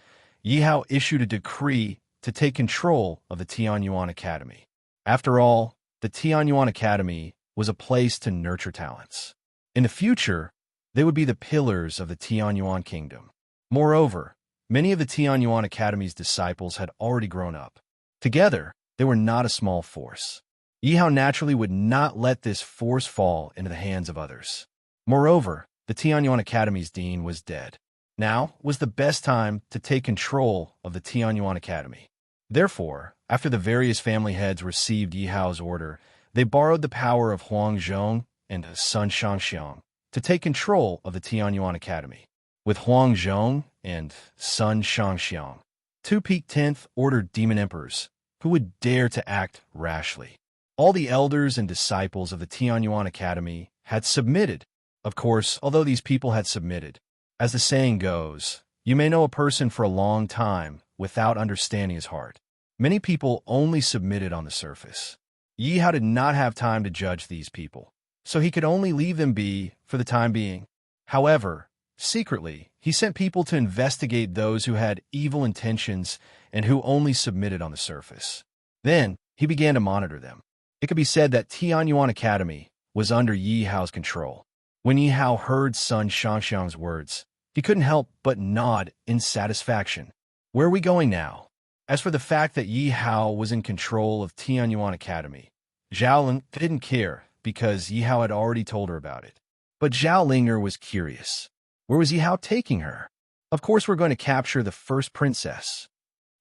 issued a decree to take control of the Tianyuan Academy. After all, the Tianyuan Academy was a place to nurture talents. In the future, they would be the pillars of the Tianyuan kingdom. Moreover, many of the Tianyuan Academy's disciples had already grown up. Together, they were not a small force. Yi Hao naturally would not let this force fall into the hands of others. Moreover, the Tianyuan Academy's dean was dead. Now was the best time to take control of the Tianyuan Academy. Therefore, after the various family heads received Yi Hao's order, they borrowed the power of Huang Zhong and Sun Shangxiang to take control of the Tianyuan Academy. With Huang Zhong and Sun Shangxiang, two peak 10th Order demon emperors who would dare to act rashly. All the elders and disciples of the Tianyuan Academy had submitted. Of course, although these people had submitted, as the saying goes, you may know a person for a long time without understanding his heart. Many people only submitted on the surface. Yi Hao did not have time to judge these people, so he could only leave them be for the time being. However, secretly, he sent people to investigate those who had evil intentions and who only submitted on the surface. Then, he began to monitor them. It could be said that Tianyuan Academy was under Yi Hao's control. When Yi Hao heard Sun Shangxiang's words, he couldn't help but nod in satisfaction. Where are we going now? As for the fact that Yi Hao was in control of Tianyuan Academy, Zhao Ling didn't care because Yi Hao had already told her about it. But Zhao Linger was curious. Where was Yi Hao taking her? Of course we're going to capture the first princess.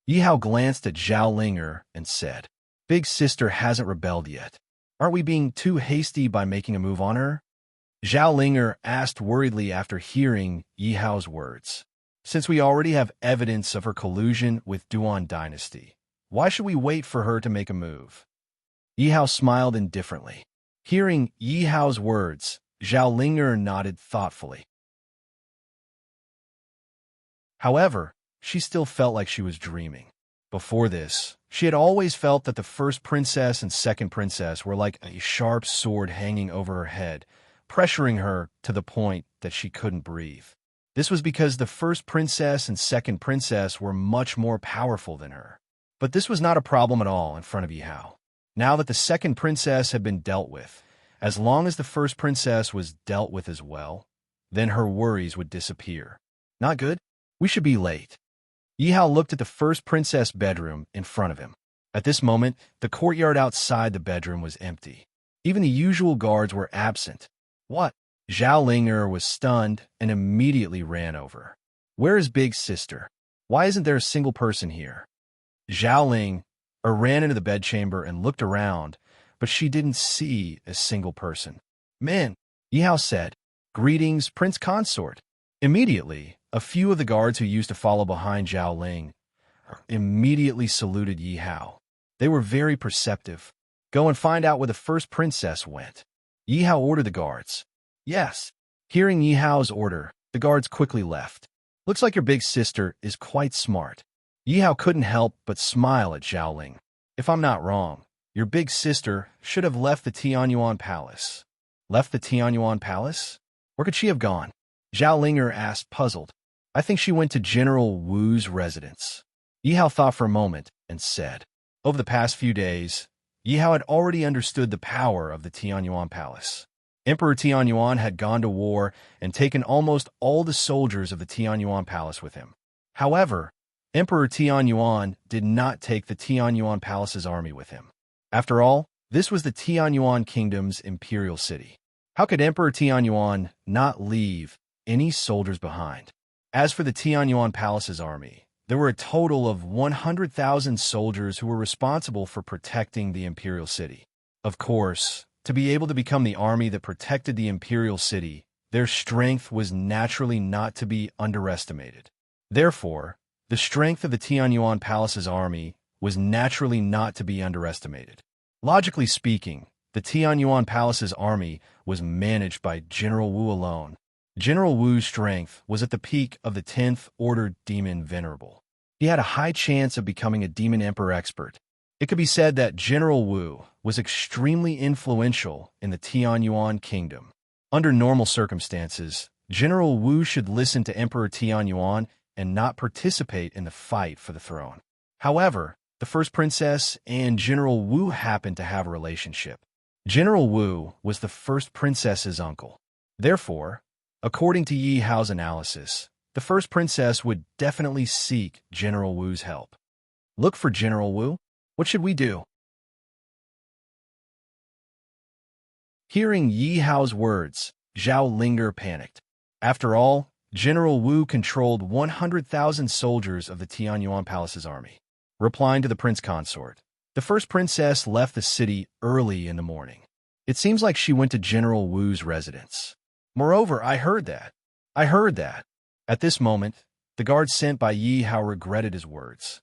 Yi Hao glanced at Zhao Linger and said, "Big sister hasn't rebelled yet. Aren't we being too hasty by making a move on her?" Zhao Linger asked worriedly after hearing Yi Hao's words. Since we already have evidence of her collusion with Duan dynasty, why should we wait for her to make a move? Yi Hao smiled indifferently. Hearing Yi Hao's words, Zhao Linger nodded thoughtfully. However, she still felt like she was dreaming. Before this, she had always felt that the first princess and second princess were like a sharp sword hanging over her head, pressuring her to the point that she couldn't breathe. This was because the first princess and second princess were much more powerful than her. But this was not a problem at all in front of Yi Hao. Now that the second princess had been dealt with, as long as the first princess was dealt with as well, then her worries would disappear. Not good? We should be late. Yi Hao looked at the first princess' bedroom in front of him. At this moment, the courtyard outside the bedroom was empty. Even the usual guards were absent. What? Zhao Linger was stunned and immediately ran over. Where is Big Sister? Why isn't there a single person here? Zhao Linger ran into the bedchamber and looked around, but she didn't see a single person. Man, Yi Hao said, "Greetings, Prince Consort." Immediately, a few of the guards who used to follow behind Zhao Ling immediately saluted Yi Hao. They were very perceptive. Go and find out where the first princess went. Yi Hao ordered the guards. Yes. Hearing Yi Hao's order, the guards quickly left. Looks like your big sister is quite smart. Yi Hao couldn't help but smile at Zhao Ling. If I'm not wrong, your big sister should have left the Tianyuan Palace. Left the Tianyuan Palace? Where could she have gone? Zhao Linger asked, puzzled. I think she went to General Wu's residence. Yi Hao thought for a moment and said, over the past few days, Yi Hao had already understood the power of the Tianyuan Palace. Emperor Tianyuan had gone to war and taken almost all the soldiers of the Tianyuan Palace with him. However, Emperor Tianyuan did not take the Tianyuan Palace's army with him. After all, this was the Tianyuan Kingdom's imperial city. How could Emperor Tianyuan not leave any soldiers behind? As for the Tianyuan Palace's army, there were a total of 100,000 soldiers who were responsible for protecting the imperial city. Of course, to be able to become the army that protected the imperial city, their strength was naturally not to be underestimated. Therefore, the strength of the Tianyuan Palace's army was naturally not to be underestimated. Logically speaking, the Tianyuan Palace's army was managed by General Wu alone. General Wu's strength was at the peak of the 10th Order Demon Venerable. He had a high chance of becoming a Demon Emperor expert. It could be said that General Wu was extremely influential in the Tianyuan Kingdom. Under normal circumstances, General Wu should listen to Emperor Tianyuan and not participate in the fight for the throne. However, the first princess and General Wu happened to have a relationship. General Wu was the first princess's uncle. Therefore, according to Yi Hao's analysis, the first princess would definitely seek General Wu's help. Look for General Wu? What should we do? Hearing Yi Hao's words, Zhao Linger panicked. After all, General Wu controlled 100,000 soldiers of the Tianyuan Palace's army. Replying to the prince consort, the first princess left the city early in the morning. It seems like she went to General Wu's residence. Moreover, I heard that. At this moment, the guard sent by Yi Hao regretted his words.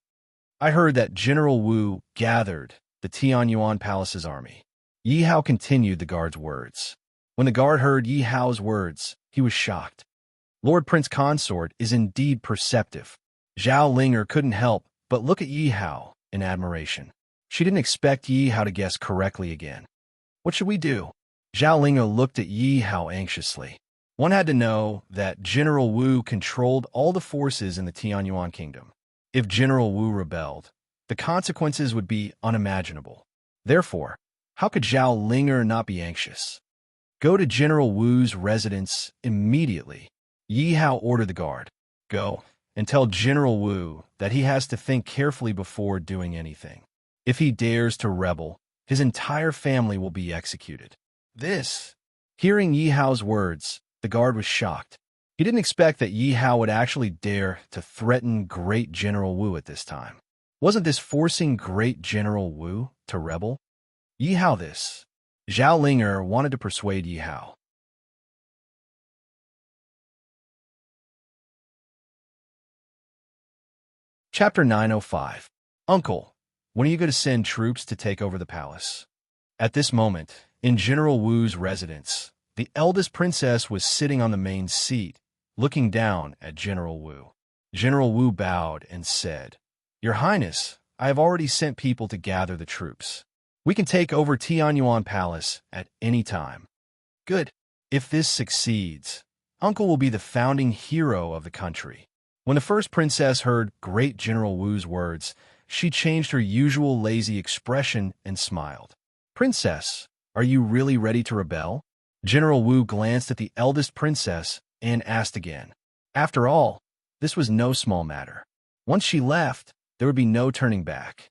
I heard that General Wu gathered the Tianyuan Palace's army. Yi Hao continued the guard's words. When the guard heard Yi Hao's words, he was shocked. Lord Prince Consort is indeed perceptive. Zhao Linger couldn't help but look at Yi Hao in admiration. She didn't expect Yi Hao to guess correctly again. What should we do? Zhao Linger looked at Yi Hao anxiously. One had to know that General Wu controlled all the forces in the Tianyuan Kingdom. If General Wu rebelled, the consequences would be unimaginable. Therefore, how could Zhao Linger not be anxious? Go to General Wu's residence immediately. Yi Hao ordered the guard. Go and tell General Wu that he has to think carefully before doing anything. If he dares to rebel, his entire family will be executed. Hearing Yi Hao's words, the guard was shocked. He didn't expect that Yi Hao would actually dare to threaten great General Wu at this time. Wasn't this forcing great General Wu to rebel? Yi Hao Zhao Linger wanted to persuade Yi Hao. Chapter 905. Uncle, when are you going to send troops to take over the palace? At this moment, in General Wu's residence, the eldest princess was sitting on the main seat, looking down at General Wu. General Wu bowed and said, "Your Highness, I have already sent people to gather the troops. We can take over Tianyuan Palace at any time." Good. If this succeeds, Uncle will be the founding hero of the country. When the first princess heard great General Wu's words, she changed her usual lazy expression and smiled. "Princess, are you really ready to rebel?" General Wu glanced at the eldest princess and asked again. After all, this was no small matter. Once she left, there would be no turning back.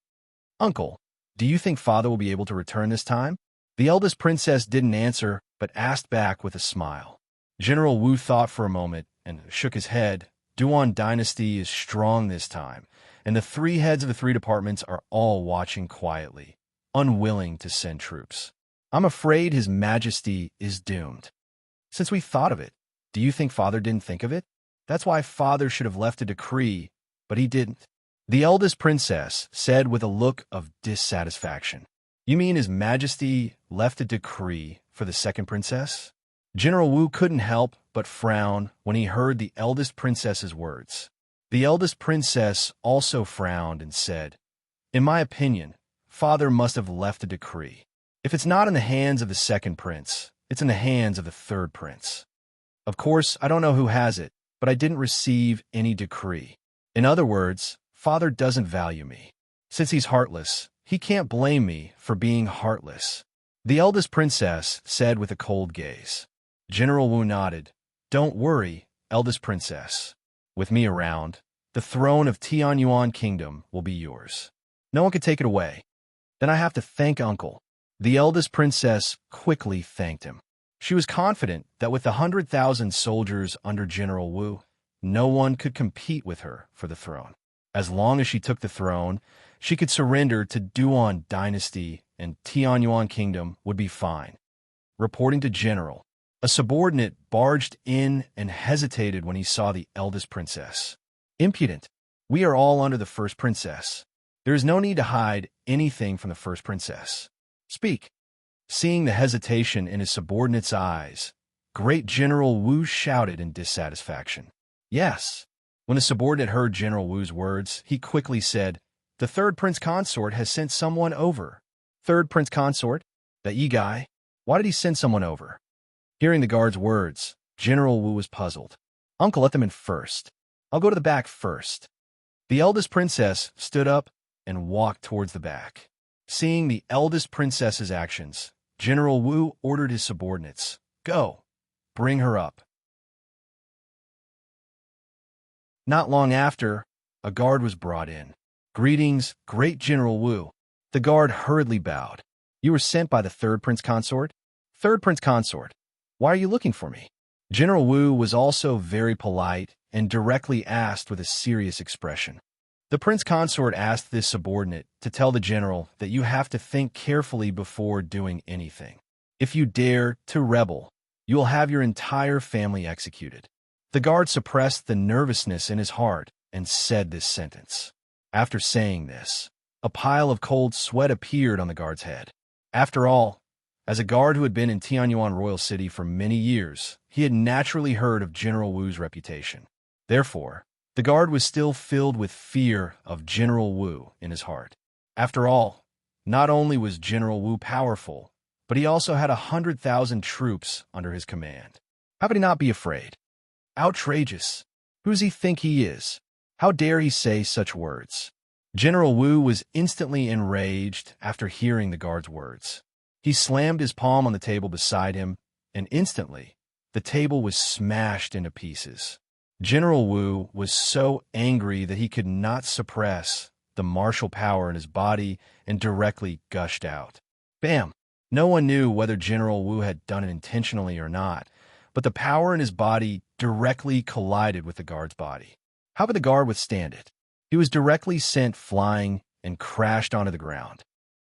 "Uncle, do you think father will be able to return this time?" The eldest princess didn't answer, but asked back with a smile. General Wu thought for a moment and shook his head. Duan dynasty is strong this time, and the three heads of the three departments are all watching quietly, unwilling to send troops. "I'm afraid His Majesty is doomed." "Since we thought of it, do you think father didn't think of it? That's why father should have left a decree, but he didn't." The eldest princess said with a look of dissatisfaction. "You mean His Majesty left a decree for the second princess?" General Wu couldn't help but frown when he heard the eldest princess's words. The eldest princess also frowned and said, "In my opinion, father must have left a decree. If it's not in the hands of the second prince, it's in the hands of the third prince. Of course, I don't know who has it, but I didn't receive any decree. In other words, father doesn't value me. Since he's heartless, he can't blame me for being heartless." The eldest princess said with a cold gaze. General Wu nodded. "Don't worry, eldest princess. With me around, the throne of Tianyuan Kingdom will be yours. No one can take it away." "Then I have to thank Uncle." The eldest princess quickly thanked him. She was confident that with the 100,000 soldiers under General Wu, no one could compete with her for the throne. As long as she took the throne, she could surrender to Duan dynasty and Tianyuan Kingdom would be fine. Reporting to General, a subordinate barged in and hesitated when he saw the eldest princess. "Impudent! We are all under the first princess. There is no need to hide anything from the first princess. Speak." Seeing the hesitation in his subordinate's eyes, great General Wu shouted in dissatisfaction. "Yes." When the subordinate heard General Wu's words, he quickly said, "The third prince consort has sent someone over." "Third prince consort? That Yi guy? Why did he send someone over?" Hearing the guard's words, General Wu was puzzled. "Uncle, let them in first. I'll go to the back first." The eldest princess stood up and walked towards the back. Seeing the eldest princess's actions, General Wu ordered his subordinates, "Go, bring her up." Not long after, a guard was brought in. "Greetings, great General Wu." The guard hurriedly bowed. "You were sent by the third prince consort?" "Third prince consort. Why are you looking for me?" General Wu was also very polite and directly asked with a serious expression. The prince consort asked this subordinate to tell the general that you have to think carefully before doing anything. If you dare to rebel, you will have your entire family executed. The guard suppressed the nervousness in his heart and said this sentence. After saying this, a pile of cold sweat appeared on the guard's head. After all, as a guard who had been in Tianyuan Royal City for many years, he had naturally heard of General Wu's reputation. Therefore, the guard was still filled with fear of General Wu in his heart. After all, not only was General Wu powerful, but he also had 100,000 troops under his command. How could he not be afraid? Outrageous! Who does he think he is? How dare he say such words? General Wu was instantly enraged after hearing the guard's words. He slammed his palm on the table beside him, and instantly, the table was smashed into pieces. General Wu was so angry that he could not suppress the martial power in his body and directly gushed out. Bam! No one knew whether General Wu had done it intentionally or not, but the power in his body directly collided with the guard's body. How could the guard withstand it? He was directly sent flying and crashed onto the ground.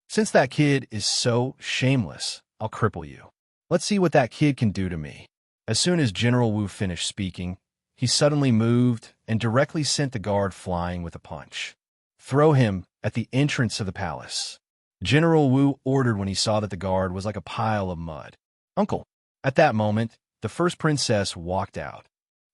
Since that kid is so shameless, I'll cripple you. Let's see what that kid can do to me. As soon as General Wu finished speaking, he suddenly moved and directly sent the guard flying with a punch. "Throw him at the entrance of the palace," General Wu ordered when he saw that the guard was like a pile of mud. "Uncle." At that moment, the first princess walked out.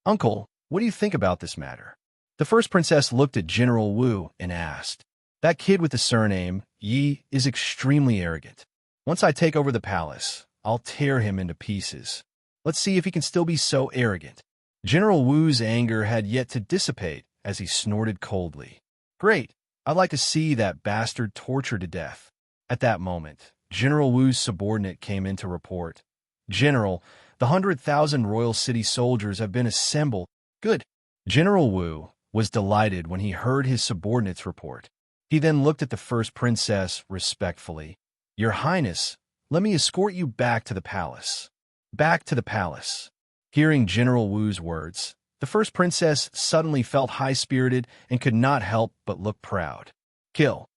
"Uncle, what do you think about this matter?" The first princess looked at General Wu and asked, "That kid with the surname, Yi, is extremely arrogant. Once I take over the palace, I'll tear him into pieces. Let's see if he can still be so arrogant." General Wu's anger had yet to dissipate as he snorted coldly. "Great, I'd like to see that bastard tortured to death." At that moment, General Wu's subordinate came in to report, "General, the 100,000 royal city soldiers have been assembled." "Good." General Wu was delighted when he heard his subordinate's report. He then looked at the first princess respectfully. "Your Highness, let me escort you back to the palace." "Back to the palace." Hearing General Wu's words, the first princess suddenly felt high-spirited and could not help but look proud. "Kill."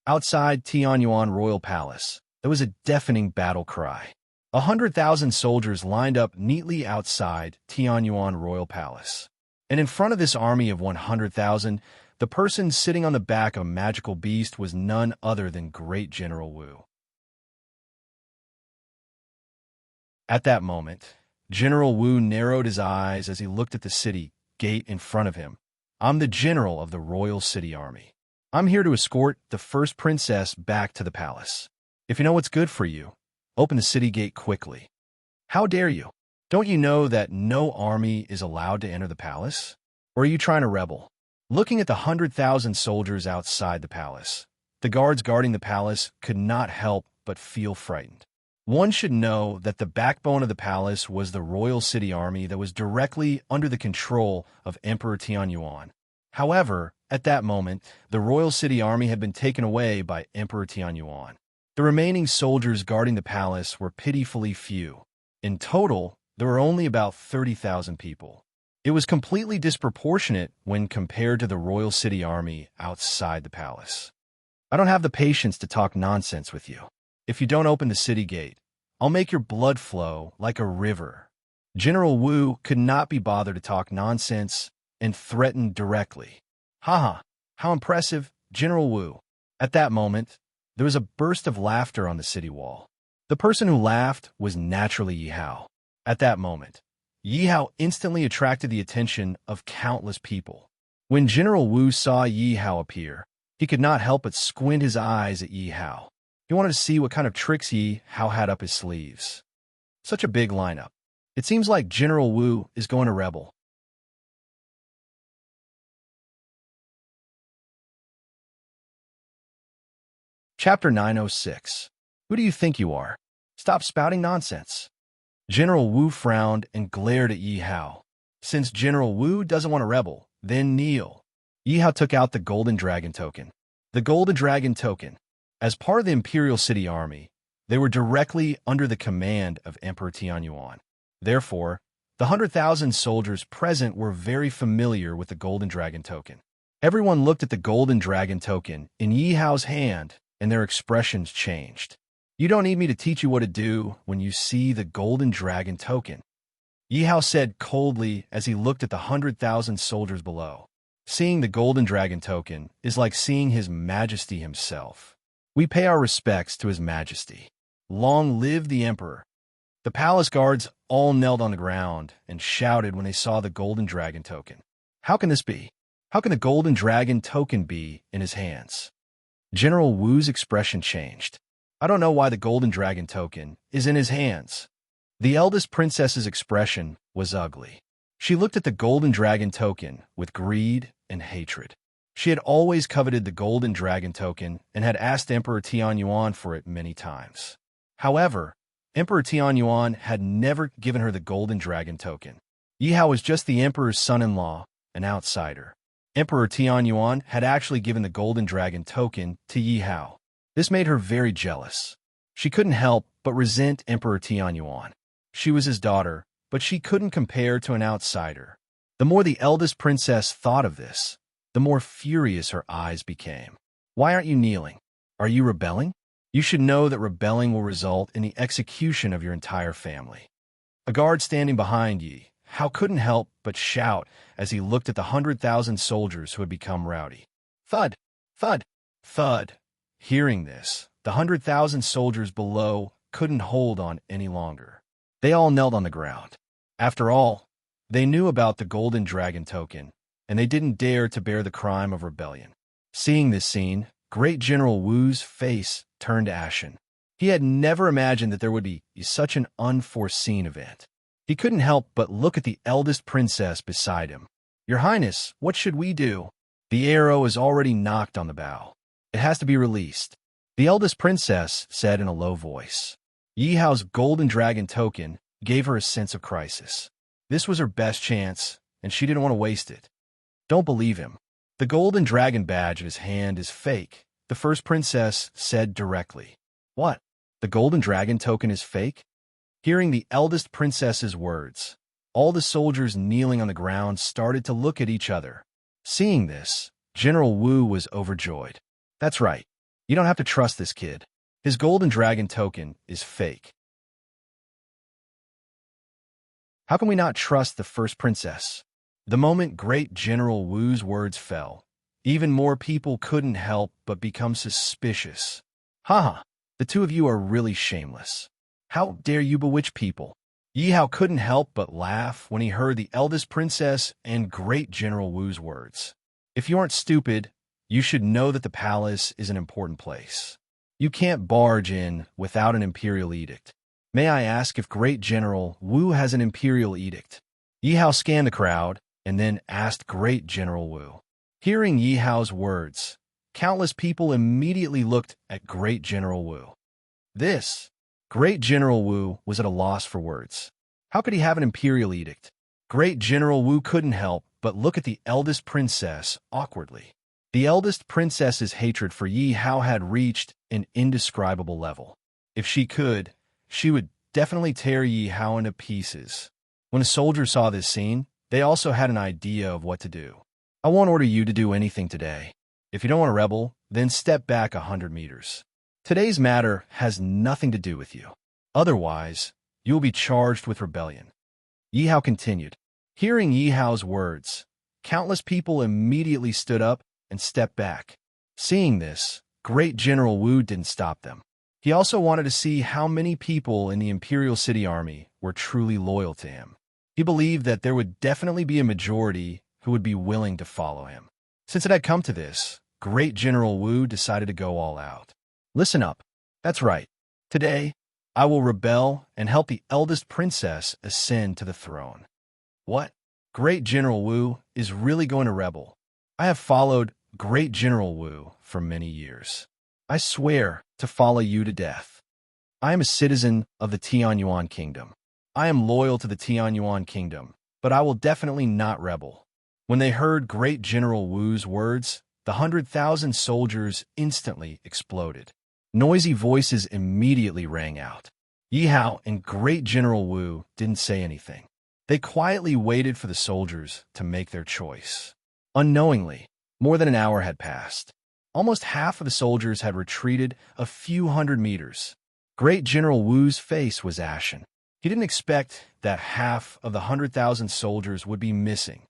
Outside Tianyuan Royal Palace, there was a deafening battle cry. 100,000 soldiers lined up neatly outside Tianyuan Royal Palace. And in front of this army of 100,000, the person sitting on the back of a magical beast was none other than Great General Wu. At that moment, General Wu narrowed his eyes as he looked at the city gate in front of him. "I'm the general of the Royal City Army. I'm here to escort the first princess back to the palace. If you know what's good for you, open the city gate quickly." "How dare you? Don't you know that no army is allowed to enter the palace? Or are you trying to rebel?" Looking at the 100,000 soldiers outside the palace, the guards guarding the palace could not help but feel frightened. One should know that the backbone of the palace was the Royal City Army that was directly under the control of Emperor Tianyuan. However, at that moment, the Royal City Army had been taken away by Emperor Tianyuan. The remaining soldiers guarding the palace were pitifully few. In total, there were only about 30,000 people. It was completely disproportionate when compared to the Royal City Army outside the palace. "I don't have the patience to talk nonsense with you. If you don't open the city gate, I'll make your blood flow like a river." General Wu could not be bothered to talk nonsense and threatened directly. "Haha, how impressive, General Wu." At that moment, there was a burst of laughter on the city wall. The person who laughed was naturally Yi Hao. At that moment, Yi Hao instantly attracted the attention of countless people. When General Wu saw Yi Hao appear, he could not help but squint his eyes at Yi Hao. He wanted to see what kind of tricks Yi Hao had up his sleeves. Such a big lineup. It seems like General Wu is going to rebel. Chapter 906. Who do you think you are? Stop spouting nonsense. General Wu frowned and glared at Yi Hao. Since General Wu doesn't want to rebel, then kneel. Yi Hao took out the Golden Dragon token. The Golden Dragon token. As part of the Imperial City Army, they were directly under the command of Emperor Tianyuan. Therefore, the 100,000 soldiers present were very familiar with the Golden Dragon token. Everyone looked at the Golden Dragon token in Yi Hao's hand, and their expressions changed. "You don't need me to teach you what to do when you see the Golden Dragon token," Yi Hao said coldly as he looked at the 100,000 soldiers below. "Seeing the Golden Dragon token is like seeing His Majesty himself. We pay our respects to His Majesty. Long live the Emperor." The palace guards all knelt on the ground and shouted when they saw the Golden Dragon token. "How can this be? How can the Golden Dragon token be in his hands?" General Wu's expression changed. "I don't know why the Golden Dragon token is in his hands." The eldest princess's expression was ugly. She looked at the Golden Dragon token with greed and hatred. She had always coveted the Golden Dragon token and had asked Emperor Tianyuan for it many times. However, Emperor Tianyuan had never given her the Golden Dragon token. Yi Hao was just the emperor's son-in-law, an outsider. Emperor Tianyuan had actually given the Golden Dragon token to Yi Hao. This made her very jealous. She couldn't help but resent Emperor Tianyuan. She was his daughter, but she couldn't compare to an outsider. The more the eldest princess thought of this, the more furious her eyes became. "Why aren't you kneeling? Are you rebelling? You should know that rebelling will result in the execution of your entire family." A guard standing behind Yi Hao couldn't help but shout as he looked at the 100,000 soldiers who had become rowdy. Thud! Thud! Thud! Hearing this, the 100,000 soldiers below couldn't hold on any longer. They all knelt on the ground. After all, they knew about the golden dragon token, and they didn't dare to bear the crime of rebellion. Seeing this scene, Great General Wu's face turned ashen. He had never imagined that there would be such an unforeseen event. He couldn't help but look at the eldest princess beside him. "Your Highness, what should we do?" "The arrow is already knocked on the bow. It has to be released," the eldest princess said in a low voice. Yi Hao's golden dragon token gave her a sense of crisis. This was her best chance, and she didn't want to waste it. "Don't believe him. The golden dragon badge in his hand is fake," the first princess said directly. "What? The golden dragon token is fake?" Hearing the eldest princess's words, all the soldiers kneeling on the ground started to look at each other. Seeing this, General Wu was overjoyed. "That's right. You don't have to trust this kid. His golden dragon token is fake." How can we not trust the first princess? The moment Great General Wu's words fell, even more people couldn't help but become suspicious. "Haha, the two of you are really shameless. How dare you bewitch people?" Yi Hao couldn't help but laugh when he heard the eldest princess and Great General Wu's words. "If you aren't stupid, you should know that the palace is an important place. You can't barge in without an imperial edict. May I ask if Great General Wu has an imperial edict?" Yi Hao scanned the crowd and then asked Great General Wu. Hearing Yi Hao's words, countless people immediately looked at Great General Wu. Great General Wu was at a loss for words. How could he have an imperial edict? Great General Wu couldn't help but look at the eldest princess awkwardly. The eldest princess's hatred for Yi Hao had reached an indescribable level. If she could, she would definitely tear Yi Hao into pieces. When the soldiers saw this scene, they also had an idea of what to do. "I won't order you to do anything today. If you don't want to rebel, then step back 100 meters. Today's matter has nothing to do with you. Otherwise, you will be charged with rebellion." Yi Hao continued. Hearing Yi Hao's words, countless people immediately stood up and stepped back. Seeing this, Great General Wu didn't stop them. He also wanted to see how many people in the Imperial City Army were truly loyal to him. He believed that there would definitely be a majority who would be willing to follow him. Since it had come to this, Great General Wu decided to go all out. "Listen up. That's right. Today, I will rebel and help the eldest princess ascend to the throne." "What? Great General Wu is really going to rebel?" "I have followed Great General Wu for many years. I swear to follow you to death. I am a citizen of the Tianyuan Kingdom. I am loyal to the Tianyuan Kingdom, but I will definitely not rebel." When they heard Great General Wu's words, the 100,000 soldiers instantly exploded. Noisy voices immediately rang out. Yi Hao and Great General Wu didn't say anything. They quietly waited for the soldiers to make their choice. Unknowingly, more than an hour had passed. Almost half of the soldiers had retreated a few hundred meters. Great General Wu's face was ashen. He didn't expect that half of the 100,000 soldiers would be missing.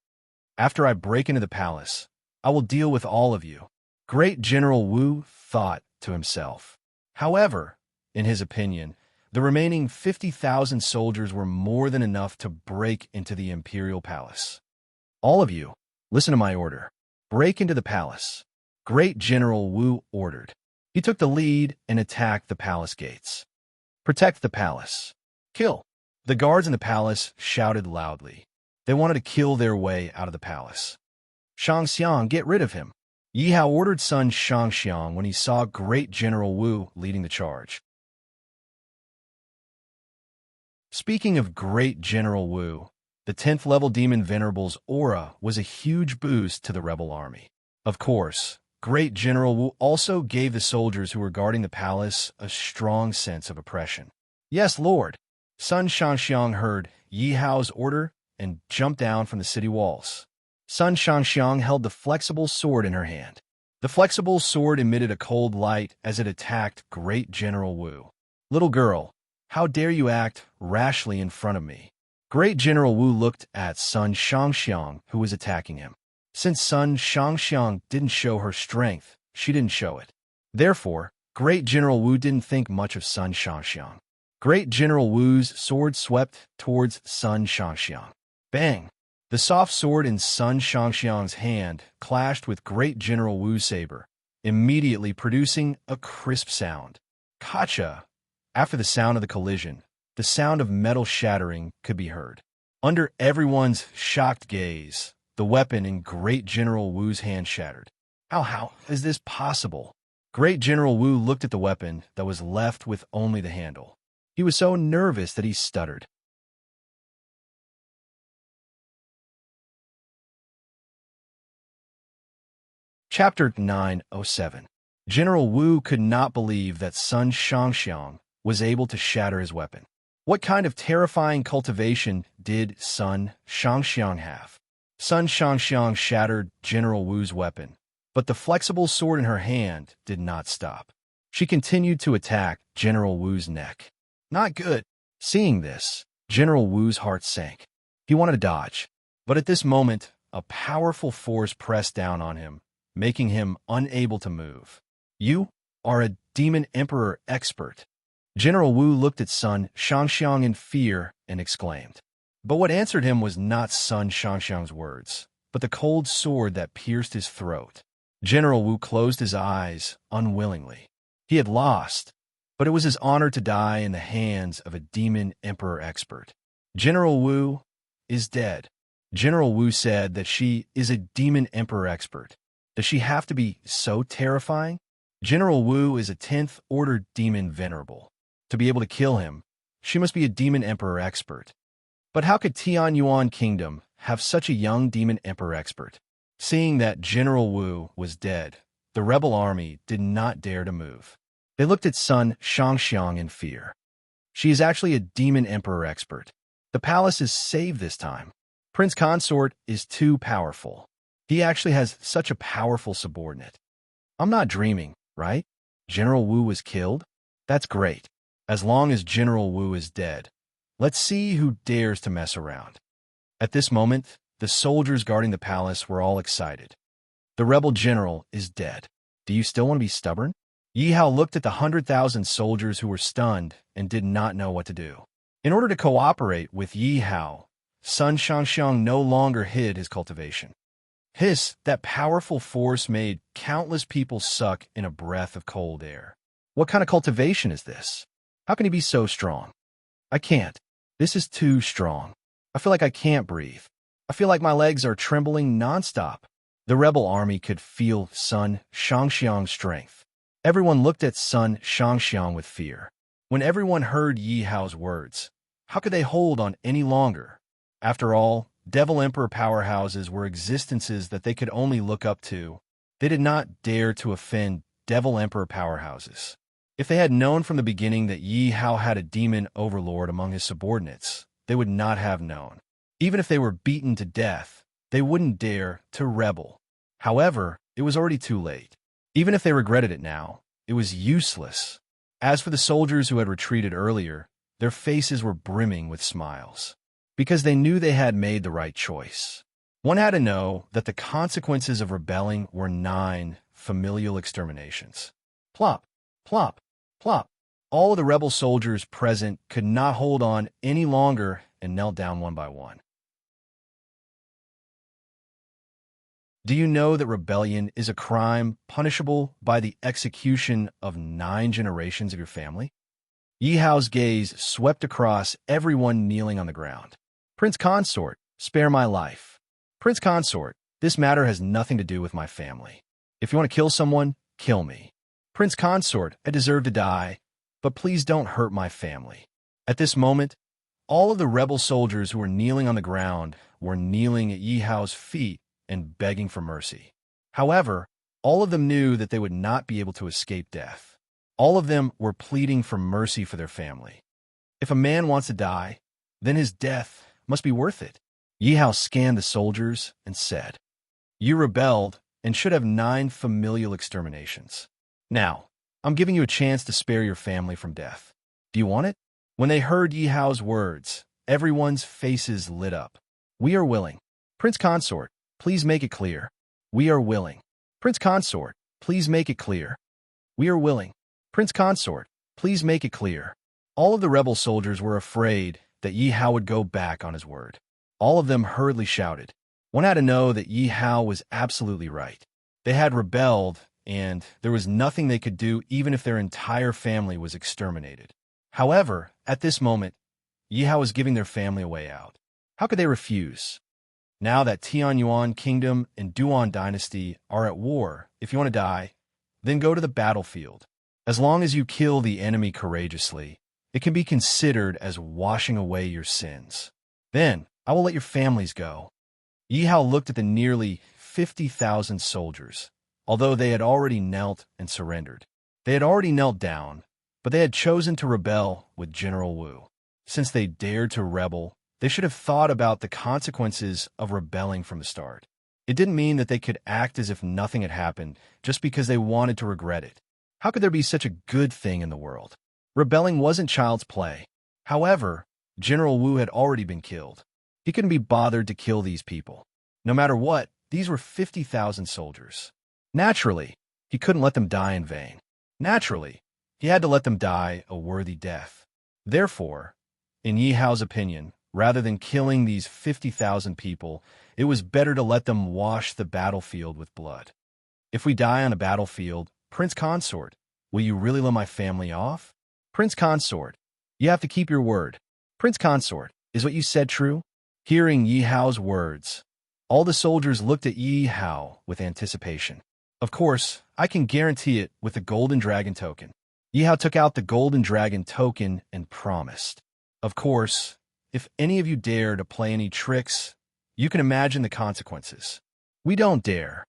"After I break into the palace, I will deal with all of you," Great General Wu thought to himself. However, in his opinion, the remaining 50,000 soldiers were more than enough to break into the imperial palace. "All of you, listen to my order. Break into the palace," Great General Wu ordered. He took the lead and attacked the palace gates. "Protect the palace. Kill." The guards in the palace shouted loudly. They wanted to kill their way out of the palace. "Shangxiang, get rid of him." Yi Hao ordered son Shangxiang when he saw Great General Wu leading the charge. Speaking of Great General Wu, the 10th level Demon Venerable's aura was a huge boost to the rebel army. Of course, Great General Wu also gave the soldiers who were guarding the palace a strong sense of oppression. "Yes, Lord." Sun Shangxiang heard Yi Hao's order and jumped down from the city walls. Sun Shangxiang held the flexible sword in her hand. The flexible sword emitted a cold light as it attacked Great General Wu. "Little girl, how dare you act rashly in front of me?" Great General Wu looked at Sun Shangxiang, who was attacking him. Since Sun Shangxiang didn't show her strength, she didn't show it. Therefore, Great General Wu didn't think much of Sun Shangxiang. Great General Wu's sword swept towards Sun Shangxiang. Bang! The soft sword in Sun Shangxiang's hand clashed with Great General Wu's saber, immediately producing a crisp sound. Kacha! After the sound of the collision, the sound of metal shattering could be heard. Under everyone's shocked gaze, the weapon in Great General Wu's hand shattered. How is this possible? Great General Wu looked at the weapon that was left with only the handle. He was so nervous that he stuttered. Chapter 907. General Wu could not believe that Sun Shangxiang was able to shatter his weapon. What kind of terrifying cultivation did Sun Shangxiang have? Sun Shangxiang shattered General Wu's weapon, but the flexible sword in her hand did not stop. She continued to attack General Wu's neck. Not good. Seeing this, General Wu's heart sank. He wanted to dodge, but at this moment, a powerful force pressed down on him, making him unable to move. You are a Demon Emperor expert. General Wu looked at Sun Shangxiang in fear and exclaimed. But what answered him was not Sun Shangxiang's words, but the cold sword that pierced his throat. General Wu closed his eyes unwillingly. He had lost, but it was his honor to die in the hands of a Demon Emperor expert. General Wu is dead. General Wu said that she is a Demon Emperor expert. Does she have to be so terrifying? General Wu is a 10th Order Demon Venerable. To be able to kill him, she must be a Demon Emperor expert. But how could Tianyuan Kingdom have such a young Demon Emperor expert? Seeing that General Wu was dead, the rebel army did not dare to move. They looked at Sun Shangxiang in fear. She is actually a Demon Emperor expert. The palace is saved this time. Prince Consort is too powerful. He actually has such a powerful subordinate. I'm not dreaming, right? General Wu was killed? That's great. As long as General Wu is dead, let's see who dares to mess around. At this moment, the soldiers guarding the palace were all excited. The rebel general is dead. Do you still want to be stubborn? Yi Hao looked at the 100,000 soldiers who were stunned and did not know what to do. In order to cooperate with Yi Hao, Sun Shangxiang no longer hid his cultivation. That powerful force made countless people suck in a breath of cold air. What kind of cultivation is this? How can he be so strong? I can't. This is too strong. I feel like I can't breathe. I feel like my legs are trembling nonstop. The rebel army could feel Sun Shangxiang's strength. Everyone looked at Sun Shangxiang with fear. When everyone heard Yi Hao's words, how could they hold on any longer? After all, Devil Emperor powerhouses were existences that they could only look up to. They did not dare to offend Devil Emperor powerhouses. If they had known from the beginning that Yi Hao had a demon overlord among his subordinates, they would not have known. Even if they were beaten to death, they wouldn't dare to rebel. However, it was already too late. Even if they regretted it now, it was useless. As for the soldiers who had retreated earlier, their faces were brimming with smiles, because they knew they had made the right choice. One had to know that the consequences of rebelling were 9 familial exterminations. Plop, plop, plop. All of the rebel soldiers present could not hold on any longer and knelt down one by one. Do you know that rebellion is a crime punishable by the execution of 9 generations of your family? Yi Hao's gaze swept across everyone kneeling on the ground. Prince Consort, spare my life. Prince Consort, this matter has nothing to do with my family. If you want to kill someone, kill me. Prince Consort, I deserve to die, but please don't hurt my family. At this moment, all of the rebel soldiers who were kneeling on the ground were kneeling at Yi Hao's feet and begging for mercy. However, all of them knew that they would not be able to escape death. All of them were pleading for mercy for their family. If a man wants to die, then his death must be worth it. Yi Hao scanned the soldiers and said, "You rebelled and should have 9 familial exterminations. Now, I'm giving you a chance to spare your family from death. Do you want it?" When they heard Yi Hao's words, everyone's faces lit up. "We are willing. Prince Consort, please make it clear. We are willing. Prince Consort, please make it clear. We are willing. Prince Consort, please make it clear." All of the rebel soldiers were afraid that Yi Hao would go back on his word. All of them hurriedly shouted. One had to know that Yi Hao was absolutely right. They had rebelled, and there was nothing they could do even if their entire family was exterminated. However, at this moment, Yi Hao was giving their family a way out. How could they refuse? Now that Tianyuan Kingdom and Duan Dynasty are at war, if you want to die, then go to the battlefield. As long as you kill the enemy courageously, it can be considered as washing away your sins. Then I will let your families go. Yi Hao looked at the nearly 50,000 soldiers, although they had already knelt and surrendered. They had already knelt down, but they had chosen to rebel with General Wu. Since they dared to rebel, they should have thought about the consequences of rebelling from the start. It didn't mean that they could act as if nothing had happened just because they wanted to regret it. How could there be such a good thing in the world? Rebelling wasn't child's play. However, General Wu had already been killed. He couldn't be bothered to kill these people. No matter what, these were 50,000 soldiers. Naturally, he couldn't let them die in vain. Naturally, he had to let them die a worthy death. Therefore, in Yi Hao's opinion, rather than killing these 50,000 people, it was better to let them wash the battlefield with blood. If we die on a battlefield, Prince Consort, will you really let my family off? Prince Consort, you have to keep your word. Prince Consort, is what you said true? Hearing Yi Hao's words, all the soldiers looked at Yi Hao with anticipation. Of course, I can guarantee it with the Golden Dragon token. Yi Hao took out the Golden Dragon token and promised. Of course, if any of you dare to play any tricks, you can imagine the consequences. We don't dare.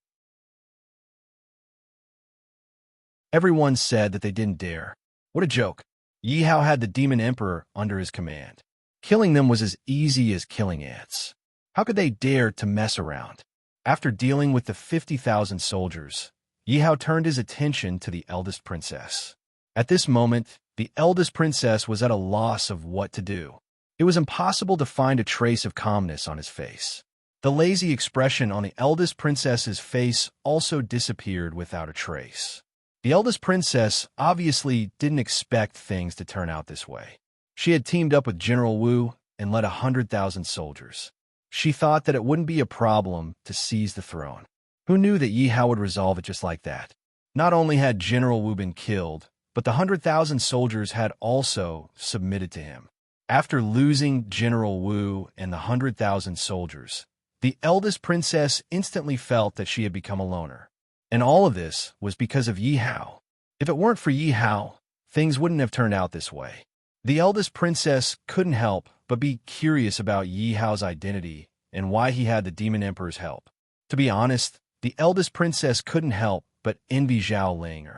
Everyone said that they didn't dare. What a joke. Yi Hao had the Demon Emperor under his command. Killing them was as easy as killing ants. How could they dare to mess around? After dealing with the 50,000 soldiers, Yi Hao turned his attention to the eldest princess. At this moment, the eldest princess was at a loss of what to do. It was impossible to find a trace of calmness on his face. The lazy expression on the eldest princess's face also disappeared without a trace. The eldest princess obviously didn't expect things to turn out this way. She had teamed up with General Wu and led 100,000 soldiers. She thought that it wouldn't be a problem to seize the throne. Who knew that Yi Hao would resolve it just like that? Not only had General Wu been killed, but the 100,000 soldiers had also submitted to him. After losing General Wu and the 100,000 soldiers, the eldest princess instantly felt that she had become a loner. And all of this was because of Yi Hao. If it weren't for Yi Hao, things wouldn't have turned out this way. The eldest princess couldn't help but be curious about Yi Hao's identity and why he had the Demon Emperor's help. To be honest, the eldest princess couldn't help but envy Zhao Ling.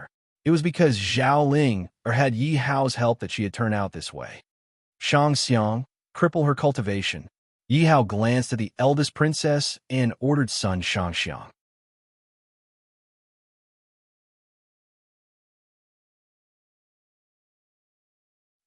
It was because Zhao Ling had Yi Hao's help that she had turned out this way. Shang Xiang, cripple her cultivation. Yi Hao glanced at the eldest princess and ordered son Shang Xiang.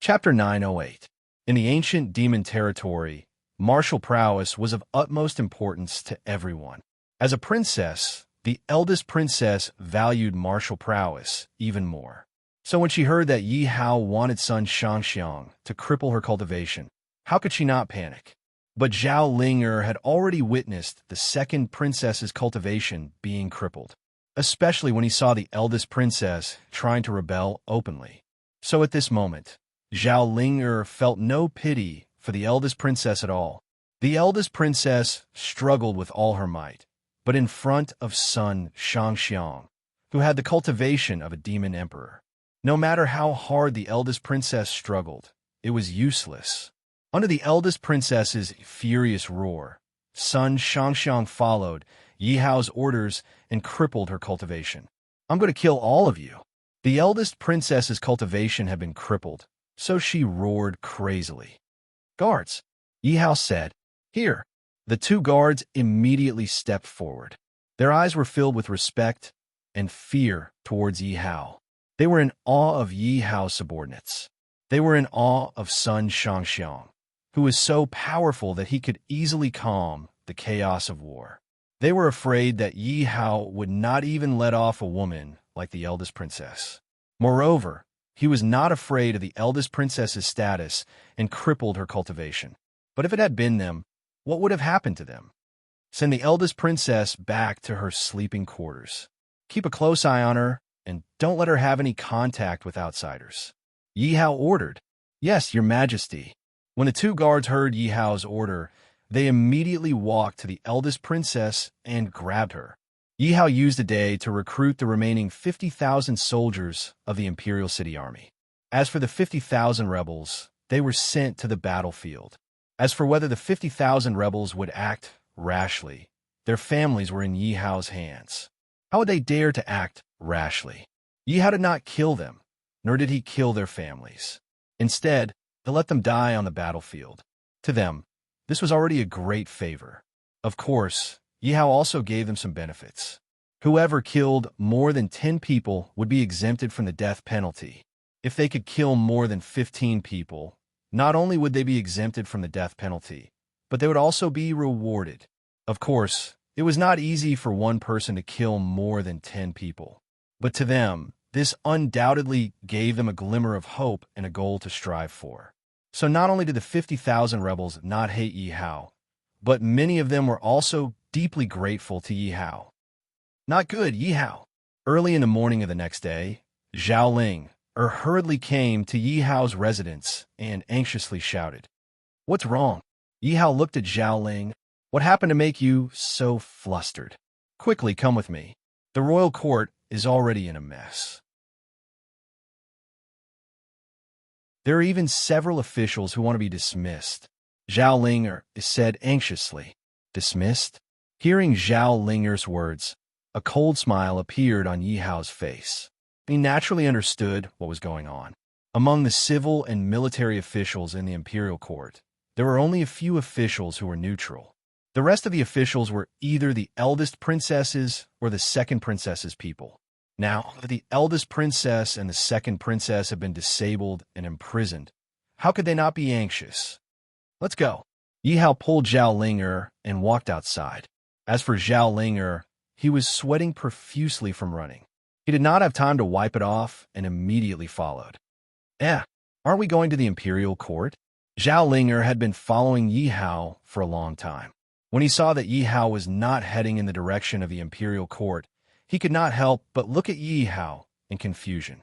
Chapter 908. In the ancient demon territory, martial prowess was of utmost importance to everyone. As a princess, the eldest princess valued martial prowess even more. So when she heard that Yi Hao wanted son Shang Xiang to cripple her cultivation, how could she not panic? But Zhao Linger had already witnessed the second princess's cultivation being crippled, especially when he saw the eldest princess trying to rebel openly. So at this moment, Zhao Linger felt no pity for the eldest princess at all. The eldest princess struggled with all her might, but in front of son Shang Xiang, who had the cultivation of a demon emperor. No matter how hard the eldest princess struggled, it was useless. Under the eldest princess's furious roar, son Shang Xiang followed Yi Hao's orders and crippled her cultivation. "I'm going to kill all of you." The eldest princess's cultivation had been crippled, so she roared crazily. "Guards," Yi Hao said. "Here." The two guards immediately stepped forward. Their eyes were filled with respect and fear towards Yi Hao. They were in awe of Yi Hao's subordinates. They were in awe of son Shang Xiang, who was so powerful that he could easily calm the chaos of war. They were afraid that Yi Hao would not even let off a woman like the eldest princess. Moreover, he was not afraid of the eldest princess's status and crippled her cultivation. But if it had been them, what would have happened to them? Send the eldest princess back to her sleeping quarters. Keep a close eye on her, and don't let her have any contact with outsiders. Yi Hao ordered. Yes, your majesty. When the two guards heard Yi Hao's order, they immediately walked to the eldest princess and grabbed her. Yi Hao used the day to recruit the remaining 50,000 soldiers of the imperial city army. As for the 50,000 rebels, they were sent to the battlefield. As for whether the 50,000 rebels would act rashly, their families were in Yi Hao's hands. How would they dare to act rashly? Yi Hao did not kill them, nor did he kill their families. Instead, he let them die on the battlefield. To them, this was already a great favor. Of course, Yi Hao also gave them some benefits. Whoever killed more than 10 people would be exempted from the death penalty. If they could kill more than 15 people, not only would they be exempted from the death penalty, but they would also be rewarded. Of course, it was not easy for one person to kill more than 10 people. But to them, this undoubtedly gave them a glimmer of hope and a goal to strive for. So not only did the 50,000 rebels not hate Yi Hao, but many of them were also deeply grateful to Yi Hao. Not good, Yi Hao. Early in the morning of the next day, Zhao Ling hurriedly came to Yi Hao's residence and anxiously shouted, "What's wrong?" Yi Hao looked at Zhao Ling. "What happened to make you so flustered? Quickly, come with me. The royal court is already in a mess." There are even several officials who want to be dismissed. Zhao Ling said anxiously. Dismissed? Hearing Zhao Ling's words, a cold smile appeared on Yi Hao's face. He naturally understood what was going on. Among the civil and military officials in the imperial court, there were only a few officials who were neutral. The rest of the officials were either the eldest princess's or the second princess's people. Now that the eldest princess and the second princess have been disabled and imprisoned, how could they not be anxious? Let's go. Yi Hao pulled Zhao Ling and walked outside. As for Zhao Ling, he was sweating profusely from running. He did not have time to wipe it off and immediately followed. Aren't we going to the imperial court? Zhao Ling had been following Yi Hao for a long time. When he saw that Yi Hao was not heading in the direction of the imperial court, he could not help but look at Yi Hao in confusion.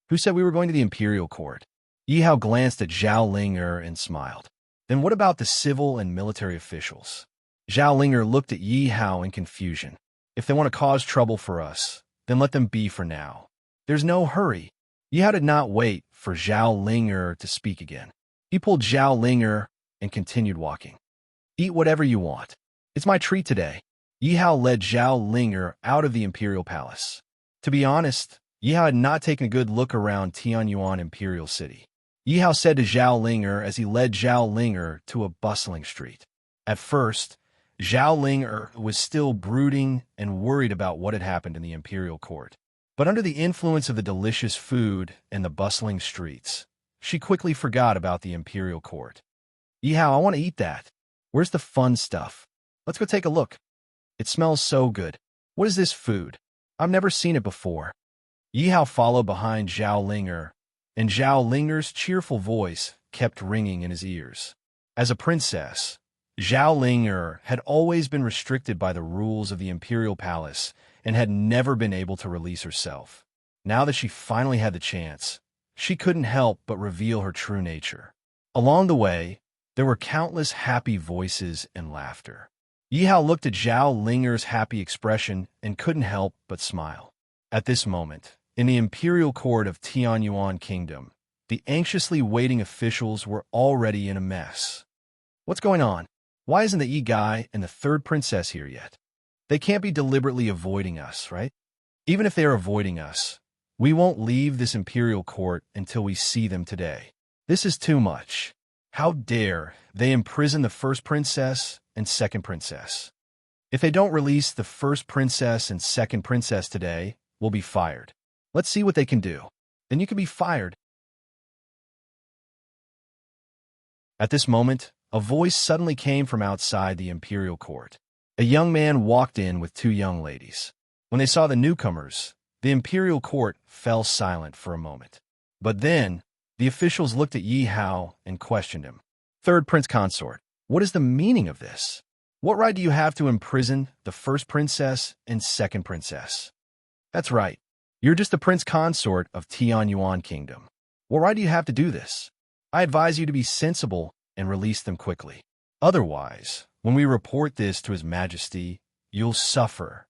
Who said we were going to the imperial court? Yi Hao glanced at Zhao Ling and smiled. Then what about the civil and military officials? Zhao Ling looked at Yi Hao in confusion. If they want to cause trouble for us, then let them be for now. There's no hurry. Yi Hao did not wait for Zhao Ling to speak again. He pulled Zhao Ling and continued walking. Eat whatever you want. It's my treat today. Yi Hao led Zhao Ling out of the imperial palace. To be honest, Yi Hao had not taken a good look around Tianyuan Imperial City. Yi Hao said to Zhao Ling as he led Zhao Ling to a bustling street. At first, Zhao Ling was still brooding and worried about what had happened in the imperial court. But under the influence of the delicious food and the bustling streets, she quickly forgot about the imperial court. Yi Hao, I want to eat that. Where's the fun stuff? Let's go take a look. It smells so good. What is this food? I've never seen it before. Yi Hao followed behind Zhao Ling, and Zhao Ling's cheerful voice kept ringing in his ears. As a princess, Zhao Ling had always been restricted by the rules of the imperial palace and had never been able to release herself. Now that she finally had the chance, she couldn't help but reveal her true nature. Along the way, there were countless happy voices and laughter. Yi Hao looked at Zhao Ling's happy expression and couldn't help but smile. At this moment, in the imperial court of Tianyuan Kingdom, the anxiously waiting officials were already in a mess. What's going on? Why isn't the Yi guy and the third princess here yet? They can't be deliberately avoiding us, right? Even if they are avoiding us, we won't leave this imperial court until we see them today. This is too much. How dare they imprison the first princess and second princess? If they don't release the first princess and second princess today, we'll be fired. Let's see what they can do. Then you can be fired. At this moment, a voice suddenly came from outside the imperial court. A young man walked in with two young ladies. When they saw the newcomers, the imperial court fell silent for a moment. But then, the officials looked at Yi Hao and questioned him. Third prince consort, what is the meaning of this? What right do you have to imprison the first princess and second princess? That's right. You're just the prince consort of Tianyuan Kingdom. What right do you have to do this? I advise you to be sensible and release them quickly. Otherwise, when we report this to His Majesty, you'll suffer.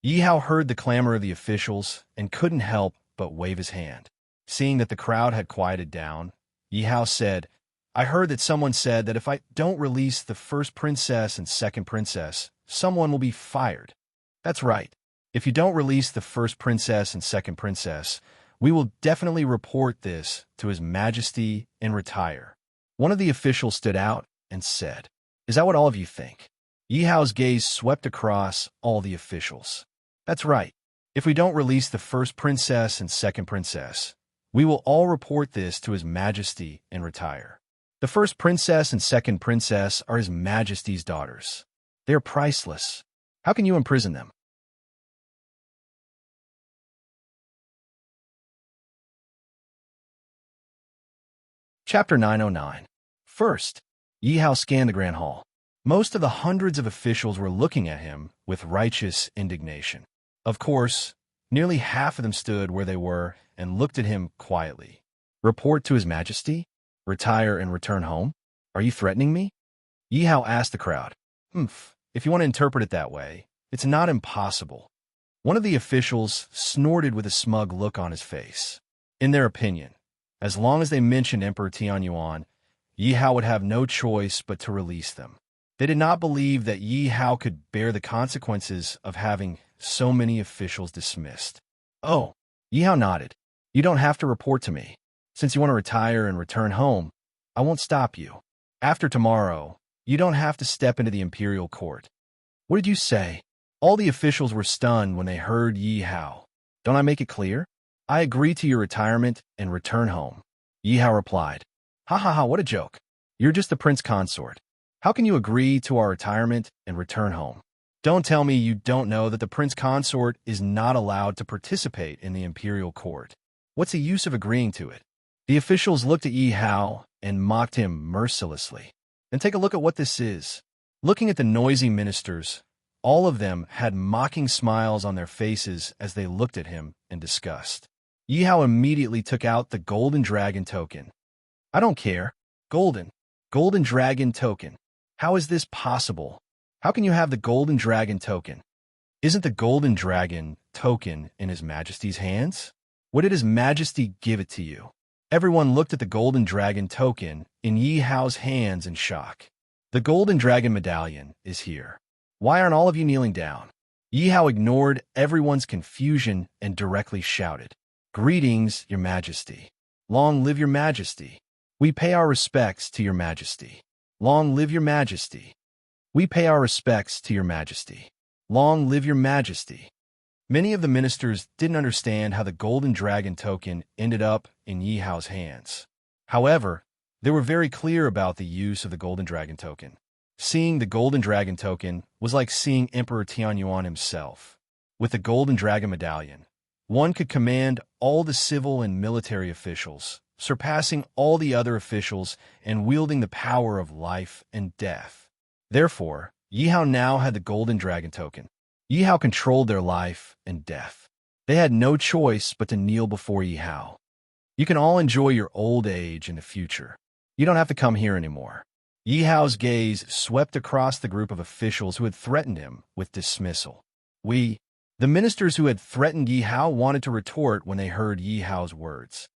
Yi Hao heard the clamor of the officials and couldn't help but wave his hand. Seeing that the crowd had quieted down, Yi Hao said, I heard that someone said that if I don't release the first princess and second princess, someone will be fired. That's right. If you don't release the first princess and second princess, we will definitely report this to His Majesty and retire. One of the officials stood out and said, Is that what all of you think? Yi Hao's gaze swept across all the officials. That's right. If we don't release the first princess and second princess, we will all report this to His Majesty and retire. The first princess and second princess are His Majesty's daughters. They are priceless. How can you imprison them? Chapter 909. First, Yi Hao scanned the Grand Hall. Most of the hundreds of officials were looking at him with righteous indignation. Of course, nearly half of them stood where they were and looked at him quietly. Report to His Majesty? Retire and return home? Are you threatening me? Yi Hao asked the crowd. If you want to interpret it that way, it's not impossible. One of the officials snorted with a smug look on his face. In their opinion, as long as they mentioned Emperor Tianyuan, Yi Hao would have no choice but to release them. They did not believe that Yi Hao could bear the consequences of having so many officials dismissed. Oh, Yi Hao nodded. You don't have to report to me. Since you want to retire and return home, I won't stop you. After tomorrow, you don't have to step into the imperial court. What did you say? All the officials were stunned when they heard Yi Hao. Don't I make it clear? I agree to your retirement and return home. Yi Hao replied. Ha ha ha, what a joke. You're just the prince consort. How can you agree to our retirement and return home? Don't tell me you don't know that the prince consort is not allowed to participate in the imperial court. What's the use of agreeing to it? The officials looked at Yi Hao and mocked him mercilessly. And take a look at what this is. Looking at the noisy ministers, all of them had mocking smiles on their faces as they looked at him in disgust. Yi Hao immediately took out the golden dragon token. I don't care. Golden dragon token. How is this possible? How can you have the golden dragon token? Isn't the golden dragon token in His Majesty's hands? What did His Majesty give it to you? Everyone looked at the golden dragon token in Yi Hao's hands in shock. The golden dragon medallion is here. Why aren't all of you kneeling down? Yi Hao ignored everyone's confusion and directly shouted, Greetings, Your Majesty. Long live Your Majesty. We pay our respects to Your Majesty. Long live Your Majesty. We pay our respects to Your Majesty. Long live Your Majesty. Many of the ministers didn't understand how the golden dragon token ended up in Yi Hao's hands. However, they were very clear about the use of the golden dragon token. Seeing the golden dragon token was like seeing Emperor Tianyuan himself. With the golden dragon medallion, one could command all the civil and military officials, surpassing all the other officials and wielding the power of life and death. Therefore, Yi Hao now had the golden dragon token. Yi Hao controlled their life and death. They had no choice but to kneel before Yi Hao. You can all enjoy your old age in the future. You don't have to come here anymore. Yi Hao's gaze swept across the group of officials who had threatened him with dismissal. The ministers who had threatened Yi Hao wanted to retort when they heard Yi Hao's words.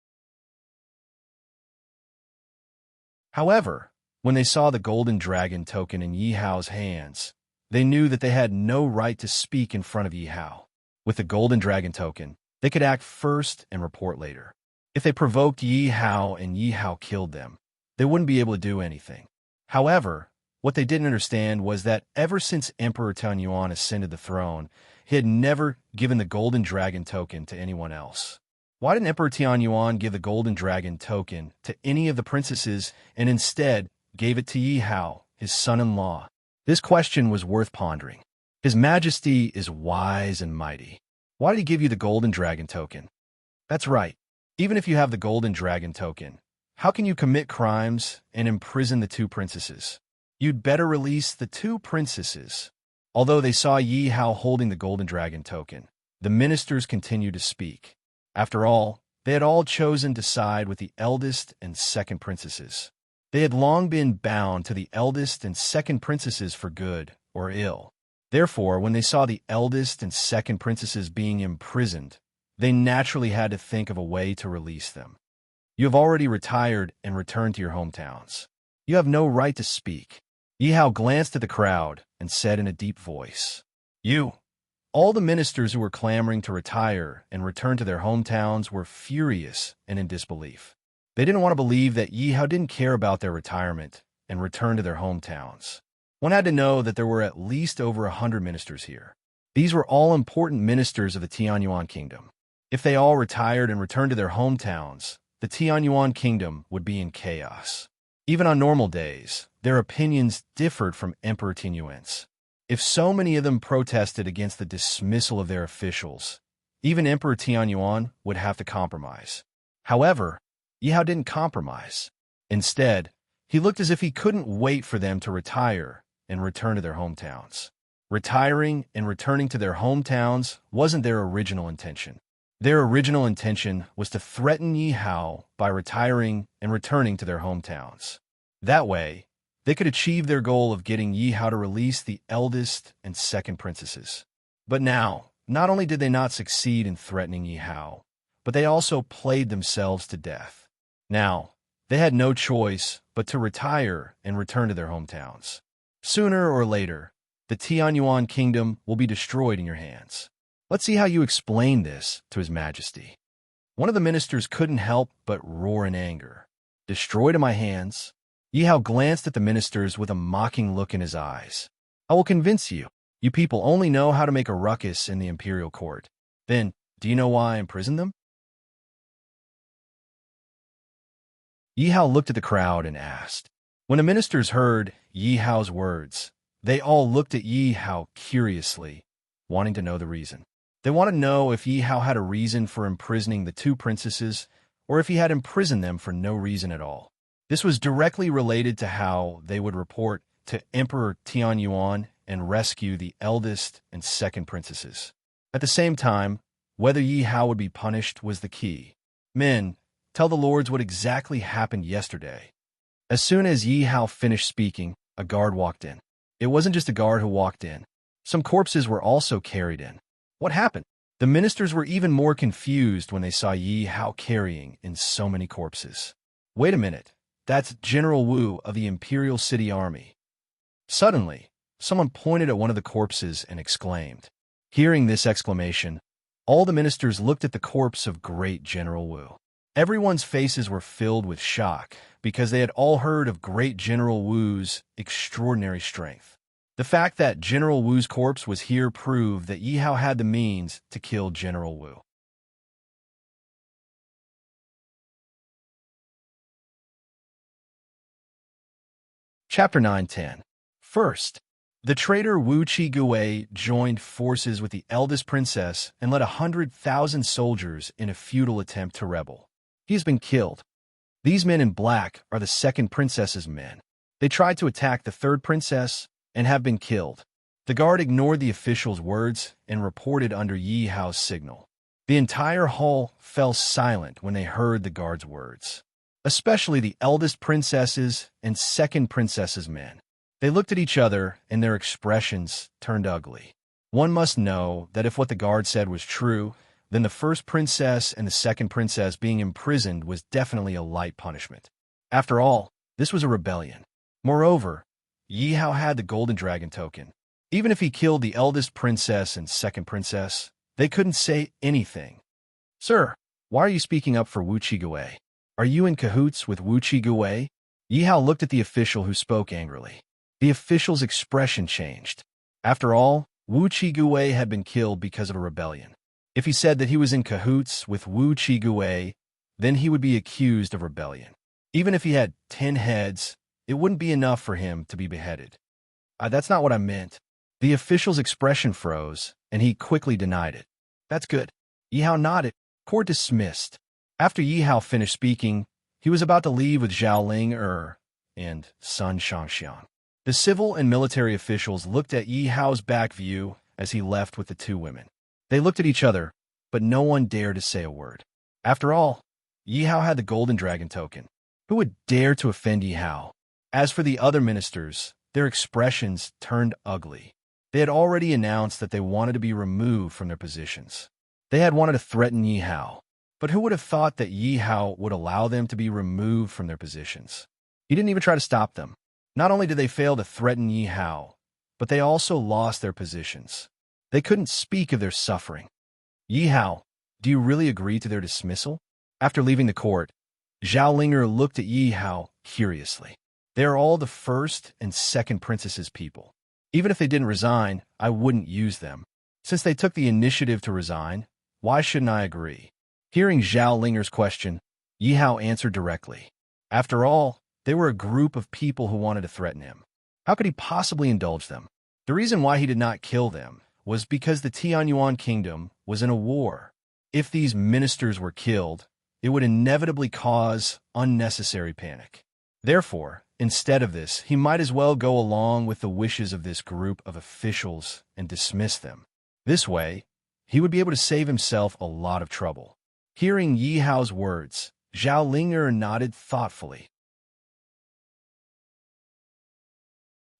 However, when they saw the golden dragon token in Yi Hao's hands, they knew that they had no right to speak in front of Yi Hao. With the golden dragon token, they could act first and report later. If they provoked Yi Hao and Yi Hao killed them, they wouldn't be able to do anything. However, what they didn't understand was that ever since Emperor Tianyuan ascended the throne, he had never given the golden dragon token to anyone else. Why didn't Emperor Tianyuan give the golden dragon token to any of the princesses and instead gave it to Yi Hao, his son-in-law? This question was worth pondering. His Majesty is wise and mighty. Why did he give you the golden dragon token? That's right. Even if you have the golden dragon token, how can you commit crimes and imprison the two princesses? You'd better release the two princesses. Although they saw Yi Hao holding the golden dragon token, the ministers continued to speak. After all, they had all chosen to side with the eldest and second princesses. They had long been bound to the eldest and second princesses for good or ill. Therefore, when they saw the eldest and second princesses being imprisoned, they naturally had to think of a way to release them. You have already retired and returned to your hometowns. You have no right to speak. Yi Hao glanced at the crowd and said in a deep voice, All the ministers who were clamoring to retire and return to their hometowns were furious and in disbelief. They didn't want to believe that Yi Hao didn't care about their retirement and return to their hometowns. One had to know that there were at least over 100 ministers here. These were all important ministers of the Tianyuan kingdom. If they all retired and returned to their hometowns, the Tianyuan kingdom would be in chaos. Even on normal days, their opinions differed from Emperor Tianyuan's. If so many of them protested against the dismissal of their officials, even Emperor Tianyuan would have to compromise. However, Yi Hao didn't compromise. Instead, he looked as if he couldn't wait for them to retire and return to their hometowns. Retiring and returning to their hometowns wasn't their original intention. Their original intention was to threaten Yi Hao by retiring and returning to their hometowns. That way, they could achieve their goal of getting Yi Hao to release the eldest and second princesses. But now, not only did they not succeed in threatening Yi Hao, but they also played themselves to death. Now, they had no choice but to retire and return to their hometowns. Sooner or later, the Tianyuan kingdom will be destroyed in your hands. Let's see how you explain this to His Majesty. One of the ministers couldn't help but roar in anger. Destroyed in my hands? Yi Hao glanced at the ministers with a mocking look in his eyes. I will convince you. You people only know how to make a ruckus in the imperial court. Then, do you know why I imprisoned them? Yi Hao looked at the crowd and asked. When the ministers heard Yi Hao's words, they all looked at Yi Hao curiously, wanting to know the reason. They wanted to know if Yi Hao had a reason for imprisoning the two princesses, or if he had imprisoned them for no reason at all. This was directly related to how they would report to Emperor Tianyuan and rescue the eldest and second princesses. At the same time, whether Yi Hao would be punished was the key. Men, tell the lords what exactly happened yesterday. As soon as Yi Hao finished speaking, a guard walked in. It wasn't just a guard who walked in. Some corpses were also carried in. What happened? The ministers were even more confused when they saw Yi Hao carrying in so many corpses. Wait a minute. That's General Wu of the Imperial City Army. Suddenly, someone pointed at one of the corpses and exclaimed. Hearing this exclamation, all the ministers looked at the corpse of great General Wu. Everyone's faces were filled with shock because they had all heard of great General Wu's extraordinary strength. The fact that General Wu's corpse was here proved that Yi Hao had the means to kill General Wu. Chapter 9-10. First, the traitor Wu Qi joined forces with the eldest princess and led 100,000 soldiers in a futile attempt to rebel. He has been killed. These men in black are the second princess's men. They tried to attack the third princess and have been killed. The guard ignored the official's words and reported under Yi Hao's signal. The entire hall fell silent when they heard the guard's words, especially the eldest princess's and second princess's men. They looked at each other and their expressions turned ugly. One must know that if what the guard said was true, then the first princess and the second princess being imprisoned was definitely a light punishment. After all, this was a rebellion. Moreover, Yi Hao had the golden dragon token. Even if he killed the eldest princess and second princess, they couldn't say anything. Sir, why are you speaking up for Wu Qi? Are you in cahoots with Wu Qi? Yi Hao looked at the official who spoke angrily. The official's expression changed. After all, Wu Qi had been killed because of a rebellion. If he said that he was in cahoots with Wu Qigui, then he would be accused of rebellion. Even if he had 10 heads, it wouldn't be enough for him to be beheaded. That's not what I meant. The official's expression froze, and he quickly denied it. That's good. Yi Hao nodded. Court dismissed. After Yi Hao finished speaking, he was about to leave with Zhao Ling and Sun Shangxiang. The civil and military officials looked at Yi Hao's back view as he left with the two women. They looked at each other, but no one dared to say a word. After all, Yi Hao had the golden dragon token. Who would dare to offend Yi Hao? As for the other ministers, their expressions turned ugly. They had already announced that they wanted to be removed from their positions. They had wanted to threaten Yi Hao. But who would have thought that Yi Hao would allow them to be removed from their positions? He didn't even try to stop them. Not only did they fail to threaten Yi Hao, but they also lost their positions. They couldn't speak of their suffering. Yi Hao, do you really agree to their dismissal? After leaving the court, Zhao Linger looked at Yi Hao curiously. They are all the first and second princess's people. Even if they didn't resign, I wouldn't use them. Since they took the initiative to resign, why shouldn't I agree? Hearing Zhao Linger's question, Yi Hao answered directly. After all, they were a group of people who wanted to threaten him. How could he possibly indulge them? The reason why he did not kill them was because the Tianyuan kingdom was in a war. If these ministers were killed, it would inevitably cause unnecessary panic. Therefore, instead of this, he might as well go along with the wishes of this group of officials and dismiss them. This way, he would be able to save himself a lot of trouble. Hearing Yi Hao's words, Zhao Linger nodded thoughtfully.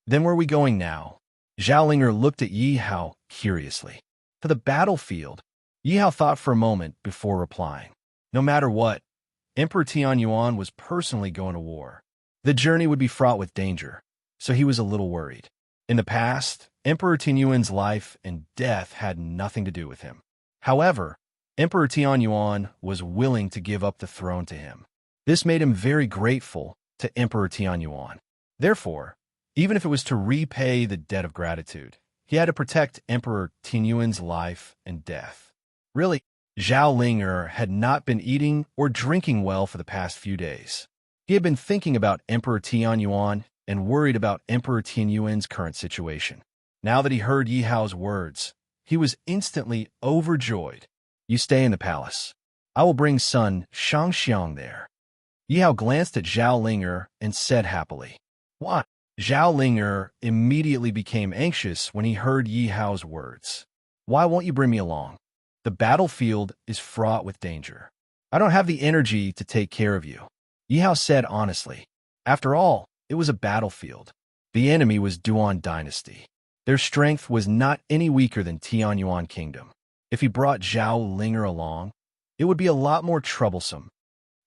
Then where are we going now? Zhao Linger looked at Yi Hao curiously. To the battlefield. Yi Hao thought for a moment before replying. No matter what, Emperor Tianyuan was personally going to war. The journey would be fraught with danger, so he was a little worried. In the past, Emperor Tianyuan's life and death had nothing to do with him. However, Emperor Tianyuan was willing to give up the throne to him. This made him very grateful to Emperor Tianyuan. Therefore, even if it was to repay the debt of gratitude, he had to protect Emperor Tianyuan's life and death. Really, Zhao Linger had not been eating or drinking well for the past few days. He had been thinking about Emperor Tianyuan and worried about Emperor Tianyuan's current situation. Now that he heard Yi Hao's words, he was instantly overjoyed. You stay in the palace. I will bring Sun Shangxiang there. Yi Hao glanced at Zhao Linger and said happily. What? Zhao Linger immediately became anxious when he heard Yi Hao's words. Why won't you bring me along? The battlefield is fraught with danger. I don't have the energy to take care of you. Yi Hao said honestly. After all, it was a battlefield. The enemy was Duan Dynasty. Their strength was not any weaker than Tianyuan Kingdom. If he brought Zhao Linger along, it would be a lot more troublesome.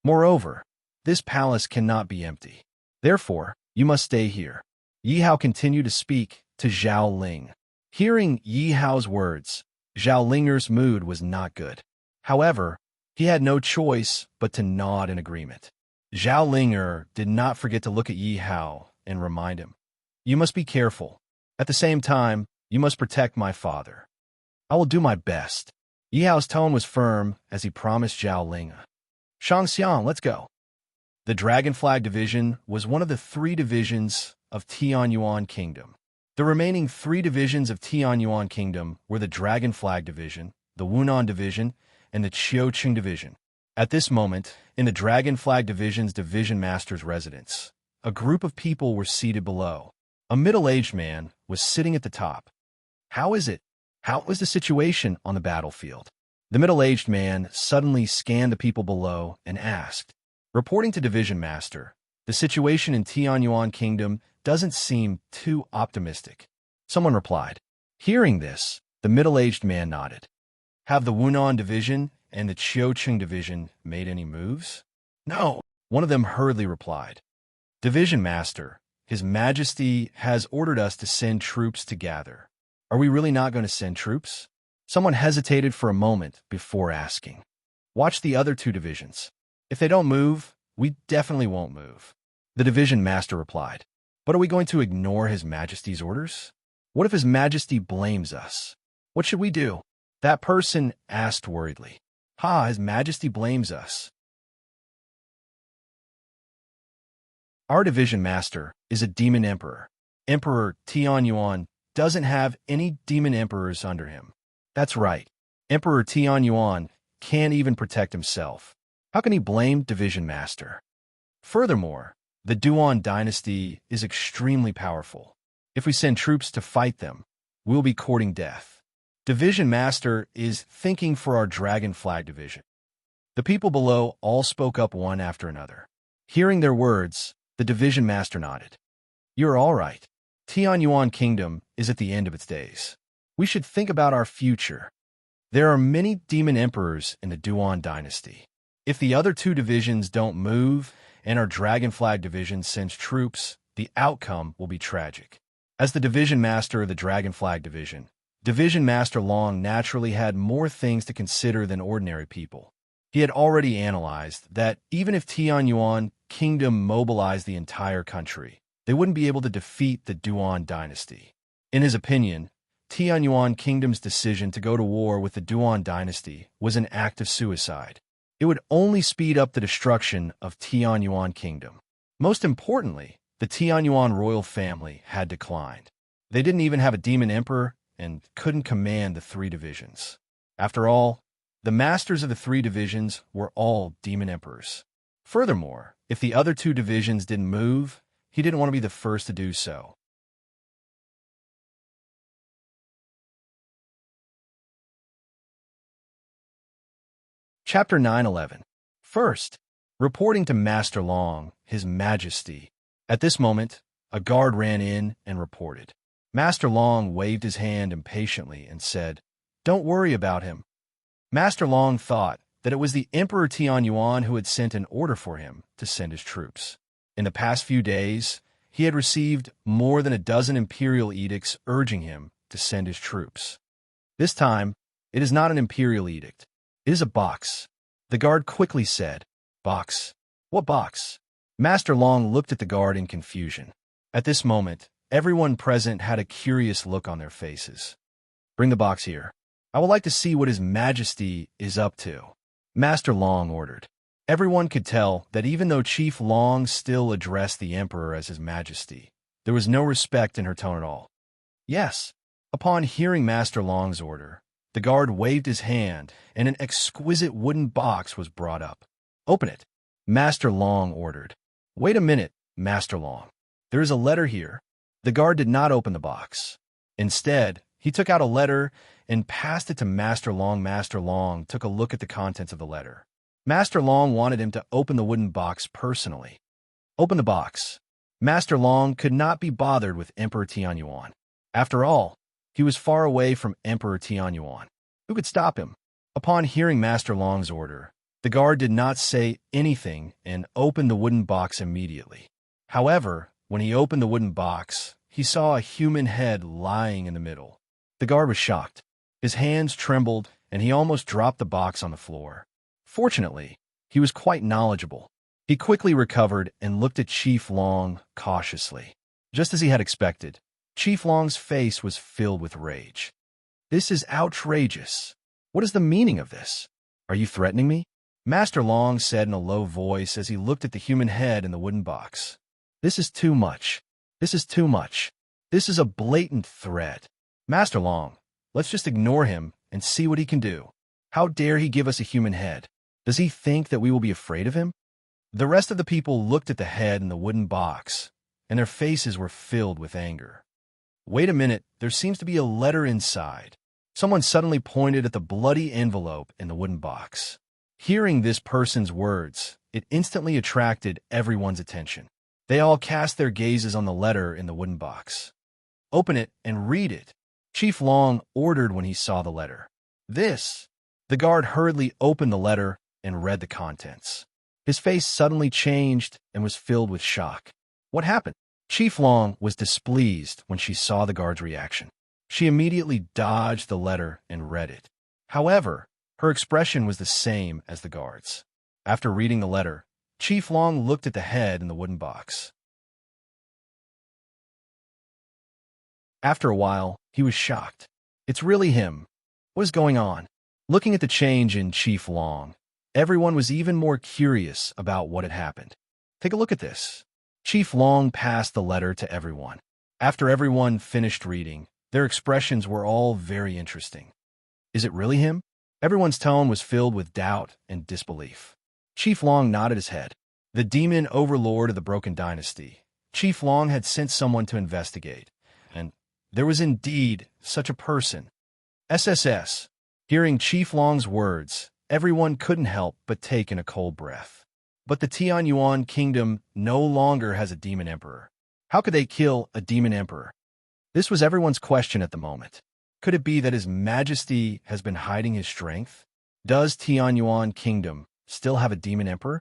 Moreover, this palace cannot be empty. Therefore, you must stay here. Yi Hao continued to speak to Zhao Ling. Hearing Yi Hao's words, Zhao Linger's mood was not good. However, he had no choice but to nod in agreement. Zhao Linger did not forget to look at Yi Hao and remind him, you must be careful. At the same time, you must protect my father. I will do my best. Yi Hao's tone was firm as he promised Zhao Ling. Shangxiang, let's go. The Dragon Flag Division was one of the 3 divisions of Tianyuan Kingdom. The remaining 3 divisions of Tianyuan Kingdom were the Dragon Flag Division, the Wunan Division, and the Qiuqing Division. At this moment, in the Dragon Flag Division's Division Master's residence, a group of people were seated below. A middle-aged man was sitting at the top. How is it? How was the situation on the battlefield? The middle-aged man suddenly scanned the people below and asked, reporting to Division Master, the situation in Tianyuan Kingdom doesn't seem too optimistic. Someone replied. Hearing this, the middle-aged man nodded. Have the Wunan Division and the Qiuqing Division made any moves? No, one of them hurriedly replied. Division Master, His Majesty has ordered us to send troops to gather. Are we really not going to send troops? Someone hesitated for a moment before asking. Watch the other 2 divisions. If they don't move, we definitely won't move. The Division Master replied. But are we going to ignore His Majesty's orders? What if His Majesty blames us? What should we do? That person asked worriedly. His Majesty blames us. Our division master is a demon emperor. Emperor Tianyuan doesn't have any demon emperors under him. That's right. Emperor Tianyuan can't even protect himself. How can he blame division master? Furthermore, the Duan dynasty is extremely powerful. If we send troops to fight them, we'll be courting death. Division master is thinking for our dragon flag division. The people below all spoke up one after another. Hearing their words, the division master nodded. You're all right. Tianyuan Kingdom is at the end of its days. We should think about our future. There are many demon emperors in the Duan dynasty. If the other two divisions don't move and our dragon flag division sends troops, the outcome will be tragic. As the division master of the dragon flag division, Division Master Long naturally had more things to consider than ordinary people. He had already analyzed that even if Tianyuan Kingdom mobilized the entire country, they wouldn't be able to defeat the Duan dynasty. In his opinion, Tianyuan Kingdom's decision to go to war with the Duan dynasty was an act of suicide. It would only speed up the destruction of Tianyuan Kingdom. Most importantly, the Tianyuan royal family had declined. They didn't even have a demon emperor and couldn't command the three divisions. After all, the masters of the three divisions were all demon emperors. Furthermore, if the other two divisions didn't move, he didn't want to be the first to do so. Chapter 9:11. First, reporting to Master Long, His Majesty. At this moment, a guard ran in and reported. Master Long waved his hand impatiently and said, "Don't worry about him." Master Long thought that it was the Emperor Tianyuan who had sent an order for him to send his troops. In the past few days, he had received more than a dozen imperial edicts urging him to send his troops. This time, it is not an imperial edict. It is a box. The guard quickly said, "Box? What box?" Master Long looked at the guard in confusion. At this moment, everyone present had a curious look on their faces. "Bring the box here. I would like to see what His Majesty is up to," Master Long ordered. Everyone could tell that even though Chief Long still addressed the Emperor as His Majesty, there was no respect in her tone at all. Yes. Upon hearing Master Long's order, the guard waved his hand, and an exquisite wooden box was brought up. "Open it," Master Long ordered. "Wait a minute, Master Long. There is a letter here." The guard did not open the box. Instead, he took out a letter and passed it to Master Long. Master Long took a look at the contents of the letter. Master Long wanted him to open the wooden box personally. "Open the box." Master Long could not be bothered with Emperor Tianyuan. After all, he was far away from Emperor Tianyuan. Who could stop him? Upon hearing Master Long's order, the guard did not say anything and opened the wooden box immediately. However, when he opened the wooden box, he saw a human head lying in the middle. The guard was shocked. His hands trembled, and he almost dropped the box on the floor. Fortunately, he was quite knowledgeable. He quickly recovered and looked at Chief Long cautiously. Just as he had expected, Chief Long's face was filled with rage. "This is outrageous. What is the meaning of this? Are you threatening me?" Master Long said in a low voice as he looked at the human head in the wooden box. "This is too much. This is too much. This is a blatant threat. Master Long, let's just ignore him and see what he can do. How dare he give us a human head? Does he think that we will be afraid of him?" The rest of the people looked at the head in the wooden box, and their faces were filled with anger. "Wait a minute, there seems to be a letter inside." Someone suddenly pointed at the bloody envelope in the wooden box. Hearing this person's words, it instantly attracted everyone's attention. They all cast their gazes on the letter in the wooden box. "Open it and read it," Chief Long ordered when he saw the letter. "This." The guard hurriedly opened the letter and read the contents. His face suddenly changed and was filled with shock. What happened? Chief Long was displeased when she saw the guard's reaction. She immediately dodged the letter and read it. However, her expression was the same as the guard's. After reading the letter, Chief Long looked at the head in the wooden box. After a while, he was shocked. "It's really him. What is going on? Looking at the change in Chief Long, everyone was even more curious about what had happened. Take a look at this. Chief Long passed the letter to everyone. After everyone finished reading, their expressions were all very interesting. Is it really him? Everyone's tone was filled with doubt and disbelief. Chief Long nodded his head. The demon overlord of the Broken Dynasty. Chief Long had sent someone to investigate, and there was indeed such a person. SSS. Hearing Chief Long's words, everyone couldn't help but take in a cold breath. But the Tianyuan kingdom no longer has a demon emperor. How could they kill a demon emperor? This was everyone's question at the moment. Could it be that His Majesty has been hiding his strength? Does Tianyuan kingdom still have a demon emperor?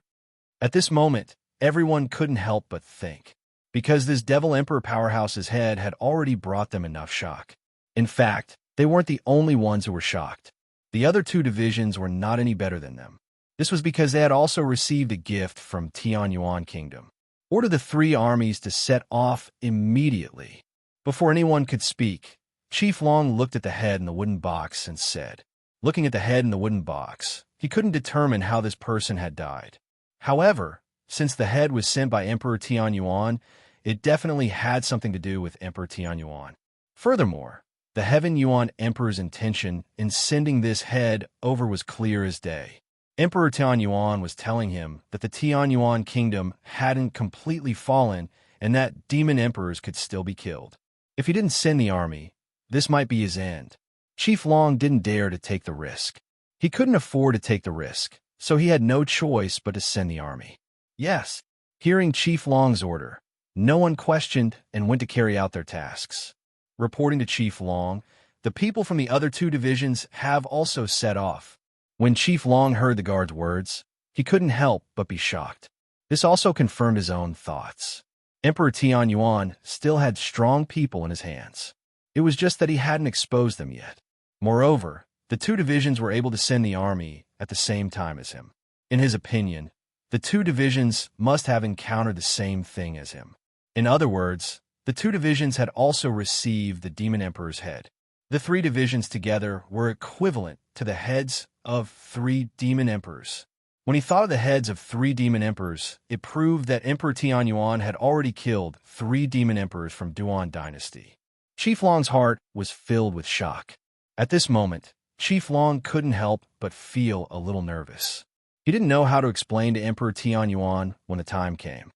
At this moment, everyone couldn't help but think, because this devil emperor powerhouse's head had already brought them enough shock. In fact, they weren't the only ones who were shocked. The other two divisions were not any better than them. This was because they had also received a gift from Tianyuan kingdom. Order the 3 armies to set off immediately. Before anyone could speak, Chief Long looked at the head in the wooden box and said, looking at the head in the wooden box, he couldn't determine how this person had died. However, since the head was sent by Emperor Tianyuan, it definitely had something to do with Emperor Tianyuan. Furthermore, the Heaven Yuan Emperor's intention in sending this head over was clear as day. Emperor Tianyuan was telling him that the Tianyuan kingdom hadn't completely fallen and that demon emperors could still be killed. If he didn't send the army, this might be his end. Chief Long didn't dare to take the risk. He couldn't afford to take the risk, so he had no choice but to send the army. Yes, hearing Chief Long's order, no one questioned and went to carry out their tasks. Reporting to Chief Long, the people from the other 2 divisions have also set off. When Chief Long heard the guard's words, he couldn't help but be shocked. This also confirmed his own thoughts. Emperor Tianyuan still had strong people in his hands. It was just that he hadn't exposed them yet. Moreover, the 2 divisions were able to send the army at the same time as him. In his opinion, the 2 divisions must have encountered the same thing as him. In other words, the 2 divisions had also received the Demon Emperor's head. The 3 divisions together were equivalent to the heads of 3 Demon Emperors. When he thought of the heads of 3 Demon Emperors, it proved that Emperor Tianyuan had already killed 3 Demon Emperors from Duan Dynasty. Chief Long's heart was filled with shock. At this moment, Chief Long couldn't help but feel a little nervous. He didn't know how to explain to Emperor Tianyuan when the time came.